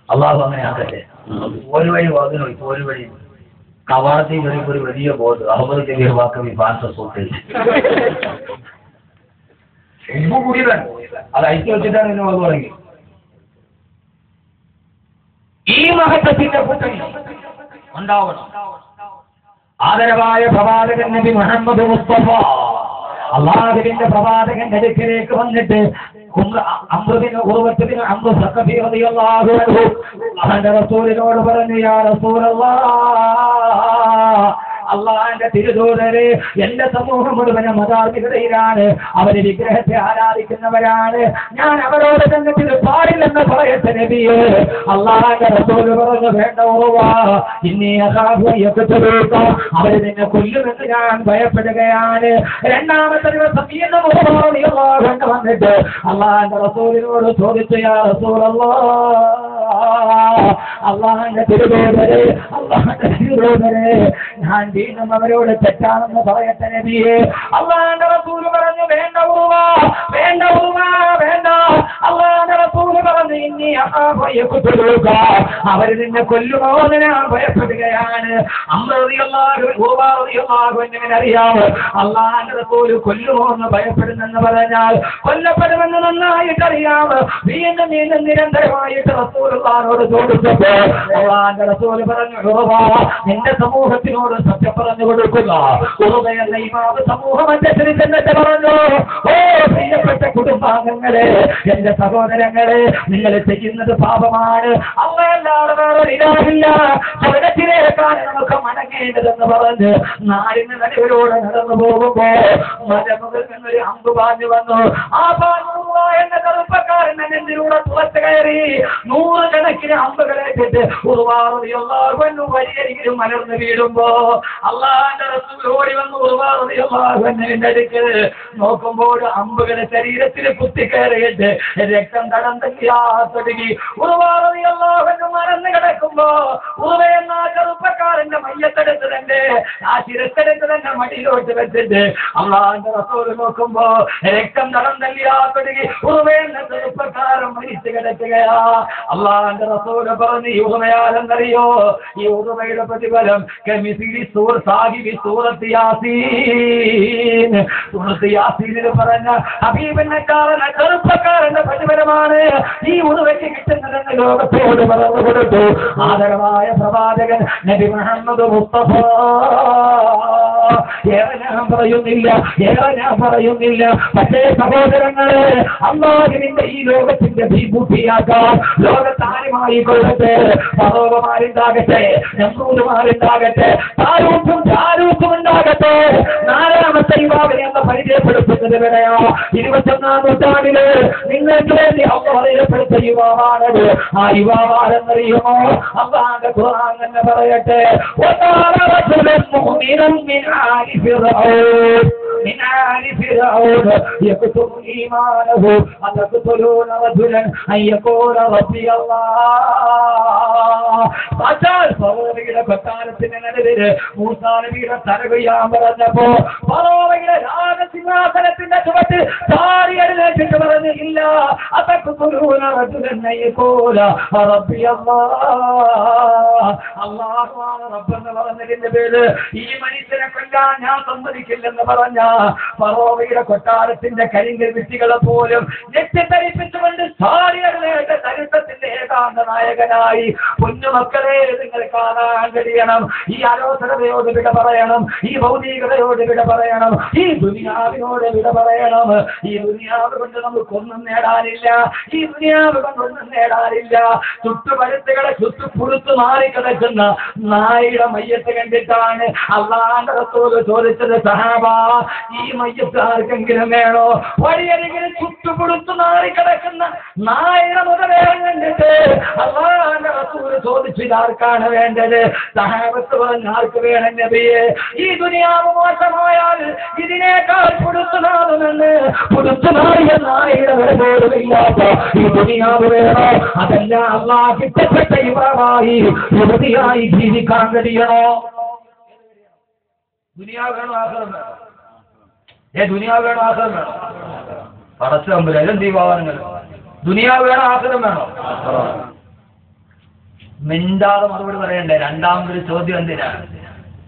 അള്ളാഹു അങ്ങനെ ആക്കട്ടെ. ഒരു വഴി വാതിനോ ഒരു വഴി കവാടത്തിൽ വരുമ്പോൾ ഒരു വലിയ ബോർഡ്, അഹമ്മദ് കബീർ വാക്കവി ഫാൻസ സൂട്ടിൽ കൂടിയതാണ്. അത് അയച്ചു വെച്ചിട്ടാണ് ഇന്ന് വന്നു തുടങ്ങി. ഈ മഹബത്തിന്റെ കൂട്ടം ഉണ്ടാവണം. ആദരവായ പ്രവാചകൻ നബി മുഹമ്മദ് മുസ്തഫ അള്ളാഹുവിന്റെ പ്രവാചകന്റെ അടുക്കലേക്ക് വന്നിട്ട് റസൂലിനോട് പറഞ്ഞു, യാ റസൂലല്ലാഹ്, അള്ളാഹുവിന്റെ തിരുദൂതരെ, എന്റെ സമൂഹം മുഴുവനും മതാർമികതയിലാണ്, അവര് വിഗ്രഹത്തെ ആരാധിക്കുന്നവരാണ്, ഞാൻ അവരോട് ചെന്നിട്ട് ഇത് പാടില്ലെന്ന് പറയട്ടെ നബിയെ. അള്ളാഹുവിന്റെ റസൂല് പറഞ്ഞു, വേണ്ട ഉറവാ, ഇന്നീ അവര് നിന്നെ കൊല്ലുമെന്ന് ഞാൻ ഭയപ്പെടുകയാണ്. രണ്ടാമത്തെ ദിവസം വീണ്ടും വന്നിട്ട് അള്ളാഹുവിന്റെ റസൂലിനോട് ചോദിച്ചു, യാ റസൂലല്ലാഹ്, അള്ളാഹുവിന്റെ തിരുദൂതരെ, അള്ളാഹുവിന്റെ തിരുദൂതരെ, ഞാൻ വീണ്ടും അവരോട് തെറ്റാണെന്ന് പറയട്ടെ നബിയെ. അള്ളാഹുവിന്റെ റസൂല് പറഞ്ഞു, വേണ്ട ഉറവ, വേണ്ട ഉറവ, വേണ്ട. അള്ളാഹുവിന്റെ റസൂല് പറഞ്ഞു, ഇന്നീ അവര് നിന്നെ കൊല്ലുമോ എന്ന് ഞാൻ ഭയപ്പെടുകയാണ്. അറിയാമോ അള്ളാഹുവിന്റെ റസൂല് കൊല്ലുമോ എന്ന് ഭയപ്പെടുന്നെന്ന് പറഞ്ഞാൽ കൊല്ലപ്പെടുമെന്ന് നന്നായിട്ട് അറിയാമോ. വീണ്ടും വീണ്ടും നിരന്തരമായിട്ട് റസൂലുള്ളാഹിനോട് ചോദിച്ചപ്പോ അള്ളാഹുവിന്റെ റസൂല് പറഞ്ഞു, ഉറവ, നിന്റെ സമൂഹത്തിനോട് സത്യം പറഞ്ഞു കൊടുക്കുക. ഉറുവയെന്ന ഇമാമ് സമൂഹം അനുസരിച്ചെന്നിട്ട് പറഞ്ഞു, ഓ പ്രിയപ്പെട്ട കുടുംബാംഗങ്ങളെ, എന്റെ സഹോദരങ്ങളെ, നിങ്ങൾ ചെയ്യുന്നത് പാപമാണ്. അള്ളയല്ലാതെ വേറെ ഇലാഹില്ല. സ്വർഗ്ഗത്തിലേക്കാണ് നമുക്ക് മടങ്ങേണ്ടതെന്ന് പറഞ്ഞ് നാടിന് നടുവിലൂടെ നടന്നു പോകുമ്പോ മലമുകളിൽ നിന്നൊരു അമ്പ് പാഞ്ഞു വന്നു. ആ എന്ന ചെറുപ്പക്കാരൻ നെഞ്ചിലൂടെ തുളച്ചു കയറി 100 കണക്കിന് അമ്പുകളേറ്റിട്ട് വരിയരികിലും മലർന്ന് വീടുമ്പോ അള്ളാഹുവിന്റെ റസൂൽ ഓടി വന്ന് ഉറുവാറിന്റെ അടുക്കൽ നോക്കുമ്പോൾ അമ്പുകളെ ശരീരത്തിൽ കുത്തിക്കയറിയിട്ട് രക്തം കടം തന്നെയാതൊടുങ്ങി. ഉറുവാറിയല്ലാഹു മറന്നു കിടക്കുമ്പോ ഉറുവയെന്ന ചെറുപ്പക്കാരന്റെ മയ്യത്തെടുത്ത് തന്നെ ആ ശിരത്തെടുത്ത് തന്നെ മടിയിലോട്ട് വെച്ചിട്ട് അള്ളാഹുവിന്റെ റസൂൽ നോക്കുമ്പോ രക്തം കടം തന്നെയാതൊടുങ്ങി. ഉറുവയെന്ന ചെറുപ്പക്കാരൻ മരിച്ചു കിടക്കുകയാ. അള്ളാഹുവിന്റെ റസൂൽ പറഞ്ഞു, ഈ ഉറുവയാലെന്നറിയോ? ഈ ഉറുവയുടെ പ്രതിഫലം യാസീനിൽ പറഞ്ഞ ഹബീബിനെക്കാരൻ ചെറുപ്പക്കാരന്റെ പ്രതിഫലമാണ് ഈ ഉറുവയ്ക്ക് കിട്ടുന്നതെന്ന് ലോകത്തോട് പറഞ്ഞു കൊടുത്തു ആദരവായ പ്രവാചകൻ നബി മുഹമ്മദ് മുസ്തഫ. ഏറെ ഞാൻ പറയുന്നില്ല. പക്ഷേ സഹോദരങ്ങളെ, അല്ലാഹുവിന്റെ ഈ ലോകത്തിന്റെ ഭീഭൂതിയാക്കാൻ ലോകത്താരുമായി കൊള്ളട്ടെ, ഫറോവമാരുണ്ടാകട്ടെ, നമ്രൂദുമാരുണ്ടാകട്ടെ, താരൂത്തും ഉണ്ടാകട്ടെ. 4ാമത്തെ യുവാവിനെ എന്ന് പരിചയപ്പെടുത്തുന്നത് എവിടെയാ? 21ാം നൂറ്റാണ്ടില് നിങ്ങൾക്ക് വേണ്ടി അള്ളാഹു പരിചയപ്പെടുത്ത യുവാവാണത്. ആ യുവാവാരെന്നറിയുമോ? അള്ളാഹുവിന്റെ ഖുർആൻ തന്നെ പറയട്ടെ, من آل فرعون يكتم إيمانه أتقتلون رجلا أن يقول ربي الله സാക്ഷാൽ ഫറോവയുടെ കൊട്ടാരത്തിന് നടുവില് മൂസാ നബിയുടെ തല കൊയ്യാൻ പറഞ്ഞപ്പോ ഫറോവയുടെ രാജസിംഹാസനത്തിന്റെ ചുവട്ടിൽ ചാടി എഴുന്നേറ്റിട്ട് പറഞ്ഞു, ഇല്ല അതഖ്തുലൂന റജുലൻ യഖൂല റബ്ബി അല്ലാഹു റബ്ബെന്ന് പറഞ്ഞതിന്റെ പേര് ഈ മനുഷ്യനെ കൊല്ലാൻ ഞാൻ സമ്മതിക്കില്ലെന്ന് പറഞ്ഞ ഫറോവയുടെ കൊട്ടാരത്തിന്റെ കരിങ്കൽ ഭിത്തികളെ പോലും ഞെട്ടിത്തരിപ്പിച്ചുകൊണ്ട് ചാടി എഴുന്നേറ്റ ചരിത്രത്തിന്റെ ഏകാന്ത നായകനായി പൊന്നുമക്കളെ നിങ്ങൾ കാണാൻ കഴിയണം. ഈ അലോസരതയോട് വിട പറയണം, ഈ ഭൗതികതയോട് വിട പറയണം, ഈ ദുനിയാവിനോട് വിട പറയണം. ഈ ദുനിയാവ് കൊണ്ട് നമുക്കൊന്നും നേടാനില്ല, ഈ ദുനിയാവ് കൊണ്ടൊന്നും നേടാനില്ല. ചുറ്റുപഴുത്തുകളെ ചുറ്റുപുഴുത്തു മാറിക്കിടക്കുന്ന നായയുടെ മയ്യത്ത് കണ്ടിട്ടാണ് അല്ലാഹുവിന്റെ റസൂൽ ചോദിച്ചത്, സഹാബ ഈ മയ്യത്ത് ആർക്കെങ്കിലും വേണോ? വഴിയരികിൽ ചുറ്റുപുഴുത്തു മാറിക്കിടക്കുന്ന നായയുടെ മുതലേളം കണ്ടിട്ട് അല്ലാഹുവിന്റെ റസൂൽ ചോദിച്ചു, ഇതാർക്കാണ് വേണ്ടത്? സഹാബത്ത് പറഞ്ഞ ആർക്ക് വേണം നബിയെ? ഈ ദുനിയാവ് മോശമായാൽ ഇതിനേക്കാൾ പുടുത്തുനാകുമെന്ന് പുടുത്തുനായ നായയുടെ വരപോലുമില്ലാത്ത ഈ ദുനിയാവ് വേണോ? അതല്ല അല്ലാഹ് ഇഷ്ടപ്പെട്ട ഇബ്രാഹിമായി യുവതിയായി ജീവിക്കാൻ കഴിയണോ? ദുനിയാവ് വേണോ ആഖിറം വേണോ? ദുനിയാവ് വേണോ ആഖിറം വേണോ? പടച്ചതമ്പുരാൻ ഇതെന്തീ ഭാവനങ്ങൾ? ദുനിയാവ് വേണോ ആഖിറം വേണോ? മിണ്ടാതെ മറുപടി പറയണ്ടേ? രണ്ടാമതൊരു ചോദ്യം എന്തിനാണ്?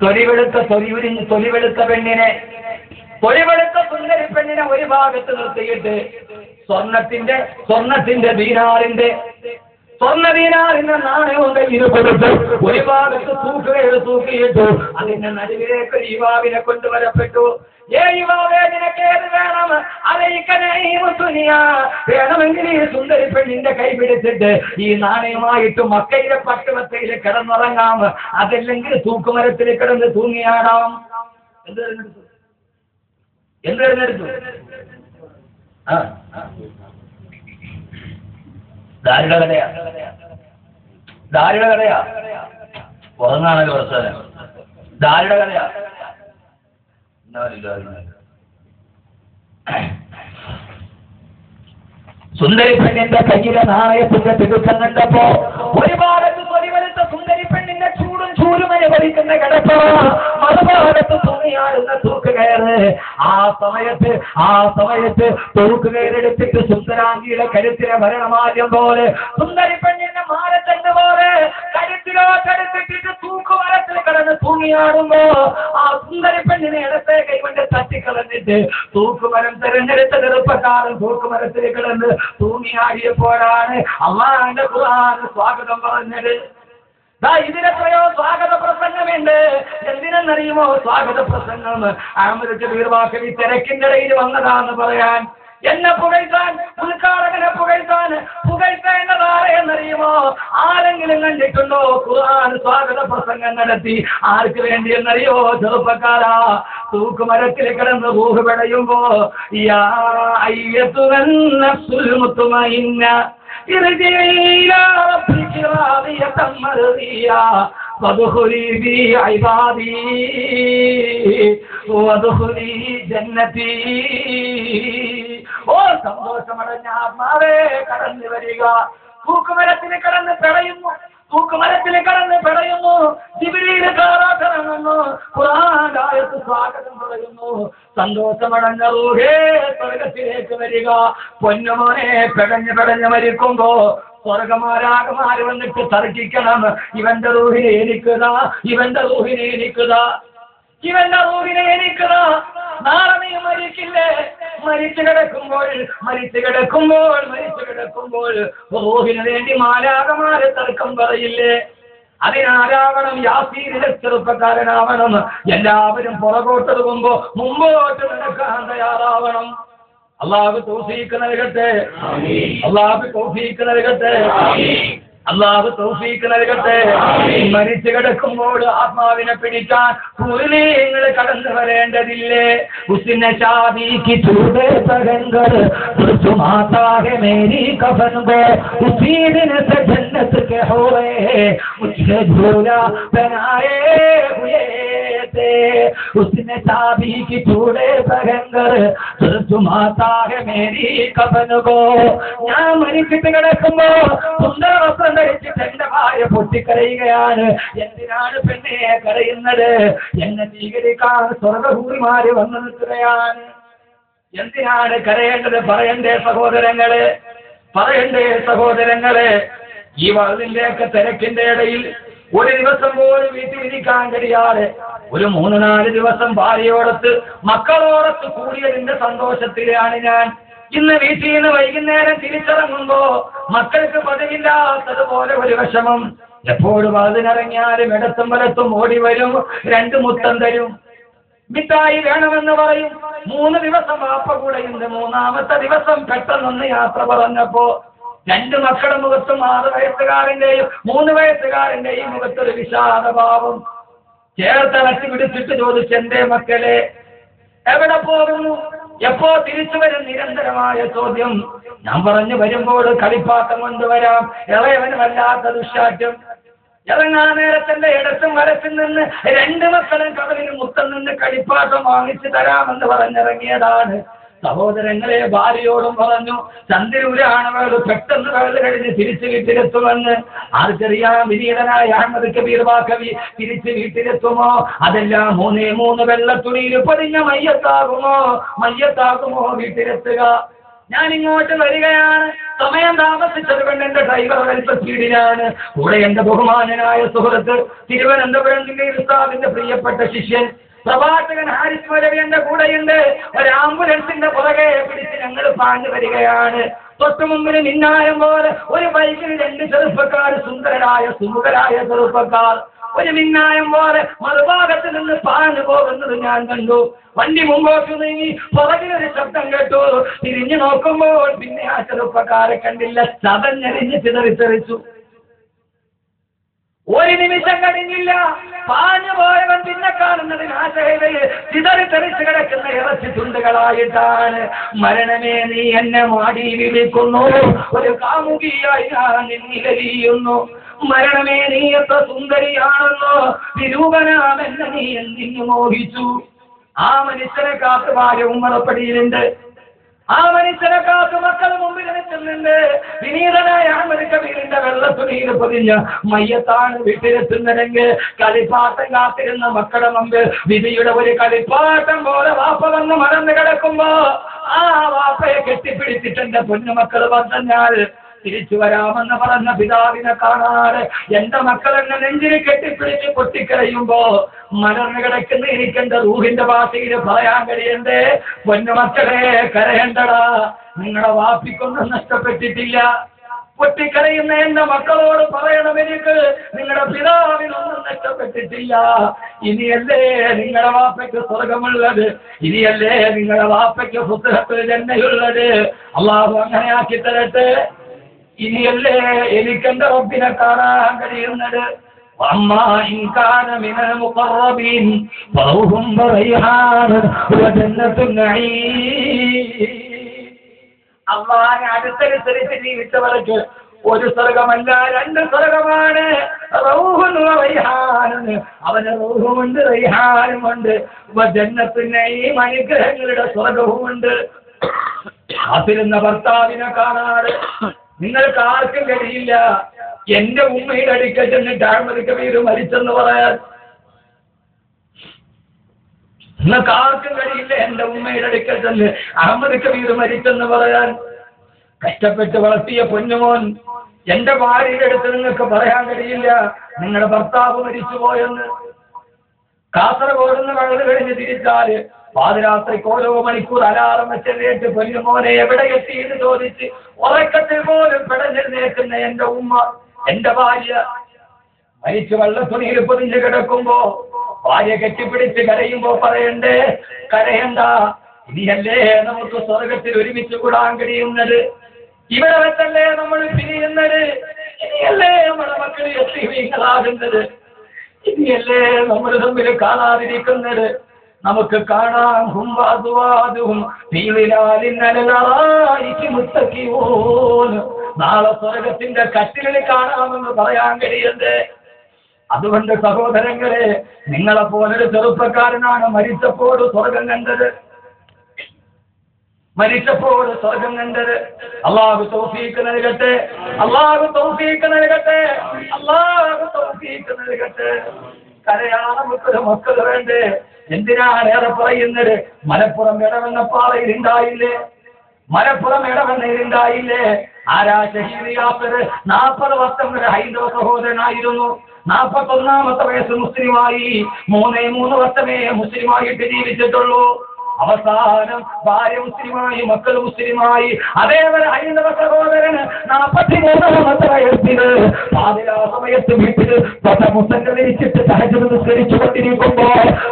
തൊലിവെളുത്ത പെണ്ണിനെ, തൊലിവെളുത്ത സുന്ദരി പെണ്ണിനെ ഒരു ഭാഗത്ത് നിർത്തിയിട്ട് സ്വർണത്തിന്റെ ദീനാറിന്റെ നാണയവും കയ്യിൽ കൊടുത്ത് ഒരു ഭാഗത്ത് തൂക്കിയിട്ടു അതിന്റെ നടുവിലേക്ക് ഒരു യുവാവിനെ കൊണ്ടുവരപ്പെട്ടു. യുവാവേ, നിനക്ക് ഏത് വേണം? വേണമെങ്കിൽ ഈ സുന്ദരി പെണ്ണിന്റെ കൈ പിടിച്ചിട്ട് ഈ നാണയമായിട്ട് മക്കയിലെ പട്ടുമത്തയിൽ കിടന്നുറങ്ങാം, അതല്ലെങ്കിൽ തൂക്കുമരത്തിൽ കിടന്ന് തൂങ്ങിയാടാം. എന്ത് തിരഞ്ഞെടുത്തു? ദാരിയുടെ കഥയാ ഉറങ്ങാണല്ലോ പ്രശ്നം. ദാരിയുടെ കഥയാ. സുന്ദരി പെണ്ണിന്റെ കയ്യിലെ നാണയത്തിന്റെ തിടുക്കം കണ്ടപ്പോ ഒരു ഭാഗത്ത് തൊലിവെളുത്ത സുന്ദരി പെണ്ണിന്റെ ചൂരും അനുഭവിക്കുന്ന കിടപ്പ, മറുഭാഗത്ത് തുണിയാടുന്ന തൂക്കുകയറ്. ആ സമയത്ത് തൂക്കുകയറെടുത്തിട്ട് സുന്ദരാംഗിയുടെ കരുത്തിലെ ഭരണമാദ്യം പോലെ സുന്ദരി പെണ്ണിന്റെ മാലത്തണ്ട് പോലെ കരുത്തിലോട്ടെടുത്തിട്ട് തൂക്കുമരത്തിൽ കിടന്ന് തൂങ്ങിയാടുമ്പോ ആ സുന്ദരി പെണ്ണിനെ ഇടത്തെ കൈകൊണ്ട് തട്ടിക്കളഞ്ഞിട്ട് തൂക്കുമരം തെരഞ്ഞെടുത്ത ചെറുപ്പക്കാരൻ തൂക്കുമരത്തിൽ കിടന്ന് തൂങ്ങിയാടിയപ്പോഴാണ് അല്ലാഹുവിന്റെ ഖുർആൻ സ്വാഗതം പറഞ്ഞത്. ഇതിനെത്രയോ സ്വാഗത പ്രസംഗമുണ്ട്. എന്തിനെന്നറിയുമോ സ്വാഗത പ്രസംഗം? അഹ്മദ് കബീർ വാക്കവി തിരക്കിന്റെ ഇടയിൽ വന്നതാന്ന് പറയാൻ. എന്നെ പുകഴ്ത്താൻ, ഉദ്ഘാടകനെ പുകഴ്ത്താൻ എന്നതാരെ എന്നറിയുമോ? ആരെങ്കിലും കണ്ടിട്ടുണ്ടോ ഖുർആൻ സ്വാഗത പ്രസംഗം നടത്തി? ആർക്ക് വേണ്ടി എന്നറിയോ? ചെറുപ്പക്കാരാ, തൂക്കുമരത്തിൽ കിടന്ന് റൂഹ് പിടയുമ്പോ യാ അയ്യത്തുൻ നഫ്സുൽ മുത്മഇന്ന ഇർജിഇ ഇലാ റബ്ബികി റാദിയതൻ മർദിയ വദ്ഖുലി ബി ഇബാദി വദ്ഖുലി ജന്നതി. ഓ സന്തോഷമടഞ്ഞ ആത്മാവേ, കടന്നു വരിക. തൂക്കുമരത്തിൽ കിടന്ന് പിടയുന്നു. ജിബ്രീൽ കാറാത്തിറങ്ങുന്നു. ഖുർആൻ ആയത്ത് സ്വാഗതം പറയുന്നു. സന്തോഷമടഞ്ഞ റൂഹേ, സ്വർഗത്തിലേക്ക് വരിക. പൊന്നുമോനെ, പിടഞ്ഞ് മരിക്കുമ്പോ സ്വർഗമാരാകമാര് വന്നിട്ട് തർക്കിക്കണം. ഇവന്റെ റൂഹിനെ എനിക്കതാ. നാളെ നീ മരിക്കില്ലേ? മരിച്ചു കിടക്കുമ്പോൾ റൂഹിന് വേണ്ടി മാലാകമാര് തർക്കം പറയില്ലേ? അതിനാരാവണം? യാസീനിലെ ചെറുപ്പക്കാരനാവണം. എല്ലാവരും പുറകോട്ടെടുക്കുമ്പോ മുമ്പോട്ട് നടക്കാൻ തയ്യാറാവണം. അല്ലാഹു തൗഫീഖ് നൽകട്ടെ. മരിച്ചു കിടക്കുമ്പോൾ ആത്മാവിനെ പിടിക്കാൻ നിങ്ങൾ കടന്നു വരേണ്ടതില്ലേ? ഉസിനെ ഷാദി ചൂടേ തരംഗർ തുമാതാഹെ മേരി കഫൻ ഗോ ഉസീ ദിൻ സെ ജന്നത്ത് കെ ഹോए मुझे झूला बनाए हुए कहते उसने चाबी की चूड़े पहनकर चुमाता है मेरी कफन को ഞാൻ മരിച്ചിട്ട് കിടക്കുമ്പോ സുന്ദര വസ്ത്രം ധരിച്ചിട്ട് എന്റെ ഭാര്യ പൊട്ടിക്കരയുകയാണ്. എന്തിനാണ് പെണ്ണെ കരയുന്നത്? എന്നെ സ്വീകരിക്കാൻ സ്വർഗഭൂരിമാര് വന്നു നിൽക്കുകയാണ്. എന്തിനാണ് കരയേണ്ടത്? പറയണ്ടേ സഹോദരങ്ങളെ, പറയണ്ടേ സഹോദരങ്ങളെ. ഈ വഴുതിന്റെയൊക്കെ തിരക്കിന്റെ ഇടയിൽ ഒരു ദിവസം പോലും വീട്ടിലിരിക്കാൻ കഴിയാതെ ഒരു 3-4 ദിവസം ഭാര്യയോടത്ത് മക്കളോടത്ത് കൂടിയതിന്റെ സന്തോഷത്തിലാണ് ഞാൻ. ഇന്ന് വീട്ടിൽ നിന്ന് വൈകുന്നേരം തിരിച്ചിറങ്ങുമ്പോ മക്കൾക്ക് പതിവില്ലാത്തതുപോലെ ഒരു വിഷമം. എപ്പോഴും അതിനിറങ്ങിയാലും ഇടത്തും വലത്തും ഓടി വരും, 2 മുത്തം തരും, മിഠായി വേണമെന്ന് പറയും. 3 ദിവസം വാപ്പ കൂടെയുണ്ട്. 3-ാമത്തെ ദിവസം പെട്ടെന്നൊന്ന് യാത്ര പറഞ്ഞപ്പോ 2 മക്കളുടെ മുഖത്തും 6 വയസ്സുകാരന്റെയും 3 വയസ്സുകാരന്റെയും മുഖത്തൊരു വിഷാദഭാവം. ചേർത്തലച്ച് പിടിച്ചിട്ട് ചോദിച്ചു, എന്തേ മക്കളെ, എവിടെ പോകുന്നു, എപ്പോ തിരിച്ചു വരും? നിരന്തരമായ ചോദ്യം. ഞാൻ പറഞ്ഞു, വരുമ്പോൾ കളിപ്പാട്ടം കൊണ്ടുവരാം. ഇളയവന് വല്ലാത്ത ദുശ്ശാഠ്യം. ഇറങ്ങാൻ നേരത്തിന്റെ ഇടത്തും വലത്തും നിന്ന് 2 മക്കളും കടലിന് മുത്തം നിന്ന് കളിപ്പാട്ടം വാങ്ങിച്ചു തരാമെന്ന് പറഞ്ഞിറങ്ങിയതാണ്. സഹോദരങ്ങളെ, ഭാര്യയോടും പറഞ്ഞു, ചന്ദ്രൂരാണ് വേള്, പെട്ടെന്ന് വേള് കഴിഞ്ഞ് തിരിച്ച് വീട്ടിലെത്തുമെന്ന്. ആർക്കറിയാം വിനീതനായ അഹമ്മദ് കബീർ ബാക്കവി തിരിച്ച് വീട്ടിലെത്തുമോ? അതെല്ലാം 3 വെള്ളത്തുണിയിൽ പൊതിഞ്ഞ മയ്യത്താകുമോ വീട്ടിലെത്തുക? ഞാൻ ഇങ്ങോട്ട് വരികയാണ്, സമയം താമസിച്ചത് കൊണ്ട് എന്റെ ഡ്രൈവർ വലിപ്പ സ്പീഡിലാണ്. കൂടെ എന്റെ ബഹുമാനനായ സുഹൃത്ത് തിരുവനന്തപുരം ജില്ലയിൽ ഉസ്താദിന്റെ പ്രിയപ്പെട്ട ശിഷ്യൻ പ്രവാചകൻ ഹാരിസ് മൗലവി എന്റെ കൂടെയുണ്ട്. ഒരു ആംബുലൻസിന്റെ പുറകെ പിടിച്ച് ഞങ്ങൾ പാഞ്ഞു വരികയാണ്. തൊട്ടു മുമ്പിൽ മിന്നായം പോലെ ഒരു ബൈക്കിൽ 2 ചെറുപ്പക്കാർ, സുന്ദരരായ സുമുഖരായ ചെറുപ്പക്കാർ, ഒരു മിന്നായം പോലെ മറുഭാഗത്ത് നിന്ന് പാഞ്ഞു പോകുന്നത് ഞാൻ കണ്ടു. വണ്ടി മുമ്പോട്ട് നീങ്ങി, പുറകിലൊരു ശബ്ദം കേട്ടു. തിരിഞ്ഞു നോക്കുമ്പോൾ പിന്നെ ആ ചെറുപ്പക്കാരെ കണ്ടില്ല. ചതഞ്ഞെറിഞ്ഞ് ചിതറിത്തെറിച്ചു. ഒരു നിമിഷം കഴിഞ്ഞില്ല, പാഞ്ഞു പോയവൻ പിന്നെ കാണുന്നതിന് ആശയതയെ ചിതറിത്തെറിച്ച് കിടക്കുന്ന ഇറച്ചി തുണ്ടുകളായിട്ടാണ്. മരണമേ, നീ എന്നെ മാടി വിളിക്കുന്നു, ഒരു കാമുകിയായി ഞാൻ നിന്നിലരിയുന്നു. മരണമേ, നീ എത്ര സുന്ദരിയാണെന്നോ, വിരൂപനാമെന്ന് നീ എന്തിനു മോഹിച്ചു. ആ മനുഷ്യനെ കാത്ത് ഭാര്യ ഉമ്മറപ്പടിയിലുണ്ട്. ആ മനുഷ്യനെ കാത്ത് മക്കൾ മുമ്പിൽ നിൽക്കുന്നുണ്ട്. വിനീതനായ അഹമ്മദ് കബീറിന്റെ വെള്ളത്തുണിയിൽ പൊതിഞ്ഞ മയ്യത്താണ് വീട്ടിലെത്തുന്നതെങ്കിൽ കളിപ്പാട്ടം കാത്തിരുന്ന മക്കളുടെ മുമ്പിൽ വിധിയുടെ ഒരു കളിപ്പാട്ടം പോലെ വാപ്പ വന്ന് മറന്നു കിടക്കുമ്പോ ആ വാപ്പയെ കെട്ടിപ്പിടിച്ചിട്ട് എന്റെ പൊന്നുമക്കൾ പറഞ്ഞാൽ തിരിച്ചു വരാമെന്ന് പറഞ്ഞ പിതാവിനെ കാണാറ് എന്റെ മക്കളെന്നെ നെഞ്ചിന് കെട്ടിപ്പിടിച്ച് പൊട്ടിക്കരയുമ്പോ മലർന്നു കിടക്കുന്ന എനിക്കെന്റെ റൂഹിന്റെ ഭാഷയിൽ പറയാൻ കഴിയണ്ടേ, പൊന്നുമക്കളെ കരയണ്ടടാ, നിങ്ങളുടെ വാപ്പിക്കൊന്നും നഷ്ടപ്പെട്ടിട്ടില്ല. പൊട്ടിക്കരയുന്ന എന്റെ മക്കളോട് പറയണം, എനിക്ക് നിങ്ങളുടെ പിതാവിനൊന്നും നഷ്ടപ്പെട്ടിട്ടില്ല. ഇനിയല്ലേ നിങ്ങളുടെ വാപ്പയ്ക്ക് സ്വർഗമുള്ളത്, ഇനിയല്ലേ നിങ്ങളുടെ വാപ്പയ്ക്ക് പുസ്തകത്തിൽ ജന്നയുള്ളത്. അള്ളാഹു അങ്ങനെ ആക്കി തരട്ടെ. ഇനിയല്ലേ എനിക്കെന്റെ റബ്ബിനെ കാണാൻ കഴിയുന്നത്. അള്ളാഹുവിനെ അടുത്തനുസരിച്ച് ജീവിച്ചവർക്ക് ഒരു സ്വർഗമല്ല 2 സ്വർഗമാണ്. റൗഹുൻ റൈഹാൻ, അവന് റൗഹുമുണ്ട് റൈഹാനുമുണ്ട്. ജന്നത്തുന്നഈം, അനുഗ്രഹങ്ങളുടെ സ്വർഗവുമുണ്ട്. കാത്തിരുന്ന ഭർത്താവിനെ കാണാറ് നിങ്ങൾക്ക് ആർക്കും കഴിയില്ല എന്റെ ഉമ്മയുടെ അടുക്കൽ ചെന്നിട്ട് അഹമ്മദ് കബീർ മരിച്ചെന്ന് പറയാൻ. നിങ്ങൾക്ക് ആർക്കും കഴിയില്ല എന്റെ ഉമ്മയുടെ അടുക്കൽ ചെന്ന് അഹമ്മദ് കബീർ മരിച്ചെന്ന് പറയാൻ. കഷ്ടപ്പെട്ട് വളർത്തിയ പൊന്നുമോൻ എന്റെ ഭാര്യയുടെ അടുത്ത് നിങ്ങൾക്ക് പറയാൻ കഴിയില്ല നിങ്ങളുടെ ഭർത്താവ് മരിച്ചുപോയെന്ന്. കാസർഗോഡ് നിന്ന് വഴുത് കഴിഞ്ഞ് തിരിച്ചാല് പാതിരാത്രിക്ക് ഓരോ മണിക്കൂർ അലാറം വെച്ചെഴുന്നേറ്റ് പൊന്നുമോനെ എവിടെ എത്തി എന്ന് ചോദിച്ച് ഉറക്കത്തിൽ പോലും പിടഞ്ഞെഴുന്നേക്കുന്ന എന്റെ ഉമ്മ, എന്റെ ഭാര്യ മരിച്ചു വെള്ളത്തുണിയിൽ പൊതിഞ്ഞ് കിടക്കുമ്പോ ഭാര്യ കെട്ടിപ്പിടിച്ച് കരയുമ്പോ പറയണ്ടേ, കരയണ്ട, ഇനിയല്ലേ നമുക്ക് സ്വർഗത്തിൽ ഒരുമിച്ച് കൂടാൻ കഴിയുന്നത്, ഇവിടെ വെച്ചല്ലേ നമ്മൾ പിരിയുന്നത്, ഇനിയല്ലേ നമ്മുടെ മക്കൾ എത്തിവീങ്ങളാകുന്നത്, ഇനിയല്ലേ നമ്മൾ തമ്മിൽ കാണാതിരിക്കുന്നത്. നമുക്ക് കാണാം നാളെ സ്വർഗത്തിന്റെ കട്ടിലിൽ കാണാമെന്ന് പറയാൻ കഴിയണ്ടേ. അതുകൊണ്ട് സഹോദരങ്ങളെ, നിങ്ങളെപ്പോലൊരു ചെറുപ്പക്കാരനാണ് മരിച്ചപ്പോൾ സ്വർഗം കണ്ടത്. അല്ലാഹു തൗഫീഖ് നൽകട്ടെ, അല്ലാഹു തൗഫീഖ് നൽകട്ടെ, അല്ലാഹു തൗഫീഖ് നൽകട്ടെ. കരയാണ് നമുക്കൊരു മക്കൾ വേണ്ടേ? എന്തിനാണ് ഏറെ പറയുന്നത്? മലപ്പുറം ഇടവെന്ന പാറയിൽ ഉണ്ടായില്ലേ? മലപ്പുറം ഇടവെണ്ണയിലുണ്ടായില്ലേ? ആരാ ഷഹീദ് യാസർ? 40 വർഷം വരെ ഹൈന്ദവ സഹോദരനായിരുന്നു. 41ാമത്തെ വയസ്സ് മുസ്ലിമായി. 3 വർഷമേ മുസ്ലിമായിട്ട് ജീവിച്ചിട്ടുള്ളൂ. അവസാനം ഭാര്യ മുസ്ലിമായി, മക്കൾ മുസ്ലിമായി. അതേപോലെ ഹൈന്ദവ സഹോദരന് 43ാമത്തെ വയസ്സിൽ പാതിരാ സമയത്ത് വീട്ടിൽ മുസല്ല വിരിച്ചിട്ട് തഹജ്ജുദ് നിസ്കരിച്ചുകൊണ്ടിരിക്കുമ്പോ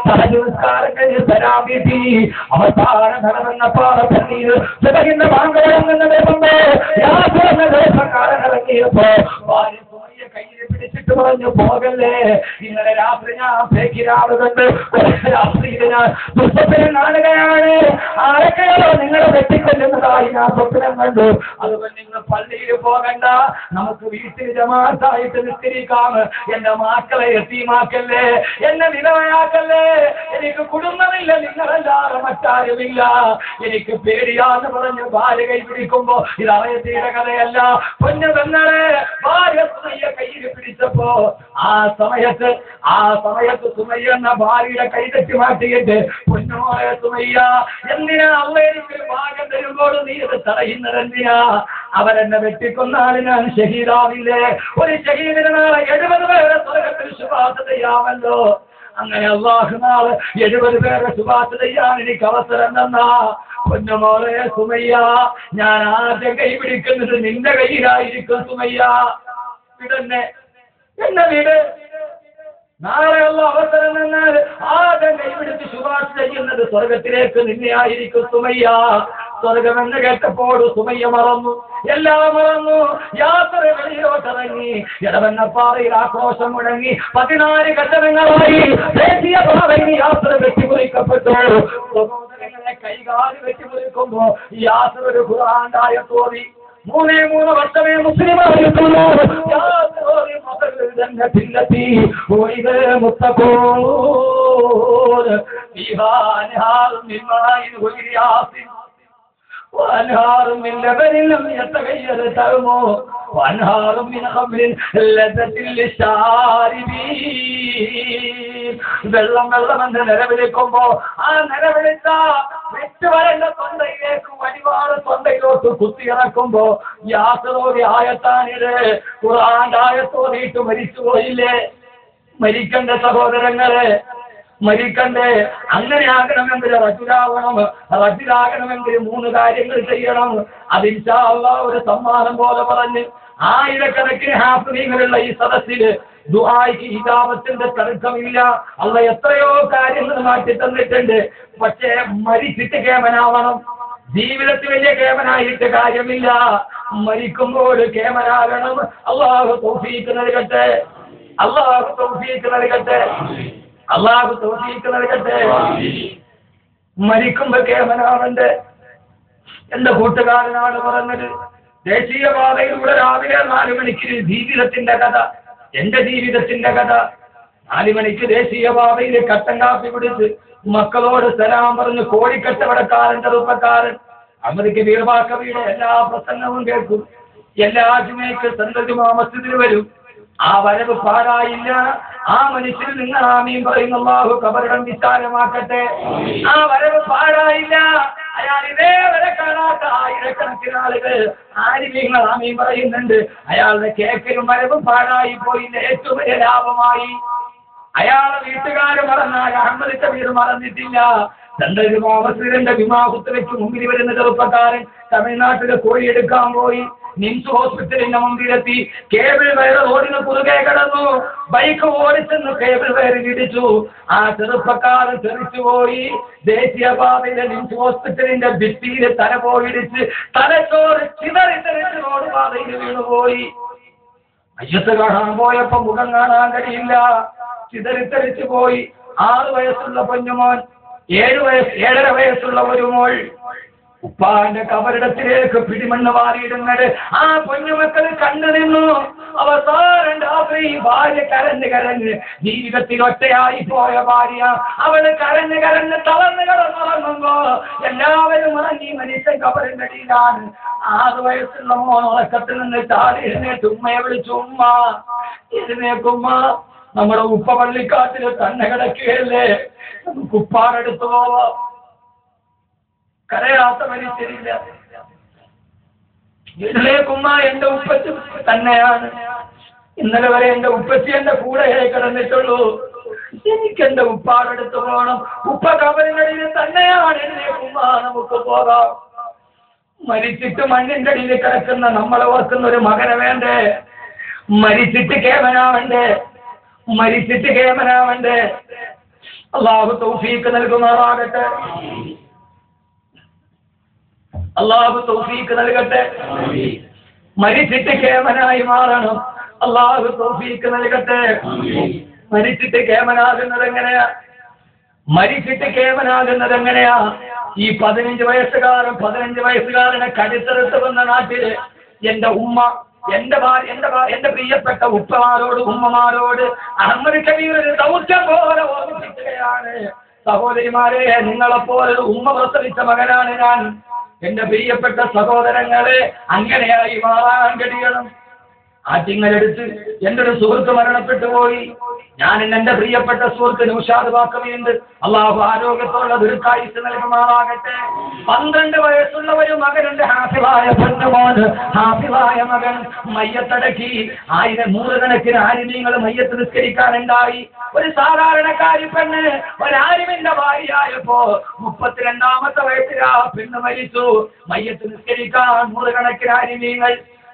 തഹജ്ജുദ് നിസ്കാരം കഴിഞ്ഞ് സലാം വീട്ടി അവസാനം നടന്ന പാറപ്പള്ളിയിൽ സുബഹിന്റെ ബാങ്ക് മുഴങ്ങുന്ന വരുമ്പോ യാതൊരു ദേശക്കാരൻ ഇറങ്ങിയപ്പോ ഭാര്യ കയ്യിൽ പിടിച്ചിട്ട് പറഞ്ഞു, പോകല്ലേ, ഇന്നലെ രാത്രി ഞാൻ ഫേക്കിനാള് കണ്ട്, രാത്രിയിൽ ഞാൻ ദുസ്വപ്നം കാണുകയാണ്. ആരൊക്കെയോ നിങ്ങളെ വെട്ടിക്കൊല്ലുന്നതായി ഞാൻ സ്വപ്നം കണ്ടു. അതുകൊണ്ട് നിങ്ങൾ പള്ളിയിൽ പോകണ്ട, നമുക്ക് വീട്ടിൽ ജമാഅത്തായിട്ട് നിസ്കരിക്കാം. എന്റെ മക്കളെ യതീമാക്കല്ലേ, എന്നെ വിധവയാക്കല്ലേ. എനിക്ക് കുടുംബമില്ല, നിങ്ങളല്ലാതെ മറ്റാരുമില്ല. എനിക്ക് പേടിയാന്ന് പറഞ്ഞ് ഭാര്യ കൈ പിടിക്കുമ്പോ ഇത് അവയത്തിയുടെ കഥയല്ല. പൊന്നു പെങ്ങളെ, ഭാര്യ കയ്യിൽ പിടിച്ചപ്പോ ആ സമയത്ത് സുമയ്യ എന്ന ഭാര്യയുടെ കൈ തെറ്റി മാറ്റിയിട്ട്, പൊന്നുമോളെ സുമയ്യ, എന്തിനാ അള്ളേക്ക് ഭാഗ്യം തരുമ്പോൾ നീ ഇത് തടയുന്നത്? എന്തിനാ? അവരെന്നെ വെട്ടിക്കൊന്നാലും ഞാൻ ഷഹീദാവില്ലേ? ഒരു ഷഹീദിന് നാളെ 70 പേരെ സ്വർഗത്തിൽ ശുപാർശ ചെയ്യാമല്ലോ. അങ്ങനെ അല്ലാഹു നാളെ 70 പേരെ ശുപാർശ ചെയ്യാൻ എനിക്ക് അവസരം തന്നാ, പൊന്നുമോളെ സുമയ്യ, ഞാൻ ആദ്യം കൈ പിടിക്കുന്നത് നിന്റെ കയ്യിലായിരിക്കും സുമയ്യ. വിടന്നെ, എന്നെ വീട്. നാളെയുള്ള അവസരം എന്നാൽ ആദ്യം കൈപിടിച്ച് ശുപാർശ ചെയ്യുന്നത് സ്വർഗത്തിലേക്ക് നിന്നെയായിരിക്കും സുമയ്യ. സ്വർഗമെന്ന് കേട്ടപ്പോൾ സുമയ്യ മറന്നു, എല്ലാം മറന്നു. യാത്ര വെളിയിലോട്ടിറങ്ങി. ഇടവെന്ന പാറയിൽ ആക്രോശം മുഴങ്ങി. 14 ഘട്ടങ്ങളായി ദേശീയ പാതയിൽ യാത്ര വെട്ടിമുറിക്കപ്പെട്ടു. സഹോദരങ്ങളെ, കൈകാല് വെട്ടിമുറിക്കുമ്പോ യാത്ര ഒരു ഖുർആനായ തോന്നി. 3 വർഷമേ മുസ്ലിമായിട്ടുള്ളൂ. وأنهار من لبن لم يتغير طعمه وأنهار من خمر لذة للشاربين. വെള്ളം എന്ന് നിലവിളിക്കുമ്പോ ആ നിലവിളിച്ച വെച്ചുവരേണ്ട തൊണ്ടയിലേക്ക് വടിവാള് തൊണ്ടയിലോട്ട് കുത്തിയിറക്കുമ്പോ യാസറോതി ആയത്താനിത് ഖുർആന്റെ ആയത്തോതിയിട്ട് മരിച്ചുപോയില്ലേ? മരിക്കണ്ട സഹോദരങ്ങളെ, മരിക്കണ്ടേ? അങ്ങനെ ആകണമെങ്കിൽ റജുലാകണമെങ്കിൽ 3 കാര്യങ്ങൾ ചെയ്യണം. അത് ഇൻഷാ അല്ലാഹ് ഒരു സമ്മാനം പോലെ പറഞ്ഞ് ആയിരക്കണക്കിന് ഹാഫിളീങ്ങളുള്ള ഈ സദസ്സില് ദുആയ്ക്ക് ഇജാബത്തിന്റെ തർക്കമില്ല. അല്ലാഹ് എത്രയോ കാര്യങ്ങൾ മാറ്റി തന്നിട്ടുണ്ട്. പക്ഷേ മരിച്ചിട്ട് കേമനാവണം. ജീവിതത്തിൽ വലിയ കേമനായിട്ട് കാര്യമില്ല, മരിക്കുമ്പോൾ കേമനാകണം. അല്ലാഹു തൗഫീഖ് നൽകട്ടെ, അല്ലാഹു തൗഫീഖ് നൽകട്ടെ, അല്ലാഹു തൗഫീഖ് നൽകട്ടെ. മരിക്കുമ്പോ കേമനാവണ്ടേ? എന്റെ കൂട്ടുകാരനാണ് പറഞ്ഞത്, ദേശീയപാതയിലൂടെ രാവിലെ 4 മണിക്ക് ജീവിതത്തിന്റെ കഥ, എന്റെ ജീവിതത്തിന്റെ കഥ. 4 മണിക്ക് ദേശീയപാതയിൽ കട്ടൻ കാപ്പി പിടിച്ച് മക്കളോട് സലാം പറഞ്ഞ് കോഴിക്കച്ചവടക്കാരൻ, ചെറുപ്പക്കാരൻ അമേരിക്ക വീർവാക്കവിയുടെ എല്ലാ പ്രസംഗവും കേൾക്കും. എല്ലാ ജുമയ്ക്ക് സെൻട്രൽ ജുമാ മസ്ജിദിൽ വരും. ആ വരവ് പാടായില്ല. ആ മനുഷ്യന് നിങ്ങൾ ആമീൻ പറയുന്ന അല്ലാഹു ഖബറിടം വിശാലമാക്കട്ടെ. ആ വരവ് പാടായില്ല. അയാൾ ഇതേവരെ കാണാത്ത ആയിരക്കണക്കിന് ആളുകൾ ആരിങ്ങൾ ആമീൻ പറയുന്നുണ്ട്. അയാളുടെ കേക്കിലും വരവ് പാടായി പോയില്ല, ഏറ്റവും വലിയ ലാഭമായി. അയാളെ വീട്ടുകാര് മറന്നാൽ അഹമ്മദ് കബീർ മറന്നിട്ടില്ല. സെൻട്രൽ ജുമാ മസ്ജിദിന്റെ വിമാഹത്ത് വെച്ച് മുമ്പിൽ വരുന്ന ചെറുപ്പക്കാരൻ തമിഴ്നാട്ടിലെ കോഴിയെടുക്കാൻ പോയി. നിംസ് ഹോസ്പിറ്റലിന്റെ മുമ്പിലെത്തി. കേബിൾ വയർ റോഡിന് കുറുകെ കിടന്നു. ബൈക്ക് ഓടിച്ചെന്ന് കേബിൾ വയറിൽ ഇടിച്ചു. ആ ചെറുപ്പക്കാരൻ തെറിച്ചുപോയി. ദേശീയപാതയിലെ നിംസ് ഹോസ്പിറ്റലിന്റെ ഭിത്തിയിൽ തല പോയിടിച്ച് തലച്ചോറ് ചിതറിത്തെറിച്ച് റോഡ് പാതയിൽ വീണുപോയി. മയ്യത്ത് കാണാൻ പോയപ്പോ മുഖം കാണാൻ കഴിയില്ല, ചിതറിത്തെറിച്ചു പോയി. 6 വയസ്സുള്ള പൊന്നുമോൻ, 7 വയസ്സ് 7.5 വയസ്സുള്ള ഒരു മോൾ. ഉപ്പാന്റെ കബറിടത്തിലേക്ക് പിടിമണ്ണ് വാരിയിടുന്നത് ആ പൊന്നുമക്കള് കണ്ടു നിന്നു. അവസാനം രാത്രി ഭാര്യ കരഞ്ഞ് ജീവിതത്തിൽ ഒറ്റയായി പോയ ഭാര്യ അവള് കരഞ്ഞ് തളർന്ന് കിടന്നുറങ്ങുമ്പോ എല്ലാവരും ഇറങ്ങി മനുഷ്യൻ കബറിന്റെ അടിയിലാണ്. 6 വയസ്സുള്ള മോൻ ഉറക്കത്തിൽ നിന്ന് ചാടി എഴുന്നേറ്റ് ഉമ്മയെ വിളിച്ചു. ഉമ്മ എഴുന്നേക്കുമ്മ, നമ്മുടെ ഉപ്പ പള്ളിക്കാട്ടില് തന്നെ കിടക്കുകയല്ലേ, നമുക്ക് ഉപ്പാടെടുത്തു പോവാം. കരയാത്ത മനുഷ്യരില്ല. എഴുന്നേക്കുമ്മ, എന്റെ ഉപ്പച്ചു തന്നെയാണ്. ഇന്നലെ വരെ എന്റെ ഉപ്പച്ചി എന്റെ കൂടെ കിടന്നിട്ടുള്ളൂ. എനിക്ക് എന്റെ ഉപ്പാടെടുത്ത് പോകണം. ഉപ്പ കബറിനടിയിൽ തന്നെയാണ്. എഴുന്നേക്കുമ്മ, നമുക്ക് പോകാം. മരിച്ചിട്ട് മണ്ണിന്റെ അടിയിൽ കിടക്കുന്ന നമ്മളെ ഓർക്കുന്ന ഒരു മകനെ വേണ്ടേ? മരിച്ചിട്ട് കേമനാവണ്ടേ? അള്ളാഹു തൗഫീഖ് നൽകുമാറാകട്ടെ. അള്ളാഹു തൗഫീഖ് നൽകട്ടെ. മരിച്ചിട്ട് കേമനായി മാറണം. അള്ളാഹു തൗഫീഖ് നൽകട്ടെ. മരിച്ചിട്ട് കേമനാകുന്നത് എങ്ങനെയാ? ഈ 15 വയസ്സുകാരനെ കടിച്ചെടുത്ത് വന്ന നാട്ടില് എന്റെ ഉമ്മ, എന്റെ പ്രിയപ്പെട്ട ഉപ്പമാരോട് ഉമ്മമാരോട് അഹമ്മദ് കബീർ ഒരു ദൗത്യം പോലെ ഓർമ്മിപ്പിക്കുകയാണ്. സഹോദരിമാരെ, നിങ്ങളെപ്പോലെ ഉമ്മ പ്രസവിച്ച മകനാണ് ഞാൻ. എന്റെ പ്രിയപ്പെട്ട സഹോദരങ്ങളെ, അങ്ങനെയായി മാറാൻ കഴിയണം. ആറ്റിങ്ങലെടുത്ത് എന്റെ ഒരു സുഹൃത്ത് മരണപ്പെട്ടു പോയി. ഞാൻ എന്റെ പ്രിയപ്പെട്ട സുഹൃത്ത് നൗഷാദ് ബാക്കവിയുണ്ട്. അള്ളാഹു ആരോഗ്യത്തോടെ ദീർഘായുസ്സ് നൽകുമാറാകട്ടെ. 12 വയസ്സുള്ള ഒരു മകനുണ്ട്, ഹാഫിളായ പൊന്നുമോൻ, ഹാഫിളായ മകൻ. മയ്യത്തടക്കി 100കണക്കിന് ആലിമീങ്ങൾ മയ്യത്ത് നിസ്കരിക്കാനുണ്ടായി. ഒരു സാധാരണക്കാരി പെണ്ണ് ഒരാലിമിന്റെ ഭാര്യയായപ്പോ 32ാമത്തെ വയസ്സിൽ ആ പെണ്ണ് മരിച്ചു. മയ്യത്ത് നിസ്കരിക്കാൻ 100കണക്കിന് ആലിമീങ്ങൾ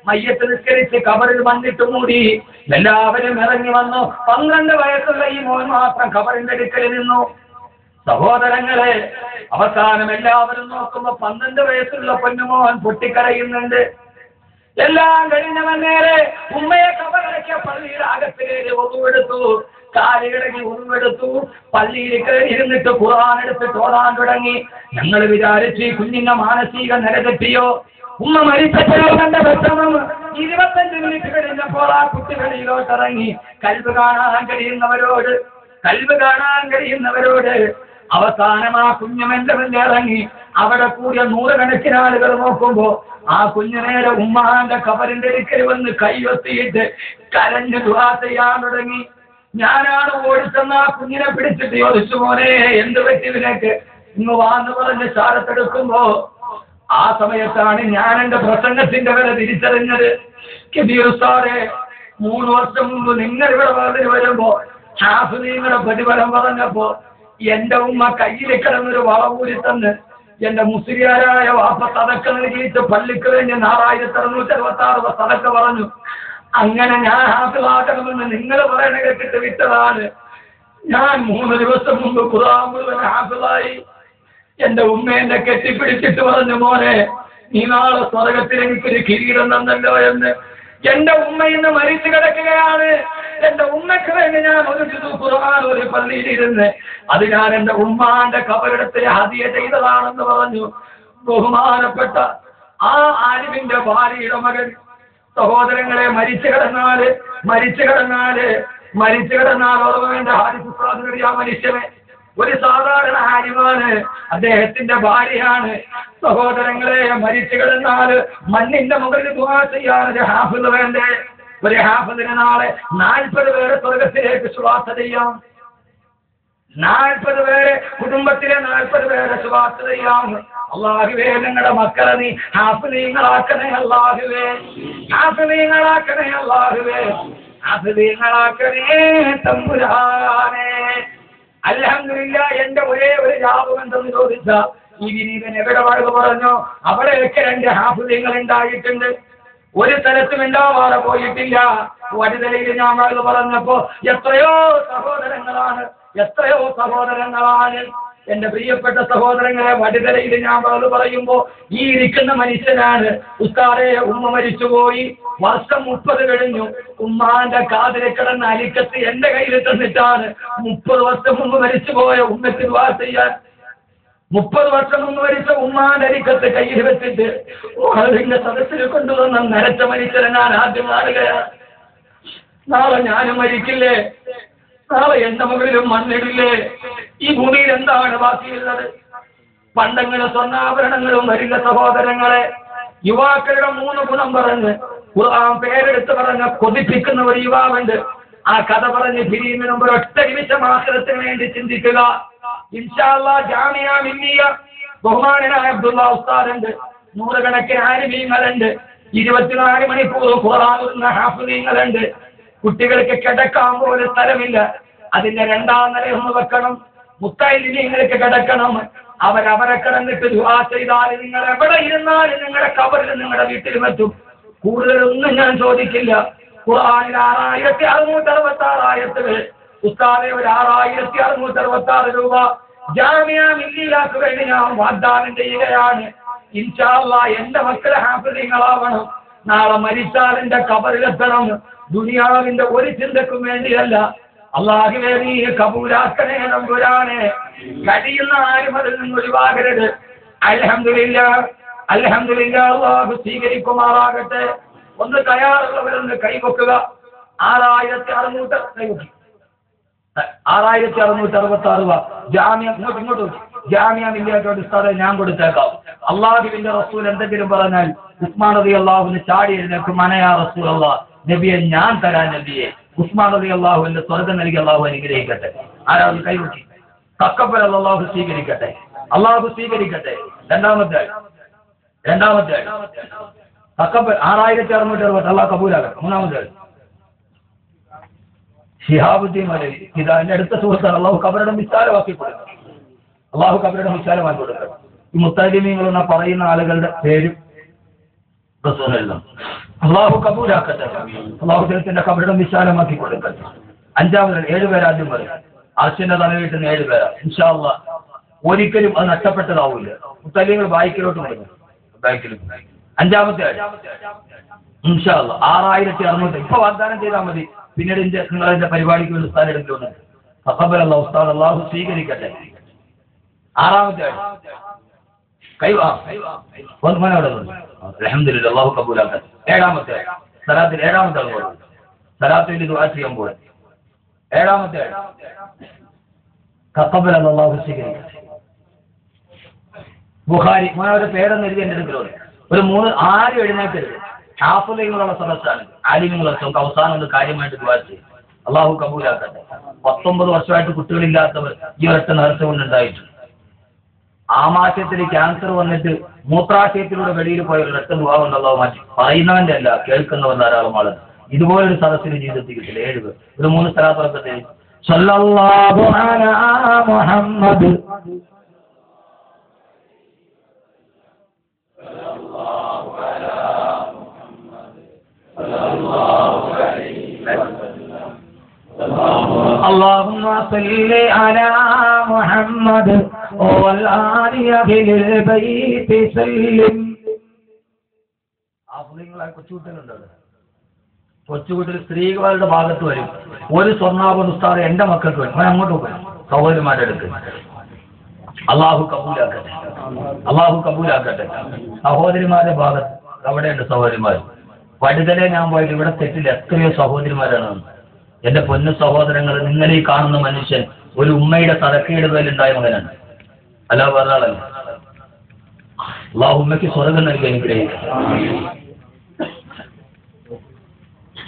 മയ്യത്ത് നിസ്കരിച്ച് കബറിൽ മണ്ണിട്ട് മൂടി. എല്ലാവരും ഇറങ്ങി വന്നു. 12 വയസ്സുള്ള ഈ മോൻ മാത്രം കബറിന്റെ അടുക്കൽ നിന്നു. സഹോദരങ്ങളെ, അവസാനം എല്ലാവരും നോക്കുമ്പോ 12 വയസ്സുള്ള പൊന്നുമോൻ പൊട്ടിക്കരയുന്നുണ്ട്. എല്ലാം കഴിഞ്ഞവൻ നേരെ ഉമ്മയെ കബറടക്കിയ പള്ളിയുടെ അകത്തിലേക്ക് ഒതുവെടുത്തു. കാലുകിടങ്ങി ഒതുവെടുത്തു. പള്ളിയിൽ കയറി ഇരുന്നിട്ട് ഖുർആൻ എടുത്തിട്ട് ഓടാൻ തുടങ്ങി. ഞങ്ങൾ വിചാരിച്ചു ഈ കുഞ്ഞിന്റെ മാനസിക നില തെറ്റിയോ. ഉമ്മ മരിച്ചപ്പോഴോ കണ്ട വിഷമം 25 മിനിറ്റ് കഴിഞ്ഞപ്പോൾ ആ കുട്ടി വെളിയിലോട്ടിറങ്ങി. കൽബ് കാണാൻ കഴിയുന്നവരോട് അവസാനം ആ കുഞ്ഞുമെല്ലെ ഇറങ്ങി. അവിടെ കൂടിയ 100കണക്കിന് ആളുകൾ നോക്കുമ്പോ ആ കുഞ്ഞു നേരെ ഉമ്മാന്റെ കബറിന്റെ അടുക്കൽ വന്ന് കൈയൊത്തിയിട്ട് കരഞ്ഞു ദുആ ചെയ്യാൻ തുടങ്ങി. ഞാനാണ് ഓടിച്ചെന്ന് ആ കുഞ്ഞിനെ പിടിച്ചിട്ട് ചോദിച്ചു, മോനെ എന്ത് പറ്റി നിനക്ക്? ഇന്ന് വാന്ന് പറഞ്ഞ് ചാരത്തെടുക്കുമ്പോ ആ സമയത്താണ് ഞാൻ എന്റെ പ്രസംഗത്തിന്റെ വില തിരിച്ചറിഞ്ഞത്. കബീർ സാറേ, 3 വർഷം മുമ്പ് നിങ്ങൾ ഇവിടെ വേദന വരുമ്പോ ഹാഫിളീങ്ങളുടെ പ്രതിഫലം പറഞ്ഞപ്പോ എന്റെ ഉമ്മ കയ്യിൽ കിടന്നൊരു വളവൂരി തന്ന് എന്റെ മുസ്ലിയാരായ വാപ്പ സദക്ക നൽകിയിട്ട് പള്ളിക്ക് വേണ്ടി 4666 സദക്ക പറഞ്ഞു. അങ്ങനെ ഞാൻ ഹാഫിളാക്കണമെന്ന് നിങ്ങൾ പറയണ കേട്ടിട്ട് വിട്ടതാണ്. ഞാൻ 3 ദിവസം മുമ്പ് ഖുർആൻ മുഴുവൻ ഹാഫിളായി. എന്റെ ഉമ്മ എന്നെ കെട്ടിപ്പിടിച്ചിട്ട് പറഞ്ഞു, മോനെ നീ നാളെ സ്വർഗത്തിൽ എനിക്കൊരു കിരീടം തന്നല്ലോ എന്ന്. എന്റെ ഉമ്മ ഇന്ന് മരിച്ചു കിടക്കുകയാണ്. എന്റെ ഉമ്മയ്ക്ക് വേണ്ടി ഞാൻ ഒരു ഖുർആൻ ഒരു പള്ളിയിലിരുന്ന് അത് ഞാൻ എന്റെ ഉമ്മാന്റെ കബറിടത്തിൽ ഹദിയ ചെയ്തതാണെന്ന് പറഞ്ഞു. ബഹുമാനപ്പെട്ട ആ ആലിമിന്റെ ഭാര്യയുടെ മകൻ. സഹോദരങ്ങളെ, മരിച്ചു കിടന്നാൽ ഓർമ്മ ഹാരിസ് ആ മനുഷ്യനെ ഒരു സാധാരണ ആലിമാണ്. അദ്ദേഹത്തിന്റെ ഭാര്യയാണ്. സഹോദരങ്ങളെ, മരിച്ചു കിടന്നാൽ മണ്ണിന്റെ മുകളിൽ ദുആ ചെയ്യാൻ ഒരു ഹാഫിള് വേണ്ടേ? ഒരു ഹാഫിളിന് നാളെ 40 പേരെ സ്വർഗത്തിലേക്ക് ശുപാർശ ചെയ്യാം. 40 പേരെ, കുടുംബത്തിലെ 40 പേരെ ശുപാർശ ചെയ്യാം. അല്ലാഹുവേ, നിങ്ങളുടെ മക്കളെ നീ ഹാഫിളീങ്ങളാക്കണേ അല്ലാഹുവേ, ഹാഫിളീങ്ങളാക്കണേ അല്ലാഹുവേ, ഹാഫിളീങ്ങളാക്കണേ തമ്പുരാനേ. അൽഹംദുലില്ലാഹ്, എന്റെ ഒരേ ഒരു ജാപം എന്തെന്ന് ചോദിച്ച ഈ വിനീതൻ എവിടെ വഴക്ക് പറഞ്ഞു അവിടെയൊക്കെ 2 ഹാഫിളീങ്ങൾ ഉണ്ടായിട്ടുണ്ട്. ഒരു സ്ഥലത്തും ഉണ്ടാവാതെ പോയിട്ടില്ല. വടുതലയിൽ ഞാൻ വഴക്ക് പറഞ്ഞപ്പോ എത്രയോ സഹോദരങ്ങളാണ് എന്റെ പ്രിയപ്പെട്ട സഹോദരങ്ങളെ. വടുതലയിൽ ഞാൻ വഴക്ക് പറയുമ്പോ ഈ ഇരിക്കുന്ന മനുഷ്യനാണ്. ഉസ്താദേ, ഉമ്മ മരിച്ചുപോയി, വർഷം 30 കഴിഞ്ഞു. ഉമ്മാന്റെ കാതിൽ കിടന്ന അലിക്കത്ത് എന്റെ കയ്യിൽ തന്നിട്ടാണ് 30 വർഷം മുമ്പ് മരിച്ചുപോയ ഉമ്മയ്ക്ക് ദുആ ചെയ്യാൻ. 30 വർഷം മുമ്പ് മരിച്ച ഉമ്മാന്റെ അരിക്കത്ത് കയ്യിൽ വെച്ചിട്ട് അതിന്റെ സദസ്സിൽ കൊണ്ടുവന്ന നരച്ച മനുഷ്യരെ ഞാൻ ആദ്യം കാണുകയാണ്. നാളെ ഞാനും മരിക്കില്ലേ? നാളെ എന്റെ മുകളിലും മണ്ണിടില്ലേ? ഈ ഭൂമിയിൽ എന്താണ് ബാക്കിയുള്ളത്? പണ്ടങ്ങളും സ്വർണ്ണാഭരണങ്ങളും വരില്ല സഹോദരങ്ങളെ. യുവാക്കളുടെ 3 ഗുണം പറഞ്ഞ് ഖുർആൻ പേരെടുത്ത് പറഞ്ഞ കൊതിപ്പിക്കുന്ന ഒരു യുവാവുണ്ട്. ആ കഥ പറഞ്ഞ് പിരിയുന്നതിന് മുമ്പ് ഒറ്റ നിമിഷം ആഖിറത്തിന് വേണ്ടി ചിന്തിക്കുക. ഇൻഷാ അല്ലാഹ് ജാമിഅ മില്ലിയ ബഹുമാനനായ അബ്ദുള്ള ഉസ്താദുണ്ട്, നൂറുകണക്കിന് ആലിമീങ്ങളുണ്ട്, 24 മണിക്കൂർ ഖുർആൻ ഓതുന്ന ഹാഫിളീങ്ങളുണ്ട്. കുട്ടികൾക്ക് കിടക്കാൻ പോലും സ്ഥലമില്ല. അതിന്റെ 2ാം നില ഒന്ന് വെക്കണം. മുത്തഅല്ലിമീങ്ങൾക്ക് കിടക്കണം. അവരെ കിടന്നിട്ട് ദുആ ചെയ്താൽ നിങ്ങൾ എവിടെ ഇരുന്നാലും നിങ്ങളുടെ ഖബറിൽ നിങ്ങളുടെ വീട്ടിലും എത്തും. കൂടുതലൊന്നും ഞാൻ ചോദിക്കില്ല. ഖുർആനിൽ 6666 ആയത്തുകൾ, ഉസ്താദെ ഒരു 6666 രൂപ ജാമിഅ മില്ലിയക്ക് വേണ്ടി ഞാൻ വാഗ്ദാനം ചെയ്യുകയാണ്. ഇൻഷാ അല്ലാഹ് എന്റെ മക്കളെ ഹാഫിളീങ്ങളാവണം. നാളെ മരിച്ചാൽ എന്റെ ഖബറിലെത്തണം. ദുനിയാവിന്റെ ഒരു ചിന്തക്കും വേണ്ടിയല്ല. അല്ലാഹുവേ നീ കബൂലാക്കണേ നമ്പുരാനെ. കഴിയുന്ന ആരും അതിൽ നിന്ന് ഒഴിവാകരുത്. അൽഹംദുലില്ലാഹ് അൽഹംദുലില്ലാഹ്. അല്ലാഹു സ്വീകരിക്കുമാറാകട്ടെ. ഒന്ന് തയ്യാറുള്ളവരൊന്ന് കൈവക്കുക. 6666 രൂപ ജാമ്യ ഇങ്ങോട്ട് ജാമ്യ മില്ലിയത്തോട് ഉസ്താദെ ഞാൻ കൊടുത്തേക്കാം. അള്ളാഹുവിന്റെ റസൂൽ എന്തെങ്കിലും പറഞ്ഞാൽ ഉസ്മാൻ റളിയല്ലാഹുവിന് ചാടി എഴുന്നേൽക്കും. അനയാ റസൂലല്ലാഹ്, നബിയെ ഞാൻ തരാൻ നബിയെ. ഉസ്മാൻ റളിയല്ലാഹുവിന്റെ സ്വർഗ്ഗം നൽകി അള്ളാഹു അനുഗ്രഹിക്കട്ടെ. ആരാണ് കൈവക്കി? തക്കബൽ അല്ലാഹു സ്വീകരിക്കട്ടെ. അള്ളാഹു സ്വീകരിക്കട്ടെ. രണ്ടാമത്തെ തക്കബൽ 6660 അള്ളാഹു കബൂലാകട്ടെ. മൂന്നാമത്തെ ഷിഹാബുദ്ദീൻ മലയിൽ ഇതാ എന്റെ അടുത്ത സുഹൃത്താണ്. അള്ളാഹു കബറുടെ വിശാലമാക്കി കൊടുക്കണം. അള്ളാഹു കബറുടെ വിശാലമാക്കി കൊടുക്കണം. ഈ മുത്തഅല്ലിമീങ്ങളെന്ന പറയുന്ന ആളുകളുടെ പേരും അള്ളാഹു കബൂലാക്കട്ടെ. അള്ളാഹു ദൈവത്തിന്റെ കബറുടെ വിശാലമാക്കി കൊടുക്കട്ടെ. 5ാമത് 7 പേര് ആദ്യം പറയും. അർശന്റെ തലവീട്ടുന്ന 7 പേരാ. ഇൻഷാ അല്ലാഹ് ഒരിക്കലും അത് നഷ്ടപ്പെട്ടതാവൂല. മുത്തഅല്ലിമീങ്ങൾ ബാക്കിലോട്ട് കൊടുക്കും. ബാക്കിലും 5ാമത്തെ ഇൻഷാ അല്ലാഹ് 6600 ഇപ്പൊ വാഗ്ദാനം ചെയ്താൽ മതി. പിന്നീട് നിങ്ങളെന്റെ പരിപാടിക്ക് വേണ്ടി ഉസ്താദ് എടുക്കുന്നുണ്ട്. തഖബ്ബൽ അല്ലാഹു ഉസ്താദ് അല്ലാഹു സ്വീകരിക്കട്ടെ. 6ാമത്തെ അൽഹംദുലില്ലാഹ് അല്ലാഹു കബൂലാക്കട്ടെ. 7ാമത്തെ സലാത്തിൽ 7ാമത്തെ സലാത്തിൽ ദുആ ചെയ്യുമ്പോൾ 7ാമത്തെ തഖബ്ബൽ അല്ലാഹു സ്വീകരിക്കട്ടെ. ബുഖാരി മോനവരുടെ പേരെന്ന് എഴുതി എന്റെ അടുക്കലുണ്ട്. ഒരു 3 ആരും എഴുന്നേക്കരുത്. ഹാഫിളീങ്ങളുള്ള സദസ്സാണ്. ആലിമീങ്ങളൊക്കെ നമുക്ക് അവസാനം ഒന്ന് കാര്യമായിട്ട് ദുആ ചെയ്യും. അള്ളാഹു കബൂലാക്കട്ടെ. 19 വർഷമായിട്ട് കുട്ടികളില്ലാത്തവർ ഈ ഒരൊറ്റ നേർച്ച കൊണ്ടുണ്ടായിട്ടുണ്ട്. ആമാശയത്തിൽ ക്യാൻസർ വന്നിട്ട് മൂത്രാശയത്തിലൂടെ വെളിയിൽ പോയ ഒരൊറ്റ ദുആ കൊണ്ട് അള്ളാഹു മാറ്റി. പറയുന്നവന്റെ അല്ല, കേൾക്കുന്നവൻ ധാരാളം ആളുകൾ. ഇതുപോലൊരു സദസ്സിന് ജീവിതത്തിൽ കിട്ടില്ല. 7 പേർ. ഒരു 3 സ്ഥലത്തൊക്കെ സല്ലല്ലാഹു അലാ മുഹമ്മദ് اللهم صل على محمد والآل أهل البيت سلم. കൊച്ചുകുട്ടികൾ സ്ത്രീകളുടെ ഭാഗത്ത് വരും. ഒരു സ്വർണ്ണാഭരണ ഉസ്താദ് എന്റെ മക്കൾക്ക് വരും. അവൻ അങ്ങോട്ട് പോകും. സഹോദരിമാരുടെ അടുത്ത്. അള്ളാഹു കബൂലാക്കട്ടെ. അള്ളാഹു കബൂലാക്കട്ടെ. സഹോദരിമാരുടെ ഭാഗത്ത് അവിടെയുണ്ട് സഹോദരിമാർ. വലുതലെ ഞാൻ പോയത് ഇവിടെ തെറ്റിൽ എത്രയോ സഹോദരിമാരാണ്. എന്റെ പൊന്നു സഹോദരങ്ങൾ, നിങ്ങൾ ഈ കാണുന്ന മനുഷ്യൻ ഒരു ഉമ്മയുടെ തലക്കീടുകളിലുണ്ടായ മകനാണ്. അല്ല പറഞ്ഞാളല്ല. അള്ളാഹു ഉമ്മയ്ക്ക് സ്വർഗ്ഗം നൽകി അനുഗ്രഹിക്കും.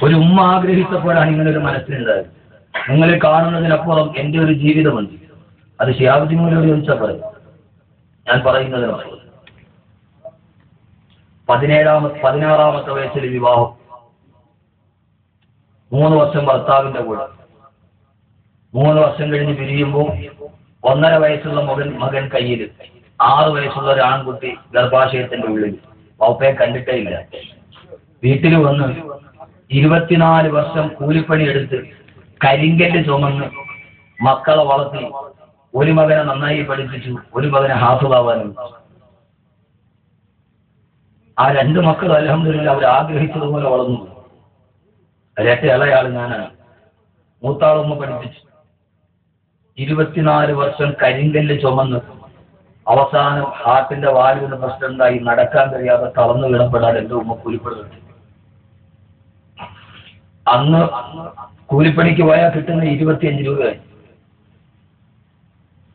ഒരു ഉമ്മ ആഗ്രഹിച്ചപ്പോഴാണ് ഇങ്ങനെ ഒരു മനസ്സിലുണ്ടായത്. നിങ്ങൾ കാണുന്നതിനപ്പുറം എന്റെ ഒരു ജീവിതമുണ്ട്. അത് ശിഹാബുദ്ദീനോട് ചോദിച്ചാൽ പറയും. ഞാൻ പറയുന്നതിനപ്പുറം 16ാമത്തെ വയസ്സിൽ വിവാഹം. 3 വർഷം ഭർത്താവിന്റെ കൂടെ. 3 വർഷം കഴിഞ്ഞ് പിരിയുമ്പോൾ 1.5 വയസ്സുള്ള മകൻ കയ്യിൽ, 6 വയസ്സുള്ള ഒരു ആൺകുട്ടി ഗർഭാശയത്തിന്റെ ഉള്ളിൽ. വൗപ്പയെ കണ്ടിട്ടേ ഇല്ല. വീട്ടിൽ വന്ന് 24 വർഷം കൂലിപ്പണി എടുത്ത് കരിങ്കല്ല് ചുമന്ന് മക്കളെ വളർത്തി. ഒരു മകനെ നന്നായി പഠിപ്പിച്ചു, ഒരു മകനെ ഹാഫിളാവാനും. ആ 2 മക്കൾ അൽഹംദുലില്ലാഹ് അവർ ആഗ്രഹിച്ചതുപോലെ വളർന്നു. ഒരേറ്റ ഇളയാള് ഞാനാണ്. മൂത്താളുമ്മ പഠിപ്പിച്ചു. 24 വർഷം കരിങ്കല്ല് ചുമന്ന് അവസാനം ഹാർട്ടിന്റെ വാൽവിന് പ്രശ്നം ഉണ്ടായി നടക്കാൻ കഴിയാതെ തളർന്നു വീണപ്പെടാൻ എൻ്റെ ഉമ്മ കൂലിപ്പണി. അന്ന് കൂലിപ്പണിക്ക് പോയാൽ കിട്ടുന്ന 25 രൂപയായി.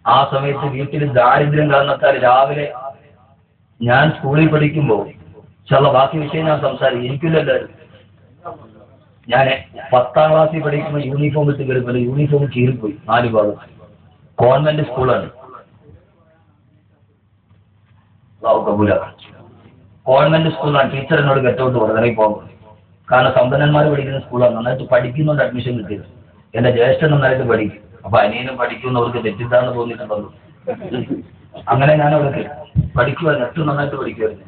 ആ സമയത്ത് വീട്ടിൽ ദാരിദ്ര്യം കാരണത്താൽ രാവിലെ ഞാൻ സ്കൂളിൽ പഠിക്കുമ്പോൾ ബാക്കി വിഷയം ഞാൻ സംസാരിക്കും, എനിക്കില്ലല്ലോ. ഞാൻ 10ാം ക്ലാസ്സിൽ പഠിക്കുമ്പോൾ യൂണിഫോം ഇട്ട് കയറിപ്പോൾ യൂണിഫോം കീറിപ്പോയി 4 ഭാഗം. ഗവൺമെന്റ് സ്കൂളാണ്, ഗവൺമെന്റ് സ്കൂളാണ്. ടീച്ചർ എന്നോട് കെട്ടോട്ട് പറഞ്ഞു പോകുന്നത്. കാരണം സമ്പന്നന്മാർ പഠിക്കുന്ന സ്കൂളാണ്, നന്നായിട്ട് പഠിക്കുന്നതുകൊണ്ട് അഡ്മിഷൻ കിട്ടിയത്. എന്റെ ജ്യേഷ്ഠൻ നന്നായിട്ട് പഠിക്കും, അപ്പൊ അനിയനും പഠിക്കുന്നവർക്ക് തെറ്റിദ്ധാരണ തോന്നിയിട്ടുണ്ടല്ലോ. അങ്ങനെ ഞാൻ അവിടെ പഠിക്കുമായിരുന്നു, ഏറ്റവും നന്നായിട്ട് പഠിക്കുമായിരുന്നു.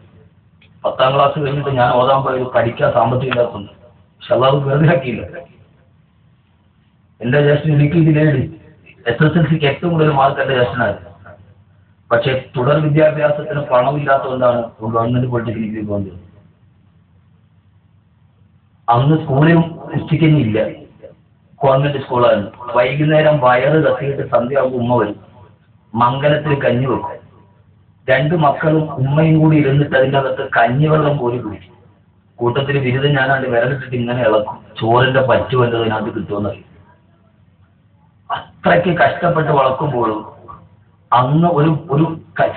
10ാം ക്ലാസ് കഴിഞ്ഞിട്ട് ഞാൻ ഓതാൻ പോയത് പഠിക്കാൻ സാമ്പത്തികം ഇല്ലാത്തതുണ്ട്. പക്ഷെ അല്ലാതെ വെറുതെ ആക്കിയില്ല. എന്റെ ജ്യേഷ്ഠൻ എനിക്ക് ഇതിലേടി SSLCക്ക് ഏറ്റവും കൂടുതൽ മാർക്ക് എന്റെ ജ്യേഷ്ഠനായിരുന്നു. പക്ഷെ തുടർ വിദ്യാഭ്യാസത്തിന് പണമില്ലാത്തതുകൊണ്ടാണ് ഗവൺമെന്റ് പോളിടെക്നിക്കിൽ പോകുന്നത്. അന്ന് സ്കൂളിൽ ഉച്ചയ്ക്കഞ്ഞില്ല, ഗവൺമെന്റ് സ്കൂളായിരുന്നു. വൈകുന്നേരം വയറ് കത്തിയിട്ട് സന്ധ്യയാകുമ്പോൾ ഉമ്മ വരും, മംഗലത്തിൽ കഞ്ഞി വെക്കും. 2 മക്കളും ഉമ്മയും കൂടി ഇരുന്നിട്ട് അതിൻ്റെ അകത്ത് കഞ്ഞിവെള്ളം പോലും കുടിക്കും. കൂട്ടത്തിൽ ബിരുദം ഞാനാണ്ട് വിരലിട്ടിട്ട് ഇങ്ങനെ ഇളക്കും, ചോറിന്റെ പറ്റു വല്ലതിനകത്ത് കിട്ടുമെന്നറിയും. അത്രയ്ക്ക് കഷ്ടപ്പെട്ട് വളർക്കുമ്പോഴും അന്ന് ഒരു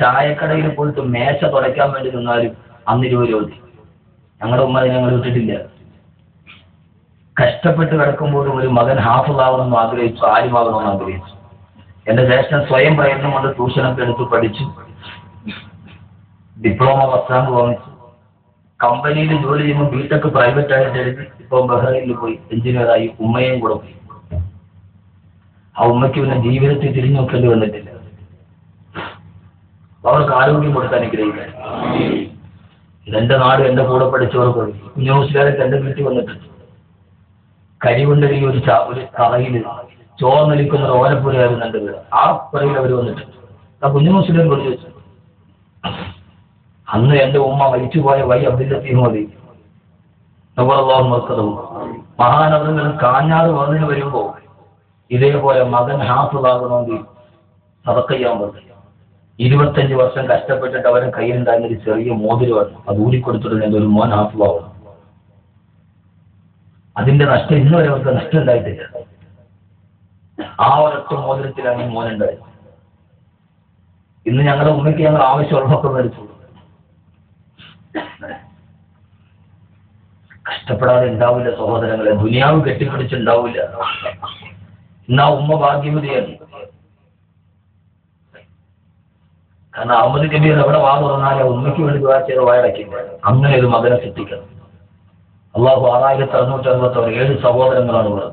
ചായക്കടയിൽ പോയിട്ട് മേശ തുടയ്ക്കാൻ വേണ്ടി നിന്നാലും അന്ന് 20 രൂപ. ഞങ്ങളുടെ ഉമ്മ ഞങ്ങൾ വിട്ടിട്ടില്ല. കഷ്ടപ്പെട്ട് കിടക്കുമ്പോഴും ഒരു മകൻ ഹാഫിളാവണമെന്ന് ആഗ്രഹിച്ചു, ആലിമാകണമെന്ന് ആഗ്രഹിച്ചു. എന്റെ ജ്യേഷ്ഠൻ സ്വയം പ്രയത്നം കൊണ്ട് ട്യൂഷനൊക്കെ എടുത്ത് പഠിച്ചു, ഡിപ്ലോമ 10ാം റാങ്ക് വാങ്ങിച്ചു. കമ്പനിയിൽ ജോലി ചെയ്യുമ്പോൾ ബിടെക് പ്രൈവറ്റ് ആയിട്ട് എഴുതി ഇപ്പം ബഹ്റൈനിൽ പോയി എഞ്ചിനീയറായി. ഉമ്മയും കൂടെ പോയി. ആ ഉമ്മയ്ക്ക് പിന്നെ ജീവിതത്തിൽ തിരിഞ്ഞു നോക്കേണ്ടി വന്നിട്ടില്ല. അവർക്ക് ആരോഗ്യം കൊടുക്കാൻ അനുഗ്രഹിക്കാൻ. ഇതെന്റെ നാട്, എന്റെ കൂടെ പഠിച്ചവർക്ക് ന്യൂസിലാൻഡ് എന്റെ വീട്ടിൽ വന്നിട്ടുണ്ട്. കരികൊണ്ടൊരു ഒരു തറയിൽ ചോർന്നലിക്കുന്ന ഒരു ഓലപ്പുരയായിരുന്നു എൻ്റെ വീട്. ആ പുരയിൽ അവർ വന്നിട്ടുണ്ട്. ആ കുഞ്ഞു മുസ്ലിം കൊണ്ട് ചോദിച്ചു. അന്ന് എൻ്റെ ഉമ്മ മരിച്ചുപോയ വൈ അബ്ദുൽ ലത്തീഫ് മതി മർക്കതവും മഹാനഗരങ്ങളിൽ കാഞ്ഞാറ് വന്നിന് വരുമ്പോൾ ഇതേപോലെ മകൻ ഹാഫിളാകണമെങ്കിൽ സദഖ ചെയ്യാൻ പറഞ്ഞു. 25 വർഷം കഷ്ടപ്പെട്ടിട്ട് അവരുടെ കയ്യിലുണ്ടായിരുന്നൊരു ചെറിയ മോതിരമാണ്, അത് ഊരിക്കൊടുത്തിട്ടുണ്ട് ഒരു മോൻ ഹാഫിളാവണം. അതിന്റെ നഷ്ടം ഇന്ന് വരെ അവർക്ക് നഷ്ടം ഉണ്ടായിട്ടില്ല. ആ ഒരൊറ്റ മോതിരത്തിലാണ് ഈ മോനുണ്ടായത്. ഇന്ന് ഞങ്ങളുടെ ഉമ്മയ്ക്ക് ഞങ്ങൾ ആവശ്യമുള്ളതൊക്കെ മേടിച്ചു. കഷ്ടപ്പെടാതെ ഉണ്ടാവില്ല സഹോദരങ്ങളെ, ദുനിയാവ് കെട്ടിപ്പിടിച്ചുണ്ടാവില്ല. ഇന്ന് ആ ഉമ്മ ഭാഗ്യവതിയാണ്. കാരണം അഹമ്മദ് കബീർ എവിടെ വാ തുറന്നാലും ഉമ്മയ്ക്ക് വേണ്ടി ദുആ ചെയ്ത് വായടക്കില്ല. അങ്ങനെ ഒരു മകനെ സൃഷ്ടിക്കണം. അള്ളാഹു 6666 7 സഹോദരങ്ങളാണ് ഉള്ളത്.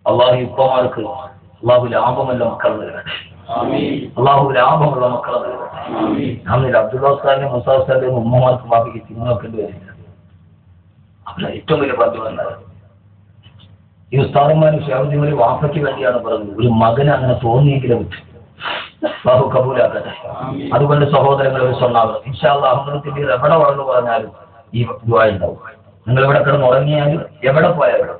അള്ളാഹു ഉപ്പമാർക്ക് അള്ളാഹു ലാഭമല്ല മക്കൾ നൽകട്ടെ. അള്ളാഹു ലാഭമുള്ള മക്കളെ നൽകട്ടെ. അന്നിൽ അബ്ദുല്ലാസ്താന്റെ മുസാസ്താന്റെ ഉമ്മമാർക്ക് ബാക്കി തിന്നോക്കേണ്ടി വരില്ല. അവരെ ഏറ്റവും വലിയ ഭാഗ്യവന്മാർ. ഈ ഉസ്താദന്മാരും ഷാഹുദ്ദീൻ വാപ്പയ്ക്ക് വേണ്ടിയാണ് പറഞ്ഞത്. ഒരു മകന് അങ്ങനെ തോന്നിയെങ്കിലും അള്ളാഹു കബൂലാക്കട്ടെ. അതുകൊണ്ട് സഹോദരങ്ങൾ ഒരു സ്വണ്ണാവ് ഇൻഷാ അല്ലാഹ് അഹമ്മദ് എവിടെ വളർന്നു പറഞ്ഞാലും ഈ ദുആ ഉണ്ടാവും. നിങ്ങൾ എവിടെ കിടന്ന് ഉറങ്ങിയാലും എവിടെ പോയാലും.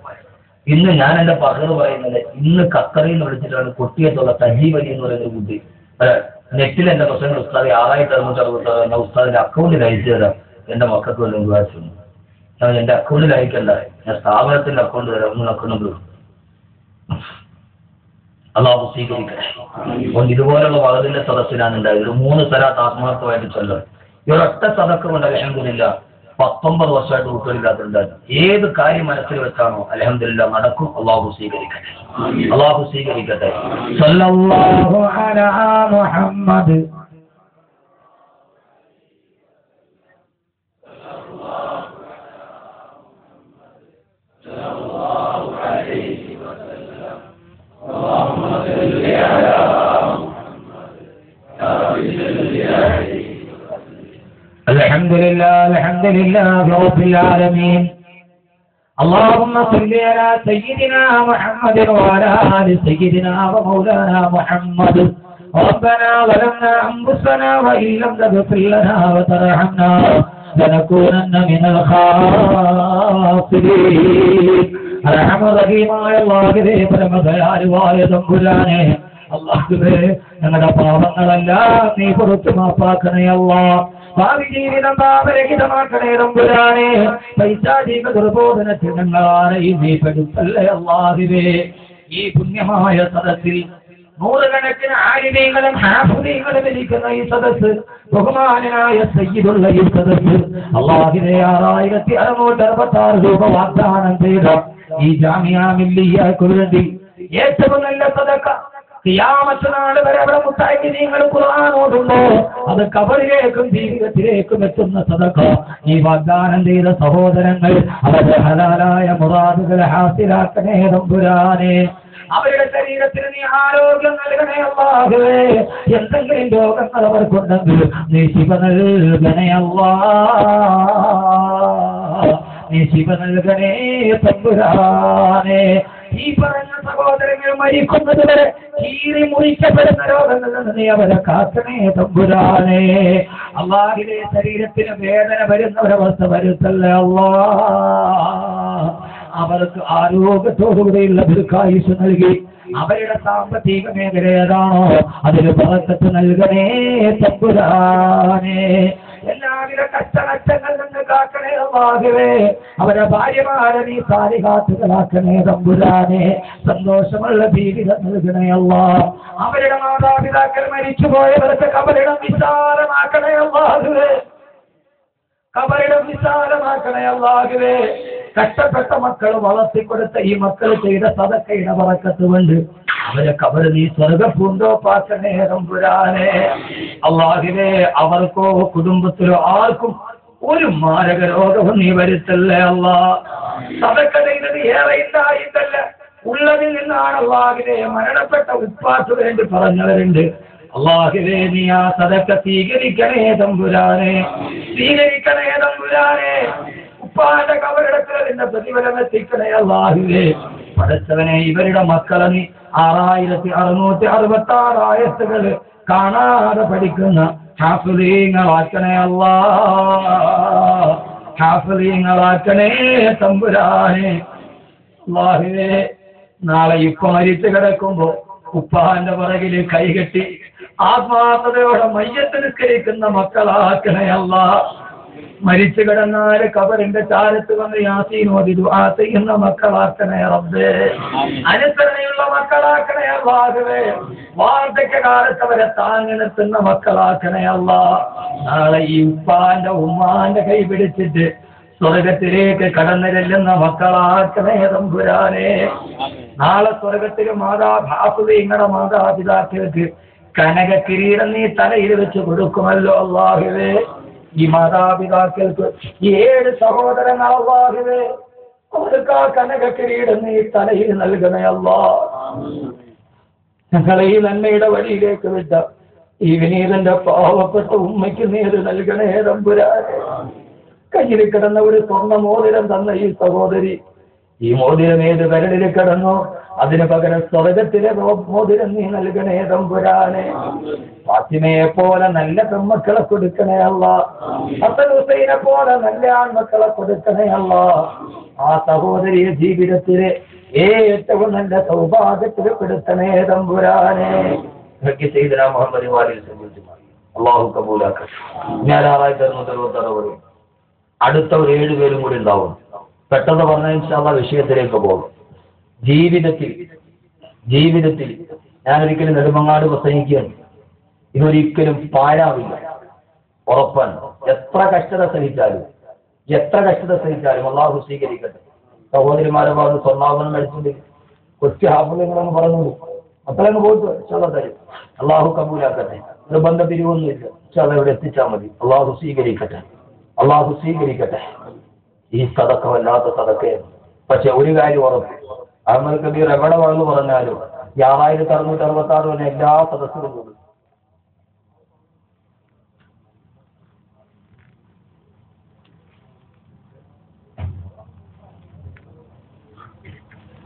ഇന്ന് ഞാൻ എന്റെ പകർ പറയുന്നത്, ഇന്ന് ഖത്തറിൽ നിന്ന് വിളിച്ചിട്ടാണ് കൊട്ടിയത്തുള്ള തജീബ് അലി എന്ന് പറയുന്ന ഒരു കുട്ടി നെറ്റിൽ എന്റെ പ്രശ്നങ്ങൾ ഉസ്താദ് 6666 എന്ന ഉസ്താദിന്റെ അക്കൗണ്ടിൽ അയച്ചു തരാം, എന്റെ മക്കൾക്ക് വല്ലതും വിചാരിച്ചു. ഞാൻ എന്റെ അക്കൗണ്ടിൽ അയക്കണ്ട, ഞാൻ സ്ഥാപനത്തിന്റെ അക്കൗണ്ട് തരാം, ഒന്നും അക്കൗണ്ട് അള്ളാഹു സ്വീകരിക്കട്ടെ. അതുകൊണ്ട് ഇതുപോലുള്ള വകതിന്റെ സദസ്സിലാണ് ഉണ്ടായത്. 3 സലാത്ത് ആത്മാർത്ഥമായിട്ട് ചൊല്ലാം. ഈ ഒരൊറ്റ സദക്ക കൊണ്ട് അൽഹംദുലില്ലാഹ് 19 വർഷമായിട്ട് ഉൾക്കൊള്ളില്ലാത്തുണ്ടായിരുന്നു. ഏത് കാര്യം മനസ്സിൽ വെച്ചാണോ അൽഹംദുലില്ലാഹ് നടക്കും. അള്ളാഹു സ്വീകരിക്കട്ടെ, അള്ളാഹു സ്വീകരിക്കട്ടെ. സല്ലല്ലാഹു അലാ മുഹമ്മദ് الحمد لله رب العالمين. اللهم صل على سيدنا محمد وعلى آل سيدنا ومولانا محمد. ربنا ظلمنا أنفسنا وإن لم تغفر لنا وترحمنا لنكونن من الخاسرين. അർഹമറഹീമായ അല്ലാഹുവേ, പരമദയാലുവായ തമ്പുരാനെ, അല്ലാഹുവേ ഞങ്ങളുടെ പാപങ്ങളെല്ലാം നീ പുറത്തു മാപ്പാക്കണേ അല്ലാ. ഭാവി ജീവിതം പാപരഹിതമാക്കണേ തമ്പുരാനെ. പൈശാചിക ദുർബോധനത്തിൽ ഞങ്ങളാരെയും നീ പെടുത്തല്ലേ അല്ലാഹുവേ. ഈ പുണ്യമായ സദസ്സിൽ നൂറുകണക്കിന് ആലിമീങ്ങളും ഹാഫിളീങ്ങളും ഇരിക്കുന്ന ഈ സദസ്സ്, ബഹുമാനനായ സയ്യിദുള്ള ഈ സദസ്സ്, അല്ലാഹുവേ 6666 രൂപ വാഗ്ദാനം ചെയ്ത ഈ ജാമിഅ മില്ലിയ്യക്ക് വേണ്ടി ഏറ്റവും നല്ല സദഖ ഖിയാമത്ത് നാൾ വരെ അവിടെ മുത്തഅഖിദീങ്ങൾ ഖുർആൻ ഓതുന്നു. അത് ഖബറിലേക്കും ജീവിതത്തിലേക്കും എത്തുന്ന സദഖ. ഈ വാഗ്ദാനം ചെയ്ത സഹോദരങ്ങൾ അവരുടെ ഹലാലായ മുറാദുകൾ ഹാസിലാക്കണേ തമ്പുരാനെ. അവരുടെ ശരീരത്തിന് നീ ആരോഗ്യം നൽകണേ അല്ലാഹുവേ. എന്തെങ്കിലും രോഗങ്ങൾ അവർക്കുണ്ടെങ്കിൽ നീ ശിവ നൽകണേ അല്ലാഹ്. നീ ശിവ നൽകണേ തമ്പുരാനെ. ഈ പറഞ്ഞ സഹോദരങ്ങൾ മരിക്കുന്നത് വരെ കീറി മുറിക്കപ്പെടുന്ന രോഗങ്ങളിൽ നിന്ന് നീ അവരെ കാക്കണേ തമ്പുരാനെ. അല്ലാഹുവേ ശരീരത്തിന് വേദന വരുന്ന ഒരവസ്ഥ വരുത്തല്ലേ അല്ലാഹ്. അവർക്ക് ആരോഗ്യത്തോടുകൂടിയുള്ള ദീർഘായുസ് നൽകി അവരുടെ സാമ്പത്തിക മേഖല ഏതാണോ അതിൽ ബറക്കത്ത് നൽകണേ തമ്പുരാനെ. എല്ലാവിധ കഷ്ടനഷ്ടങ്ങളിൽ നിന്ന് കാക്കണേ അല്ലാഹുവേ. അവരുടെ ഭാര്യമാരെ നീ സാലിഹാത്തുകളാക്കണേ തമ്പുരാനെ. സന്തോഷമുള്ള ജീവിതം നൽകണേ അല്ലാഹ്. അവരുടെ മാതാപിതാക്കൾ മരിച്ചുപോയവർക്ക് ഖബറിടം വിശാലമാക്കണേ അല്ലാഹുവേ. ഖബറിടം വിശാലമാക്കണേ അല്ലാഹുവേ. കഷ്ടപ്പെട്ട മക്കൾ വളർത്തിക്കൊടുത്ത ഈ മക്കൾ ചെയ്ത സദഖയുടെ ബറക്കത്ത് കൊണ്ട് അവരെ ഖബർ നീ സ്വർഗ്ഗപൂന്തോപ്പാക്കണേ തമ്പുരാനെ. അല്ലാഹുവേ അവർക്കോ കുടുംബത്തിലോ ആർക്കും ഒരു മാരക രോഗവും നീ വരുത്തല്ലേ അല്ലാഹ്. സദഖ ചെയ്തത് ഏറെ ഇല്ലായിട്ടല്ല, ഉള്ളതിൽ നിന്നാണ് അല്ലാഹുവേ. മരണപ്പെട്ട ഉപ്പാക്ക് വേണ്ടി പറഞ്ഞവരുണ്ട്. അല്ലാഹുവേ നീ ആ സദഖ സ്വീകരിക്കണേ തമ്പുരാനെ. സ്വീകരിക്കണേ തമ്പുരാനെ. ഉപ്പാന്റെ കബറിടത്തിലെ പ്രതിഫലം എത്തിക്കണേ അല്ലാഹുവേ. പടച്ചവനെ ഇവരുടെ മക്കളെ നീ 6666 ആയത്തുകൾ കാണാതെ പഠിക്കുന്ന ഹാഫിളീങ്ങളാക്കണേ അല്ലാഹ്. ഹാഫിളീങ്ങളാക്കണേ തമ്പുരാനെ. അല്ലാഹുവേ നാളെ ഇപ്പ മരിച്ചു കിടക്കുമ്പോ ഉപ്പാന്റെ പുറകില് കൈകെട്ടി ആത്മാർത്ഥതയോടെ മയ്യത്ത് നിസ്കരിക്കുന്ന മക്കളാക്കണേ അല്ലാഹ്. മരിച്ചു കിടന്നാല് ഖബറിന്റെ ചാരത്ത് വന്ന് യാസീൻ ഓതി ദുആ ചെയ്യുന്ന മക്കളാക്കണേ റബ്ബേ. അനുസരണയുള്ള മക്കളാക്കണേ അല്ലാഹുവേ. വാർദ്ധക്യകാലത്ത് അവരെ താങ്ങി നിർത്തുന്ന മക്കളാക്കണേ അല്ലാഹ്. നാളെ ഈ ഉപ്പാന്റെ ഉമ്മാന്റെ കൈ പിടിച്ചിട്ട് സ്വർഗത്തിലേക്ക് കടന്നു ചെല്ലുന്ന മക്കളാക്കണേ തമ്പുരാനെ. നാളെ സ്വർഗത്തില് ഇങ്ങളുടെ മാതാപിതാക്കൾക്ക് കനക കിരീടം നീ തലയിൽ വെച്ച് കൊടുക്കുമല്ലോ അല്ലാഹുവേ. ഈ മാതാപിതാക്കൾക്ക് 7 സഹോദരങ്ങൾ അല്ലാഹുവേ, അവർക്ക് ആ കനക കിരീടം നീ തലയിൽ നൽകണേ അല്ലാഹ്. ഞങ്ങളെ ഈ നന്മയുടെ വഴിയിലേക്ക് വിട്ട ഈ വിനീതന്റെ പാവപ്പെട്ട ഉമ്മയ്ക്ക് നീ അത് നൽകണേ തമ്പുരാനെ. കയ്യിൽ കിടന്ന ഒരു സ്വർണ്ണ മോതിരം തന്ന ഈ സഹോദരി, ഈ മോതിരം ഏത് വിരലിൽ കിടന്നോ അതിന് പകരം സ്വർഗത്തിലെ മോതിരം നീ നൽകണേ തമ്പുരാനെ. ഫാത്തിമയെ പോലെ നല്ല പെൺമക്കളെ കൊടുക്കണേ അല്ലാഹ്. ഹസൻ ഹുസൈനെ പോലെ നല്ല ആൺമക്കളെ കൊടുക്കണേ അല്ലാഹ്. ആ സഹോദരിയെ ജീവിതത്തിലെ ഏറ്റവും നല്ല സൗഭാഗ്യത്തിൽ പെടുത്തണേ തമ്പുരാനെ. സയ്യിദുനാ മുഹമ്മദ് അല്ലാഹു കബൂലാക്കട്ടെ. ഞാൻ 666 വരും. അടുത്ത ഒരു 7 പേരും കൂടി ഉണ്ടാവും. പെട്ടെന്ന് പറഞ്ഞ ഇൻഷാ അല്ലാഹ് വിഷയത്തിലേക്ക് പോകും. ജീവിതത്തിൽ ഞാനൊരിക്കലും നെടുമങ്ങാട് പ്രസംഗിക്കുകയാണ്. ഇതൊരിക്കലും പാഴാവില്ല, ഉറപ്പാണ്. എത്ര കഷ്ടത സഹിച്ചാലും അല്ലാഹു സ്വീകരിക്കട്ടെ. സഹോദരിമാരെ പറഞ്ഞ് സ്വർണ്ണാഭരണം മേടിച്ചിട്ട് കൊച്ചു ഹാഫിളീങ്ങളെന്ന് പറഞ്ഞു മക്കളെന്ന് പോയിട്ട് തരും. അല്ലാഹു കബൂലാക്കട്ടെ. നിർബന്ധ പിരിവൊന്നുമില്ല. ഇവിടെ എത്തിച്ചാൽ മതി. അല്ലാഹു സ്വീകരിക്കട്ടെ. ഈ സദഖ വല്ലാത്ത സദഖയാണ്. പക്ഷെ ഒരു കാര്യം ഉറപ്പ്, അഹ്മദ് കബീർ എവിടെ വളർന്നു പറഞ്ഞാലും 6666 വരെ എല്ലാ സദസ്സുകളും കൂടും.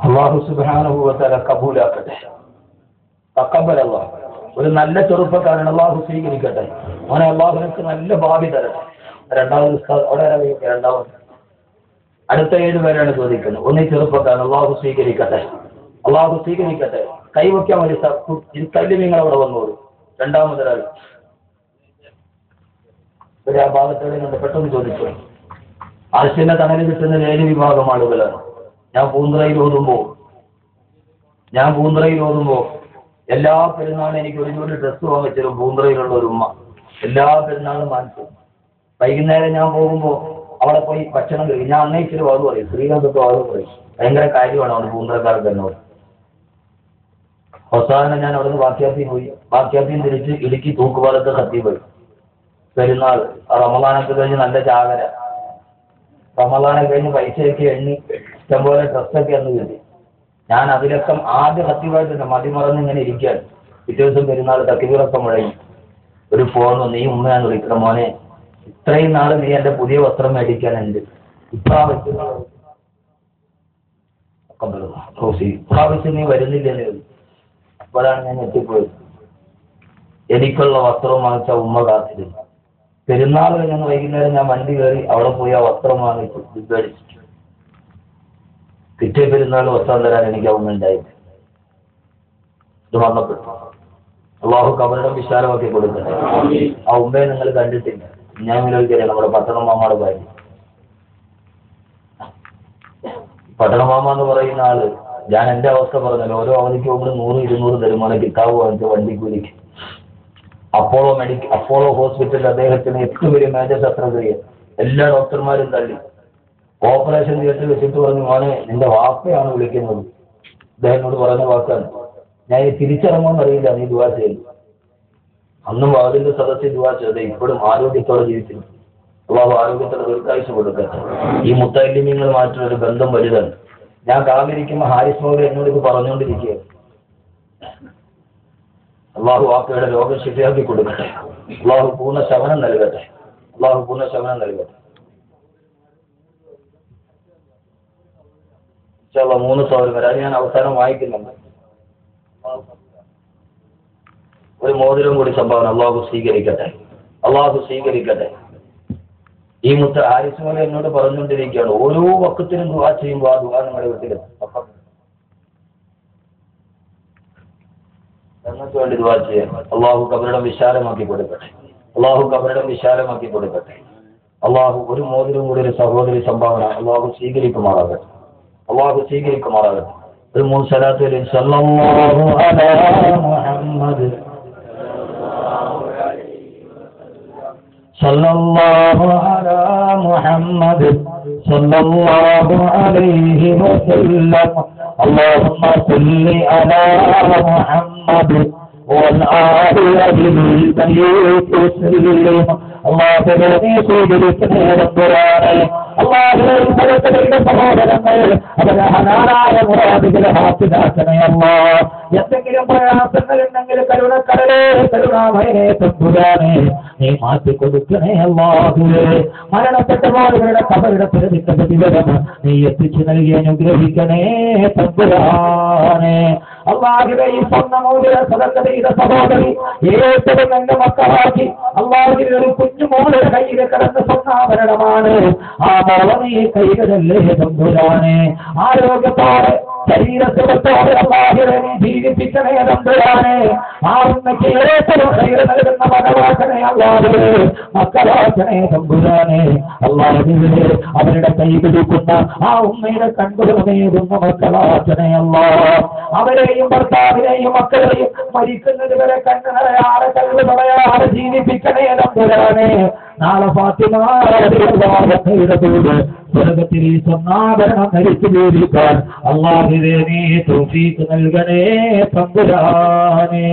അല്ലാഹു സുബ്ഹാനഹു വ തആല കബൂലാക്കട്ടെ. തഖബ്ബൽ അല്ലാഹ്. ഒരു നല്ല ചെറുപ്പക്കാരൻ അല്ലാഹു സ്വീകരിക്കട്ടെ. അവനെ അല്ലാഹു എനിക്ക് നല്ല ഭാവി തരട്ടെ. രണ്ടാമത് അടുത്ത 7 പേരാണ് ചോദിക്കുന്നത്. ഒന്ന് ചെറുപ്പക്കാരൻ അല്ലാഹു സ്വീകരിക്കട്ടെ. കൈവയ്ക്കാൻ വേണ്ടി തല്ലിമീങ്ങൾ അവിടെ വന്നോളൂ. രണ്ടാമതൊരാൾ ഒരു ആ ഭാഗത്തോടെ കൊണ്ട് പെട്ടെന്ന് ചോദിച്ചു. ആശിന്റെ തണല് കിട്ടുന്ന 7 വിഭാഗം ആളുകളാണ്. ഞാൻ പൂന്തറയിൽ ഓതുമ്പോ എല്ലാ പെരുന്നാളും എനിക്ക് ഒരു ജോലി ഡ്രസ്സ് വാങ്ങിച്ചൊരു പൂന്തറയിലുള്ള ഒരു ഉമ്മ എല്ലാ പെരുന്നാളും വാങ്ങിച്ചു. വൈകുന്നേരം ഞാൻ പോകുമ്പോൾ അവിടെ പോയി ഭക്ഷണം കഴിക്കും. ഞാൻ അന്നയിച്ചൊരു വാത് പറയും, സ്ത്രീകൾക്കൊക്കെ വാത് പറയും. ഭയങ്കര കാര്യമാണ് അവിടെ പൂന്തറക്കാർക്ക് എന്നോട്. അവസാനം ഞാൻ അവിടെ നിന്ന് വാക്യാപ്പിയും തിരിച്ച് ഇടുക്കി തൂക്കുപാലത്തെ കത്തി പോയി. പെരുന്നാൾ റമദാനൊക്കെ കഴിഞ്ഞ് നല്ല ചാകര. റമദാനൊക്കെ കഴിഞ്ഞ് പൈസയൊക്കെ എണ്ണി ഇഷ്ടംപോലെ ഡ്രസ്സൊക്കെ അന്ന് കിട്ടി. ഞാൻ അതിലൊക്കെ ആദ്യ കത്തിവായിട്ടുണ്ട് മതിമറന്ന് ഇങ്ങനെ ഇരിക്കാൻ. പിറ്റേ ദിവസം പെരുന്നാൾ തക്കിവിറക്കം മുഴങ്ങി. ഒരു ഫോൺ നീ ഉമ്മയാന്ന് വിളിക്കണം, മോനെ ഇത്രയും നാൾ നീ എന്റെ പുതിയ വസ്ത്രം മേടിക്കാനുണ്ട്, ഇപ്രാവശ്യം നീ വരുന്നില്ലെന്ന്. അപ്പോഴാണ് ഞാൻ എത്തിപ്പോയത്. എനിക്കുള്ള വസ്ത്രം വാങ്ങിച്ച ഉമ്മ കാത്തിരുന്നു. പെരുന്നാൾ കഴിഞ്ഞ വൈകുന്നേരം ഞാൻ വണ്ടി കയറി അവിടെ പോയി ആ വസ്ത്രം വാങ്ങിച്ചു മേടിച്ചു. പിറ്റേ പെരുന്നാൾ വസ്ത്രം തരാൻ എനിക്ക് ആ ഉമ്മ ഉണ്ടായില്ല. ഇത് മരണപ്പെട്ടു. അള്ളാഹു കബറിടം വിശാലമാക്കി കൊടുക്കട്ടെ. ആ ഉമ്മയെ നിങ്ങൾ കണ്ടിട്ടില്ല. ഞാൻ വിലോചിക്കറിയാം, നമ്മുടെ പട്ടണ മാമയുടെ ഭാര്യ. പട്ടണ മാമ എന്ന് പറയുന്ന ആള്, ഞാൻ എന്റെ അവസ്ഥ പറഞ്ഞല്ലോ, ഓരോ അവധിക്ക് മുമ്പ് 100-200 തരുമാണ് കിതാബ് വാങ്ങിച്ച വണ്ടിക്കൂലിക്ക്. അപ്പോളോ ഹോസ്പിറ്റലിൽ അദ്ദേഹത്തിന് 8 പേര് മേജർ ശസ്ത്രക്രിയ. എല്ലാ ഡോക്ടർമാരും തള്ളി. ഓപ്പറേഷൻ തിയേറ്ററിൽ വെച്ചിട്ട് പറഞ്ഞു, മോനെ നിന്റെ വാപ്പയാണ് വിളിക്കുന്നത്. അദ്ദേഹത്തിനോട് പറഞ്ഞ വാക്കാണ്. ഞാൻ തിരിച്ചിറങ്ങുമെന്ന് അറിയില്ല, നീ ദുആ ചെയ്തു. അന്നും അതിന്റെ സദസ്സിൽ ദുആ ചെയ്തത്. ഇപ്പോഴും ആരോഗ്യത്തോടെ ജീവിക്കുന്നു. അള്ളാഹു ആരോഗ്യത്തോടെ ദീർഘായുസ്സ് കൊടുക്കട്ടെ. ഈ മുത്തല്ലിമീങ്ങൾ മാറ്റുന്നൊരു ബന്ധം വലുതാണ്. ഞാൻ കാമിരിക്കുമ്പോൾ ഹാരിസ് മൗലവി എന്നോട് ഇത് പറഞ്ഞുകൊണ്ടിരിക്കുകയാണ്. അള്ളാഹു വാപ്പയുടെ രോഗം ശരിയാക്കി കൊടുക്കട്ടെ. അള്ളാഹു പൂർണ്ണ ശമനം നൽകട്ടെ. 3 സഹോദരന്മാർ, അത് ഞാൻ അവസാനം വായിക്കുന്നുണ്ട്. ഒരു മോതിരം കൂടി സംഭാവന അള്ളാഹു സ്വീകരിക്കട്ടെ. ഈ മുത്ത ഹാരിസ് മൗലവി എന്നോട് പറഞ്ഞുകൊണ്ടിരിക്കുകയാണ്, ഓരോ വക്കത്തിനും ദുആ ചെയ്യുമ്പോൾ ആ ദുആ നിങ്ങളുടെ വീട്ടിലെത്തും. ഞങ്ങൾക്ക് വേണ്ടി ദുആ ചെയ്യാം. അള്ളാഹു കബറിടം വിശാലമാക്കി കൊടുക്കട്ടെ. അള്ളാഹു ഒരു മോതിരം കൂടി ഒരു സഹോദരി സംഭാവന അള്ളാഹു സ്വീകരിക്കുമാറാകട്ടെ. ഒരു 3 സ്വലാത്ത് ചൊല്ലി. സല്ലല്ലാഹു അലാ മുഹമ്മദ് സല്ലല്ലാഹു അലൈഹി വസല്ലം. اللهم صل على محمد والآل بالبيت وسلم. എന്തെങ്കിലും പ്രയാസങ്ങളുണ്ടെങ്കിൽ കരുണക്കടലേ കരുണാമയനെ തമ്പുരാനെ നീ മാറ്റി കൊടുക്കണേ അല്ലാഹുവേ. മരണപ്പെട്ട പോലുകളുടെ കബറിട പ്രതിഫലം നീ എത്തിച്ചു നൽകി അനുഗ്രഹിക്കണേ തമ്പുരാനെ. അല്ലാഹുവേ, ഈ സ്വർണ്ണമൂല്യ സദഖ ചെയ്ത സഹോദരി ഏറ്റവും എന്റെ മക്കളാക്കി അല്ലാഹുവേ ഒരു കുഞ്ഞു മോളുടെ കയ്യിൽ കിടന്ന സ്വർണ്ണാഭരണമാണ്. ആ മോളെ നീ കൈകളല്ലേ തമ്പുരാനെ. ആരോഗ്യത്തോടെ ശരീരസുഖത്തോടെ അല്ലാഹുവേ നീ ജീവിപ്പിക്കണേ തമ്പുരാനെ. ആ ഉമ്മയ്ക്ക് ഏറ്റവും കൈകൾ നൽകുന്ന മകളാക്കണേ അല്ലാഹുവേ, മക്കളാക്കണേ തമ്പുരാനെ. അല്ലാഹുവേ, അവരുടെ കൈ പിടിക്കുന്ന ആ ഉമ്മയുടെ കണ്ടുകളമേകുന്ന മക്കളാക്കണേ അല്ലാഹ്. അവരെയും ഭർത്താവിനെയും മക്കളെയും മരിക്കുന്നത് വരെ കണ്ണു നിറയാതെ കല്ല് പറയാതെ ജീവിപ്പിക്കണേ തമ്പുരാനെ. നാളെ ഫാത്തിമ സ്വർഗത്തിൽ ഈ സ്വർണ്ണാഭരണം ധരിച്ചു ജീവിക്കാൻ അല്ലാഹുവേ നീ തൗഫീഖ് നൽകണേ തമ്പുരാനെ.